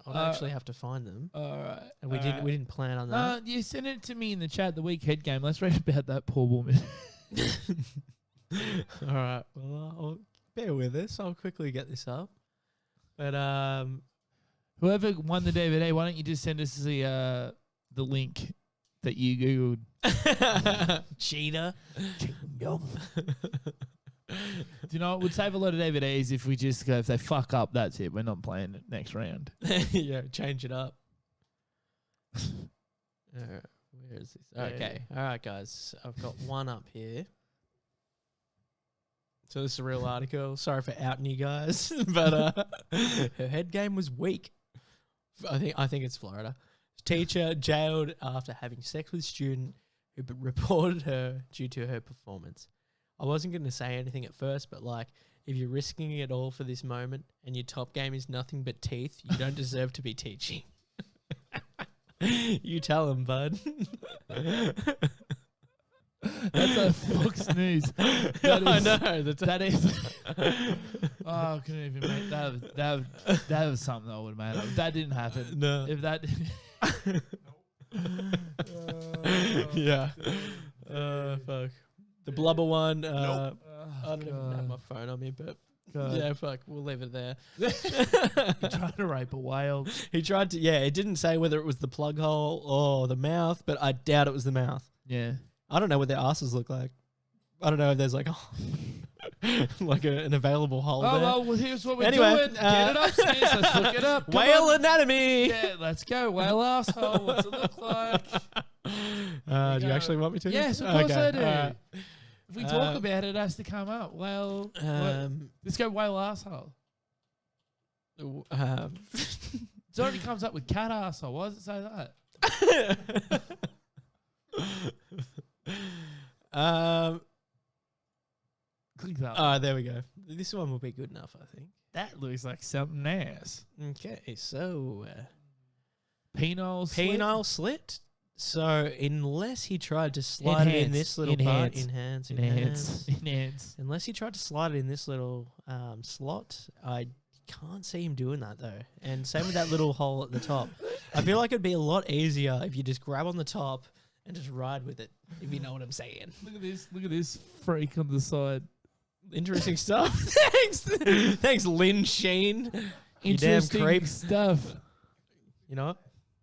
I'll actually have to find them. All right. And we didn't plan on that. You sent it to me in the chat, the week head game. Let's read about that poor woman. All right. Well, bear with us. I'll quickly get this up. But Whoever won the DVD, why don't you just send us the link that you googled? Cheater. Do you know it would save a lot of DVDs if we just go, if they fuck up, that's it. We're not playing it next round. Yeah, change it up. Where is this? Yeah, Okay. All right, guys. I've got one up here. So this is a real article. Sorry for outing you guys, but her head game was weak. I think it's Florida. Teacher jailed after having sex with student who reported her due to her performance. I wasn't going to say anything at first, but like, if you're risking it all for this moment and your top game is nothing but teeth, you don't deserve to be teaching. You tell him, bud. That's a Fox News. I know. That is. Oh, I couldn't even make that was something I would have made up. That didn't happen. No. If that. Yeah. Fuck. The blubber one. I don't even have God. my phone on me, but God. yeah, fuck. We'll leave it there. He tried to rape a whale. He tried to. Yeah, it didn't say whether it was the plug hole or the mouth, but I doubt it was the mouth. Yeah. I don't know what their asses look like. I don't know if there's like an available hole Oh, there. well, here's what we're Anyway, doing. Get it upstairs. Let's look it up. Come Whale on. anatomy. Yeah, let's go. Whale asshole. What's it look like? Do you actually want me to? Yes, of course I do. all right. If we talk about it, it has to come up. Well, let's go whale asshole. It already comes up with cat asshole. Why does it say that? Click that. There we go. This one will be good enough, I think. That looks like something ass. Okay, so Penile slit? penile slit. So unless he tried to slide it in this little part, enhance. Unless he tried to slide it in this little slot, I can't see him doing that though. And same with that little hole at the top. I feel like it'd be a lot easier if you just grab on the top and just ride with it, if you know what I'm saying. Look at this. Look at this freak on the side. Interesting stuff. Thanks, Lynn Sheen. You damn Interesting creep. stuff. You know what?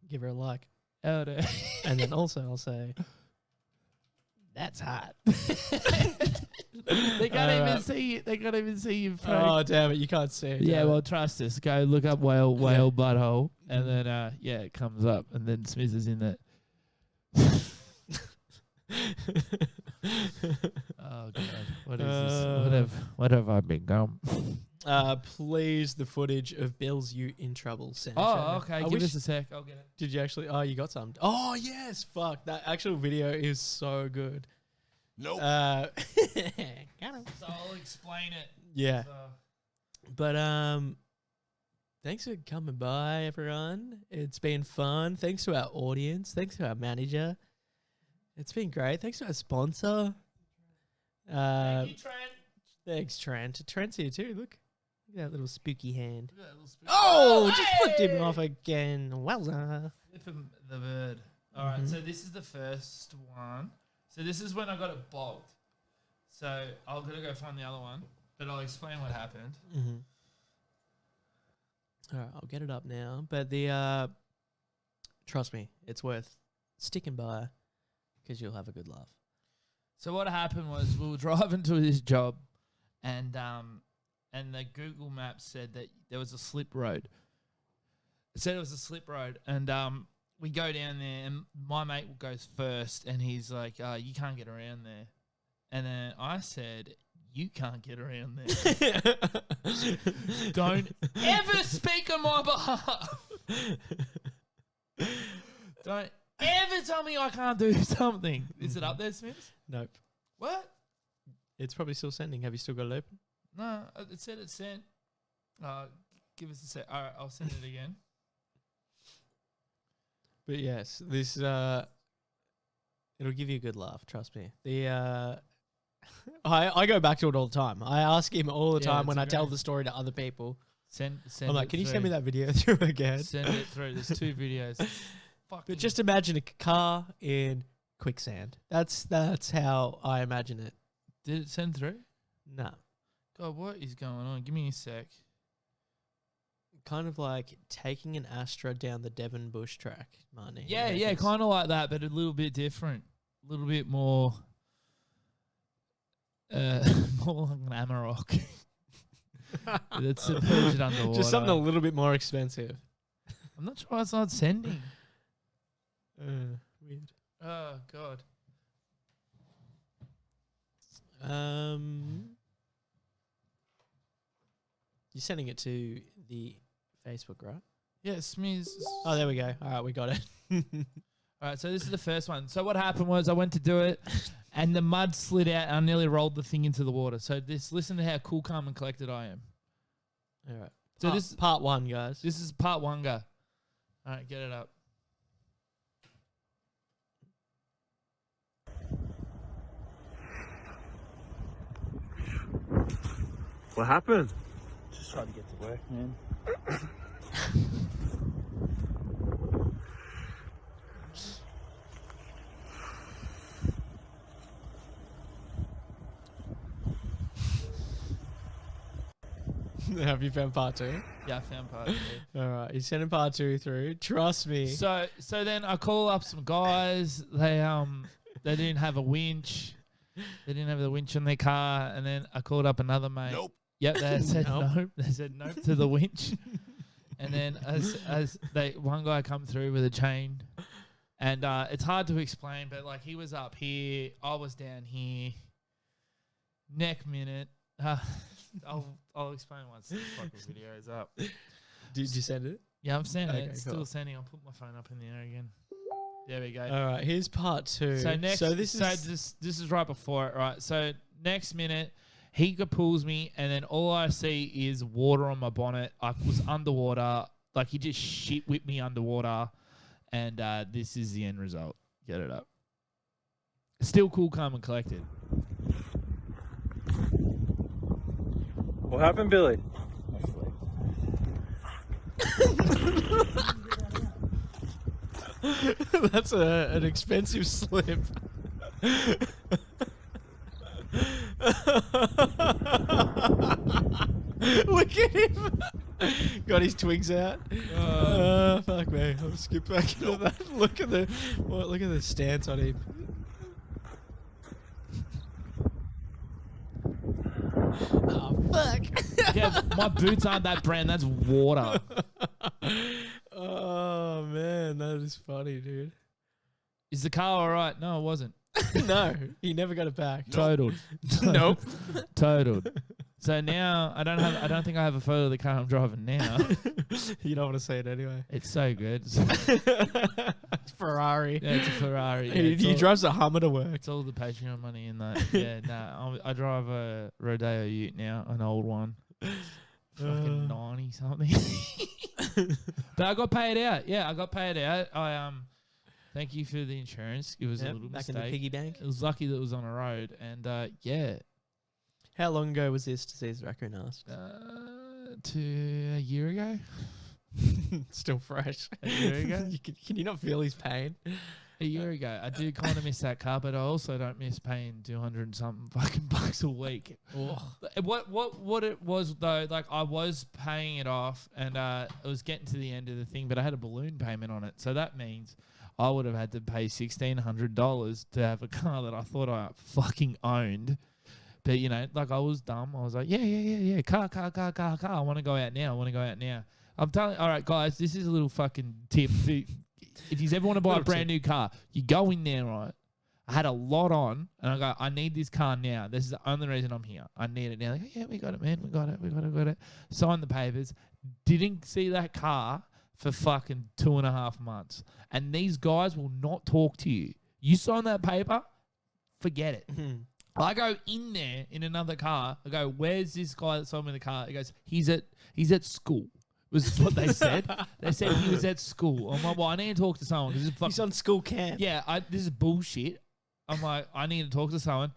Give her a like. Oh, no. And then also I'll say, that's hot. They can't even see it. They can't even see you. Oh, damn it. You can't see it. Yeah, damn well, it. trust us. Go look up whale butthole, and then it comes up, and then Smith is in it. Oh god, what is this? What have I become? Please, the footage of Bill's You in Trouble sound. Oh, okay. I Give wish- us a sec. I'll get it. Did you actually? Oh, you got some. Oh, yes. Fuck. That actual video is so good. Nope. Got him. So I'll explain it. Yeah. So, But thanks for coming by, everyone. It's been fun. Thanks to our audience. Thanks to our manager. It's been great. Thanks to our sponsor. thank you, Trent. Thanks, Trent. Trent's here too. Look at that little spooky hand. Look at that little spoon. Oh, just flipped him hey! off again. Wowza. Flip him the bird. All right, so this is the first one. So this is when I got it bogged. So I'm gonna go find the other one, but I'll explain what happened. Mm-hmm. All right, I'll get it up now. But the trust me, it's worth sticking by because you'll have a good laugh. So what happened was we were driving to this job, and the Google Maps said that there was a slip road. It said it was a slip road, and we go down there, and my mate goes first, and he's like, "You can't get around there," and then I said, "You can't get around there. Don't ever speak on my behalf. Don't ever tell me I can't do something." Is it up there, Smith? Nope. What? It's probably still sending. Have you still got it open? No, it said it sent. Give us a sec. All right, I'll send it again. But yes, this it'll give you a good laugh. Trust me. The I go back to it all the time. I ask him all the Yeah, time it's when I tell great. the story to other people. Send I'm like, it can you through. send me that video through again? Send it through. There's 2 videos. Fucking But just imagine a car in quicksand. That's how I imagine it. did it send through? No. God, what is going on? Give me a sec. kind of like taking an Astra down the Devon bush track, Marnie. Yeah, kind of like that, but a little bit different. A little bit more more like an Amarok. That's submerged underwater. Just something a little bit more expensive. I'm not sure why it's not sending. Weird. Oh, God. You're sending it to the Facebook, right? Yeah, Smears. Oh, there we go. All right, we got it. All right, so this is the first one. So what happened was I went to do it, and the mud slid out, and I nearly rolled the thing into the water. So listen to how cool, calm, and collected I am. All right. So this is part 1, guys. This is part 1, go. All right, get it up. What happened? Just trying to get to work, man. Have you found part 2? Yeah, I found part 2. All right, he's sending part 2 through. Trust me. So then I call up some guys. They didn't have a winch. They didn't have the winch in their car, and then I called up another mate. Nope. Yep, they said Nope. nope. They said nope to the winch. And then one guy come through with a chain, and it's hard to explain, but like he was up here, I was down here. Neck minute. I'll explain once the fucking video is up. Did you send it? Yeah, I'm sending it. Okay, It's cool. still sending. I'll put my phone up in the air again. There we go. All right, here's part 2. So next, this is right before it, right? So next minute, he pulls me, and then all I see is water on my bonnet. I was underwater, like he just shit whipped me underwater, and this is the end result. Get it up. Still cool, calm, and collected. What happened, Billy? That's an expensive slip. Look at him. Got his twigs out. Fuck me. I'll skip back into that. Look at the stance on him. Oh fuck. Yeah, my boots aren't that brand. That's water. Oh man, that is funny, dude. Is the car all right? No, it wasn't. No, he never got it back. Totaled. Nope. Totaled. So now I don't think I have a photo of the car I'm driving now. You don't want to see it anyway. It's so good. It's Ferrari. Yeah, it's a Ferrari. Yeah, He drives a Hummer to work. It's all the Patreon money in that. Yeah, nah. I drive a Rodeo Ute now, an old one. Fucking 90 something. But I got paid out. Yeah, I got paid out. Thank you for the insurance. It was a little back mistake. in the piggy bank. It was lucky that it was on a road, and yeah. How long ago was this, disease raccoon asked? To a year ago. Still fresh. A year ago? Can you not feel his pain? A year ago. I do kind of miss that car, but I also don't miss paying 200 and something fucking bucks a week. What it was though, like I was paying it off, and it was getting to the end of the thing, but I had a balloon payment on it, so that means I would have had to pay $1,600 to have a car that I thought I fucking owned. But, you know, like I was dumb. I was like, yeah. Car. I want to go out now. I'm telling you, all right, guys, this is a little fucking tip. If you ever want to buy a brand new car, you go in there, right? I had a lot on, and I go, I need this car now. This is the only reason I'm here. I need it now. Like, yeah, we got it, man. We got it. Signed the papers. Didn't see that car for fucking 2.5 months. And these guys will not talk to you. You sign that paper, forget it. I go in there in another car. I go, where's this guy that sold me the car? He goes, he's at school. Was what they said. They said he was at school. I'm like, well, I need to talk to someone. He's on school camp. Yeah, this is bullshit. I'm like, I need to talk to someone.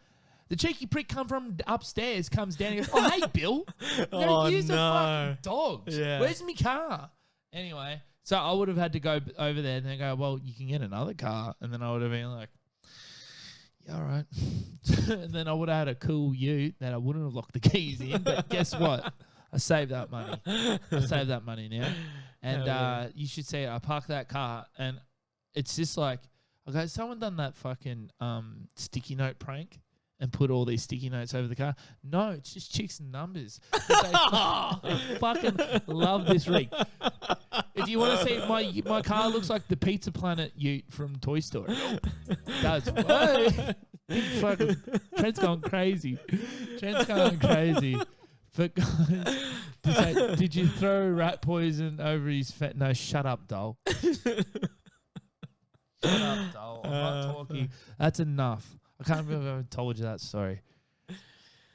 The cheeky prick comes down and goes, oh, hey, Bill. Use the fucking dogs. Yeah. Where's my car? Anyway, so I would have had to go over there and then go, well, you can get another car. And then I would have been like, yeah, all right. And then I would have had a cool ute that I wouldn't have locked the keys in. But guess what? I saved that money. I saved that money now. And you should see it. I parked that car, and it's just like, okay, someone done that fucking sticky note prank and put all these sticky notes over the car. No, it's just chicks and numbers. They fucking love this rig. If you want to see, my car looks like the Pizza Planet Ute from Toy Story. That's fucking Trent's going crazy. Trent's going crazy. But guys, did you throw rat poison over his fat? No, shut up, doll. Shut up, doll. I'm not talking. That's enough. I can't believe I've told you that story.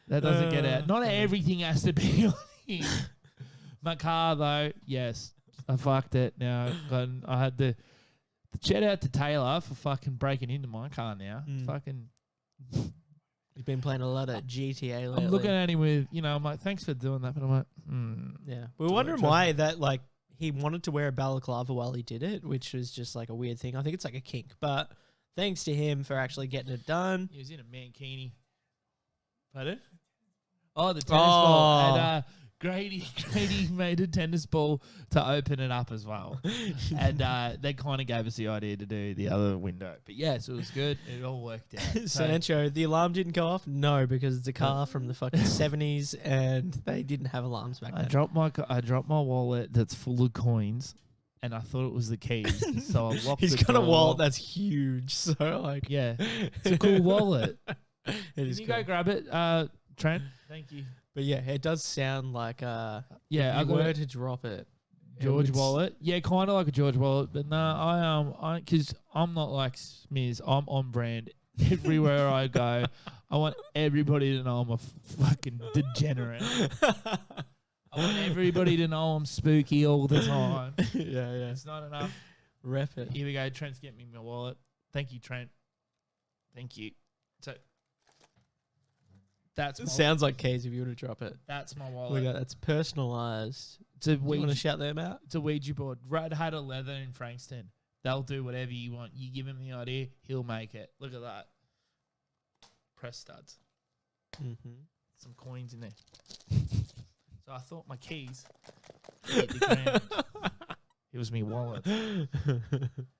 That doesn't get out. Not everything has to be on here. My car, though, yes. I fucked it now. I had to shout out to Taylor for fucking breaking into my car now. Fucking. He's been playing a lot of GTA lately. I'm looking at him with, I'm like, thanks for doing that. But I'm like, yeah. We were wondering why that, like, he wanted to wear a balaclava while he did it, which was just like a weird thing. I think it's like a kink. But thanks to him for actually getting it done. He was in a mankini. Pardon? Oh, the tennis ball. And Grady made a tennis ball to open it up as well. And they kind of gave us the idea to do the other window. But yes, it was good. It all worked out. Sancho, the alarm didn't go off? No, because it's a car from the fucking 70s and they didn't have alarms back then. I dropped my wallet that's full of coins. And I thought it was the keys. So I locked He's the got a door. wallet that's huge. So, like. Yeah. It's a cool wallet. Can you go grab it, Trent? Thank you. But yeah, it does sound like I if you were to drop it. George wallet. Yeah, kind of like a George wallet. But no, because I'm not like Smiz. I'm on brand. Everywhere I go, I want everybody to know I'm a fucking degenerate. I want everybody to know I'm spooky all the time. Yeah. It's not enough. Rep it. Here we go. Trent's getting me my wallet. Thank you, Trent. Thank you. So that's It sounds like keys if you were to drop it. That's my wallet. That's personalised. Do you want to shout them out? It's a Ouija board. Red Hat of Leather in Frankston. They'll do whatever you want. You give him the idea, he'll make it. Look at that. Press studs. Mm-hmm. Some coins in there. So I thought my keys hit the ground. It was me wallet. And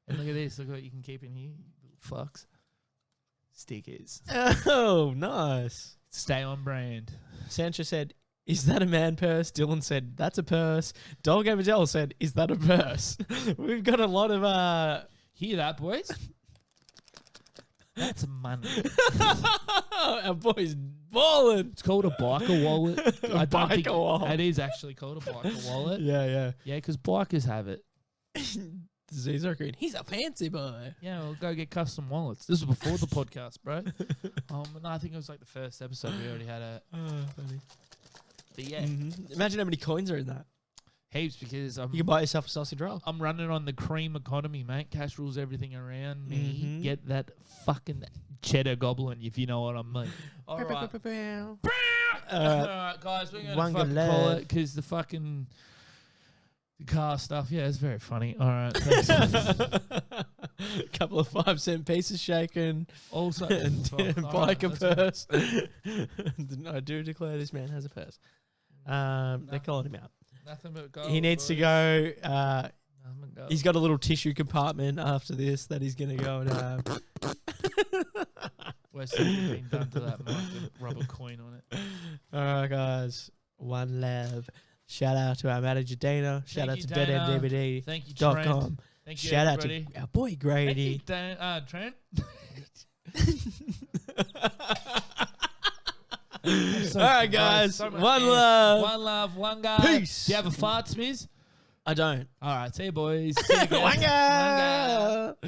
look at this. Look what you can keep in here. You little fucks. Stickers. Oh, nice. Stay on brand. Sancho said, "Is that a man purse?" Dylan said, "That's a purse." Dog Abadell said, "Is that a purse?" We've got a lot of Hear that, boys? That's money. Our boy's balling. It's called a biker wallet. I don't think biker wallet. It is actually called a biker wallet. Yeah. Yeah, because bikers have it. Zizar agreed. He's a fancy boy. Yeah, we'll go get custom wallets. This was before the podcast, bro. No, I think it was like the first episode. We already had a. Funny. But yeah, Imagine how many coins are in that. heaps because You can buy yourself a sausage roll. I'm running on the cream economy, mate. Cash rules everything around me. Get that fucking cheddar goblin, if you know what I mean. All right. All right, guys, we're going to fucking call it because the fucking the car stuff, yeah, it's very funny. All right, thanks. Couple of 5-cent pieces shaken. Also, Biker purse. I do declare this man has a purse. They're calling him out. Nothing but gold. He needs to go. He's got a little tissue compartment after this that he's going to go and. Where's something being done to that mic with a rubber coin on it? All right, guys. One love. Shout out to our manager Dana. Shout out to deadenddvd.com. Thank you, Trent. Thank you, Shout everybody. out to our boy Grady. Thank you, Trent. All right, guys. So much one air. love. One love. One guy. Peace. Do you have a fart, Smiz? I don't. All right. See you, boys. See you guys. Wanga.